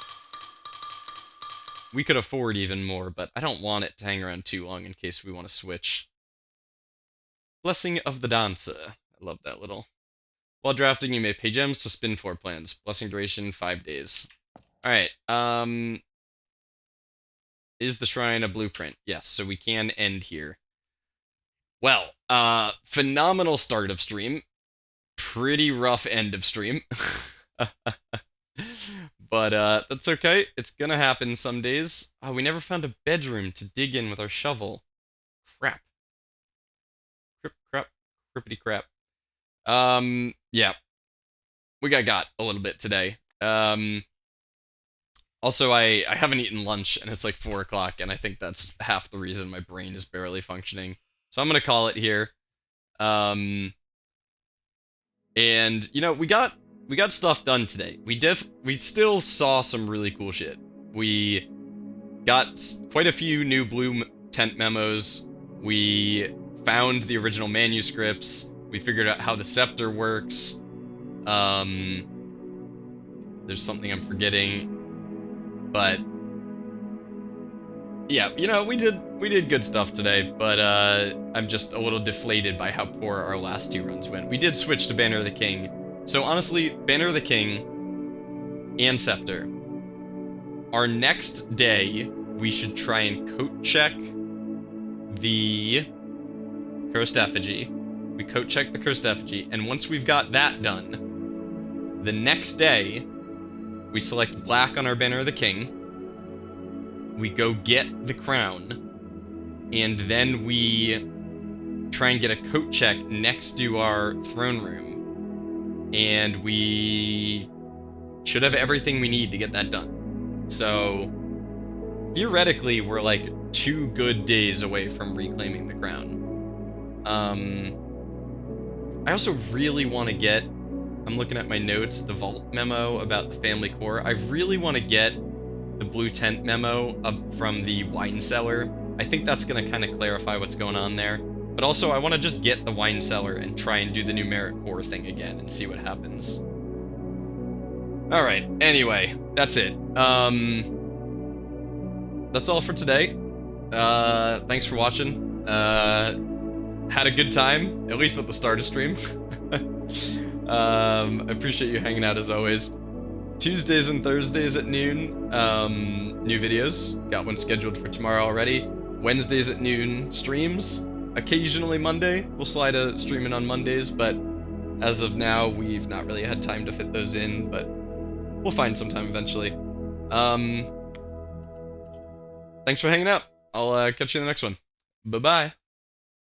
We could afford even more, but I don't want it to hang around too long in case we want to switch. Blessing of the Dancer. I love that little. While drafting, you may pay gems to spin floor plans. Blessing duration 5 days. Alright, is the shrine a blueprint? Yes, so we can end here. Well, phenomenal start of stream. Pretty rough end of stream. But that's okay. It's gonna happen some days. Oh, we never found a bedroom to dig in with our shovel. Crap. Crippity crap. Yeah. We got a little bit today. Also, I haven't eaten lunch, and it's like 4 o'clock, and I think that's half the reason my brain is barely functioning. So I'm gonna call it here. And you know, we got stuff done today. We still saw some really cool shit. We got quite a few new blue tent memos. We found the original manuscripts. We figured out how the scepter works. There's something I'm forgetting, but yeah, you know, we did good stuff today, but I'm just a little deflated by how poor our last 2 runs went. We did switch to Banner of the King. So honestly, Banner of the King and Scepter. Our next day, we should try and coat check the Cursed Effigy. We coat check the Cursed Effigy, and once we've got that done, the next day, we select black on our Banner of the King. We go get the crown, and then we try and get a coat check next to our throne room. And we should have everything we need to get that done. So, theoretically, we're like 2 good days away from reclaiming the crown. I also really want to get, I'm looking at my notes, the vault memo about the family core. I really want to get the blue tent memo up from the wine cellar. I think that's going to kind of clarify what's going on there. But also, I want to just get the wine cellar and try and do the numeric core thing again and see what happens. Alright, anyway, that's it. That's all for today. Thanks for watching. Had a good time, at least at the start of stream. I appreciate you hanging out as always. Tuesdays and Thursdays at noon, new videos. Got one scheduled for tomorrow already. Wednesdays at noon, streams. Occasionally Monday, we'll slide a stream in on Mondays, but as of now, we've not really had time to fit those in, but we'll find some time eventually. Thanks for hanging out. I'll catch you in the next one. Bye-bye.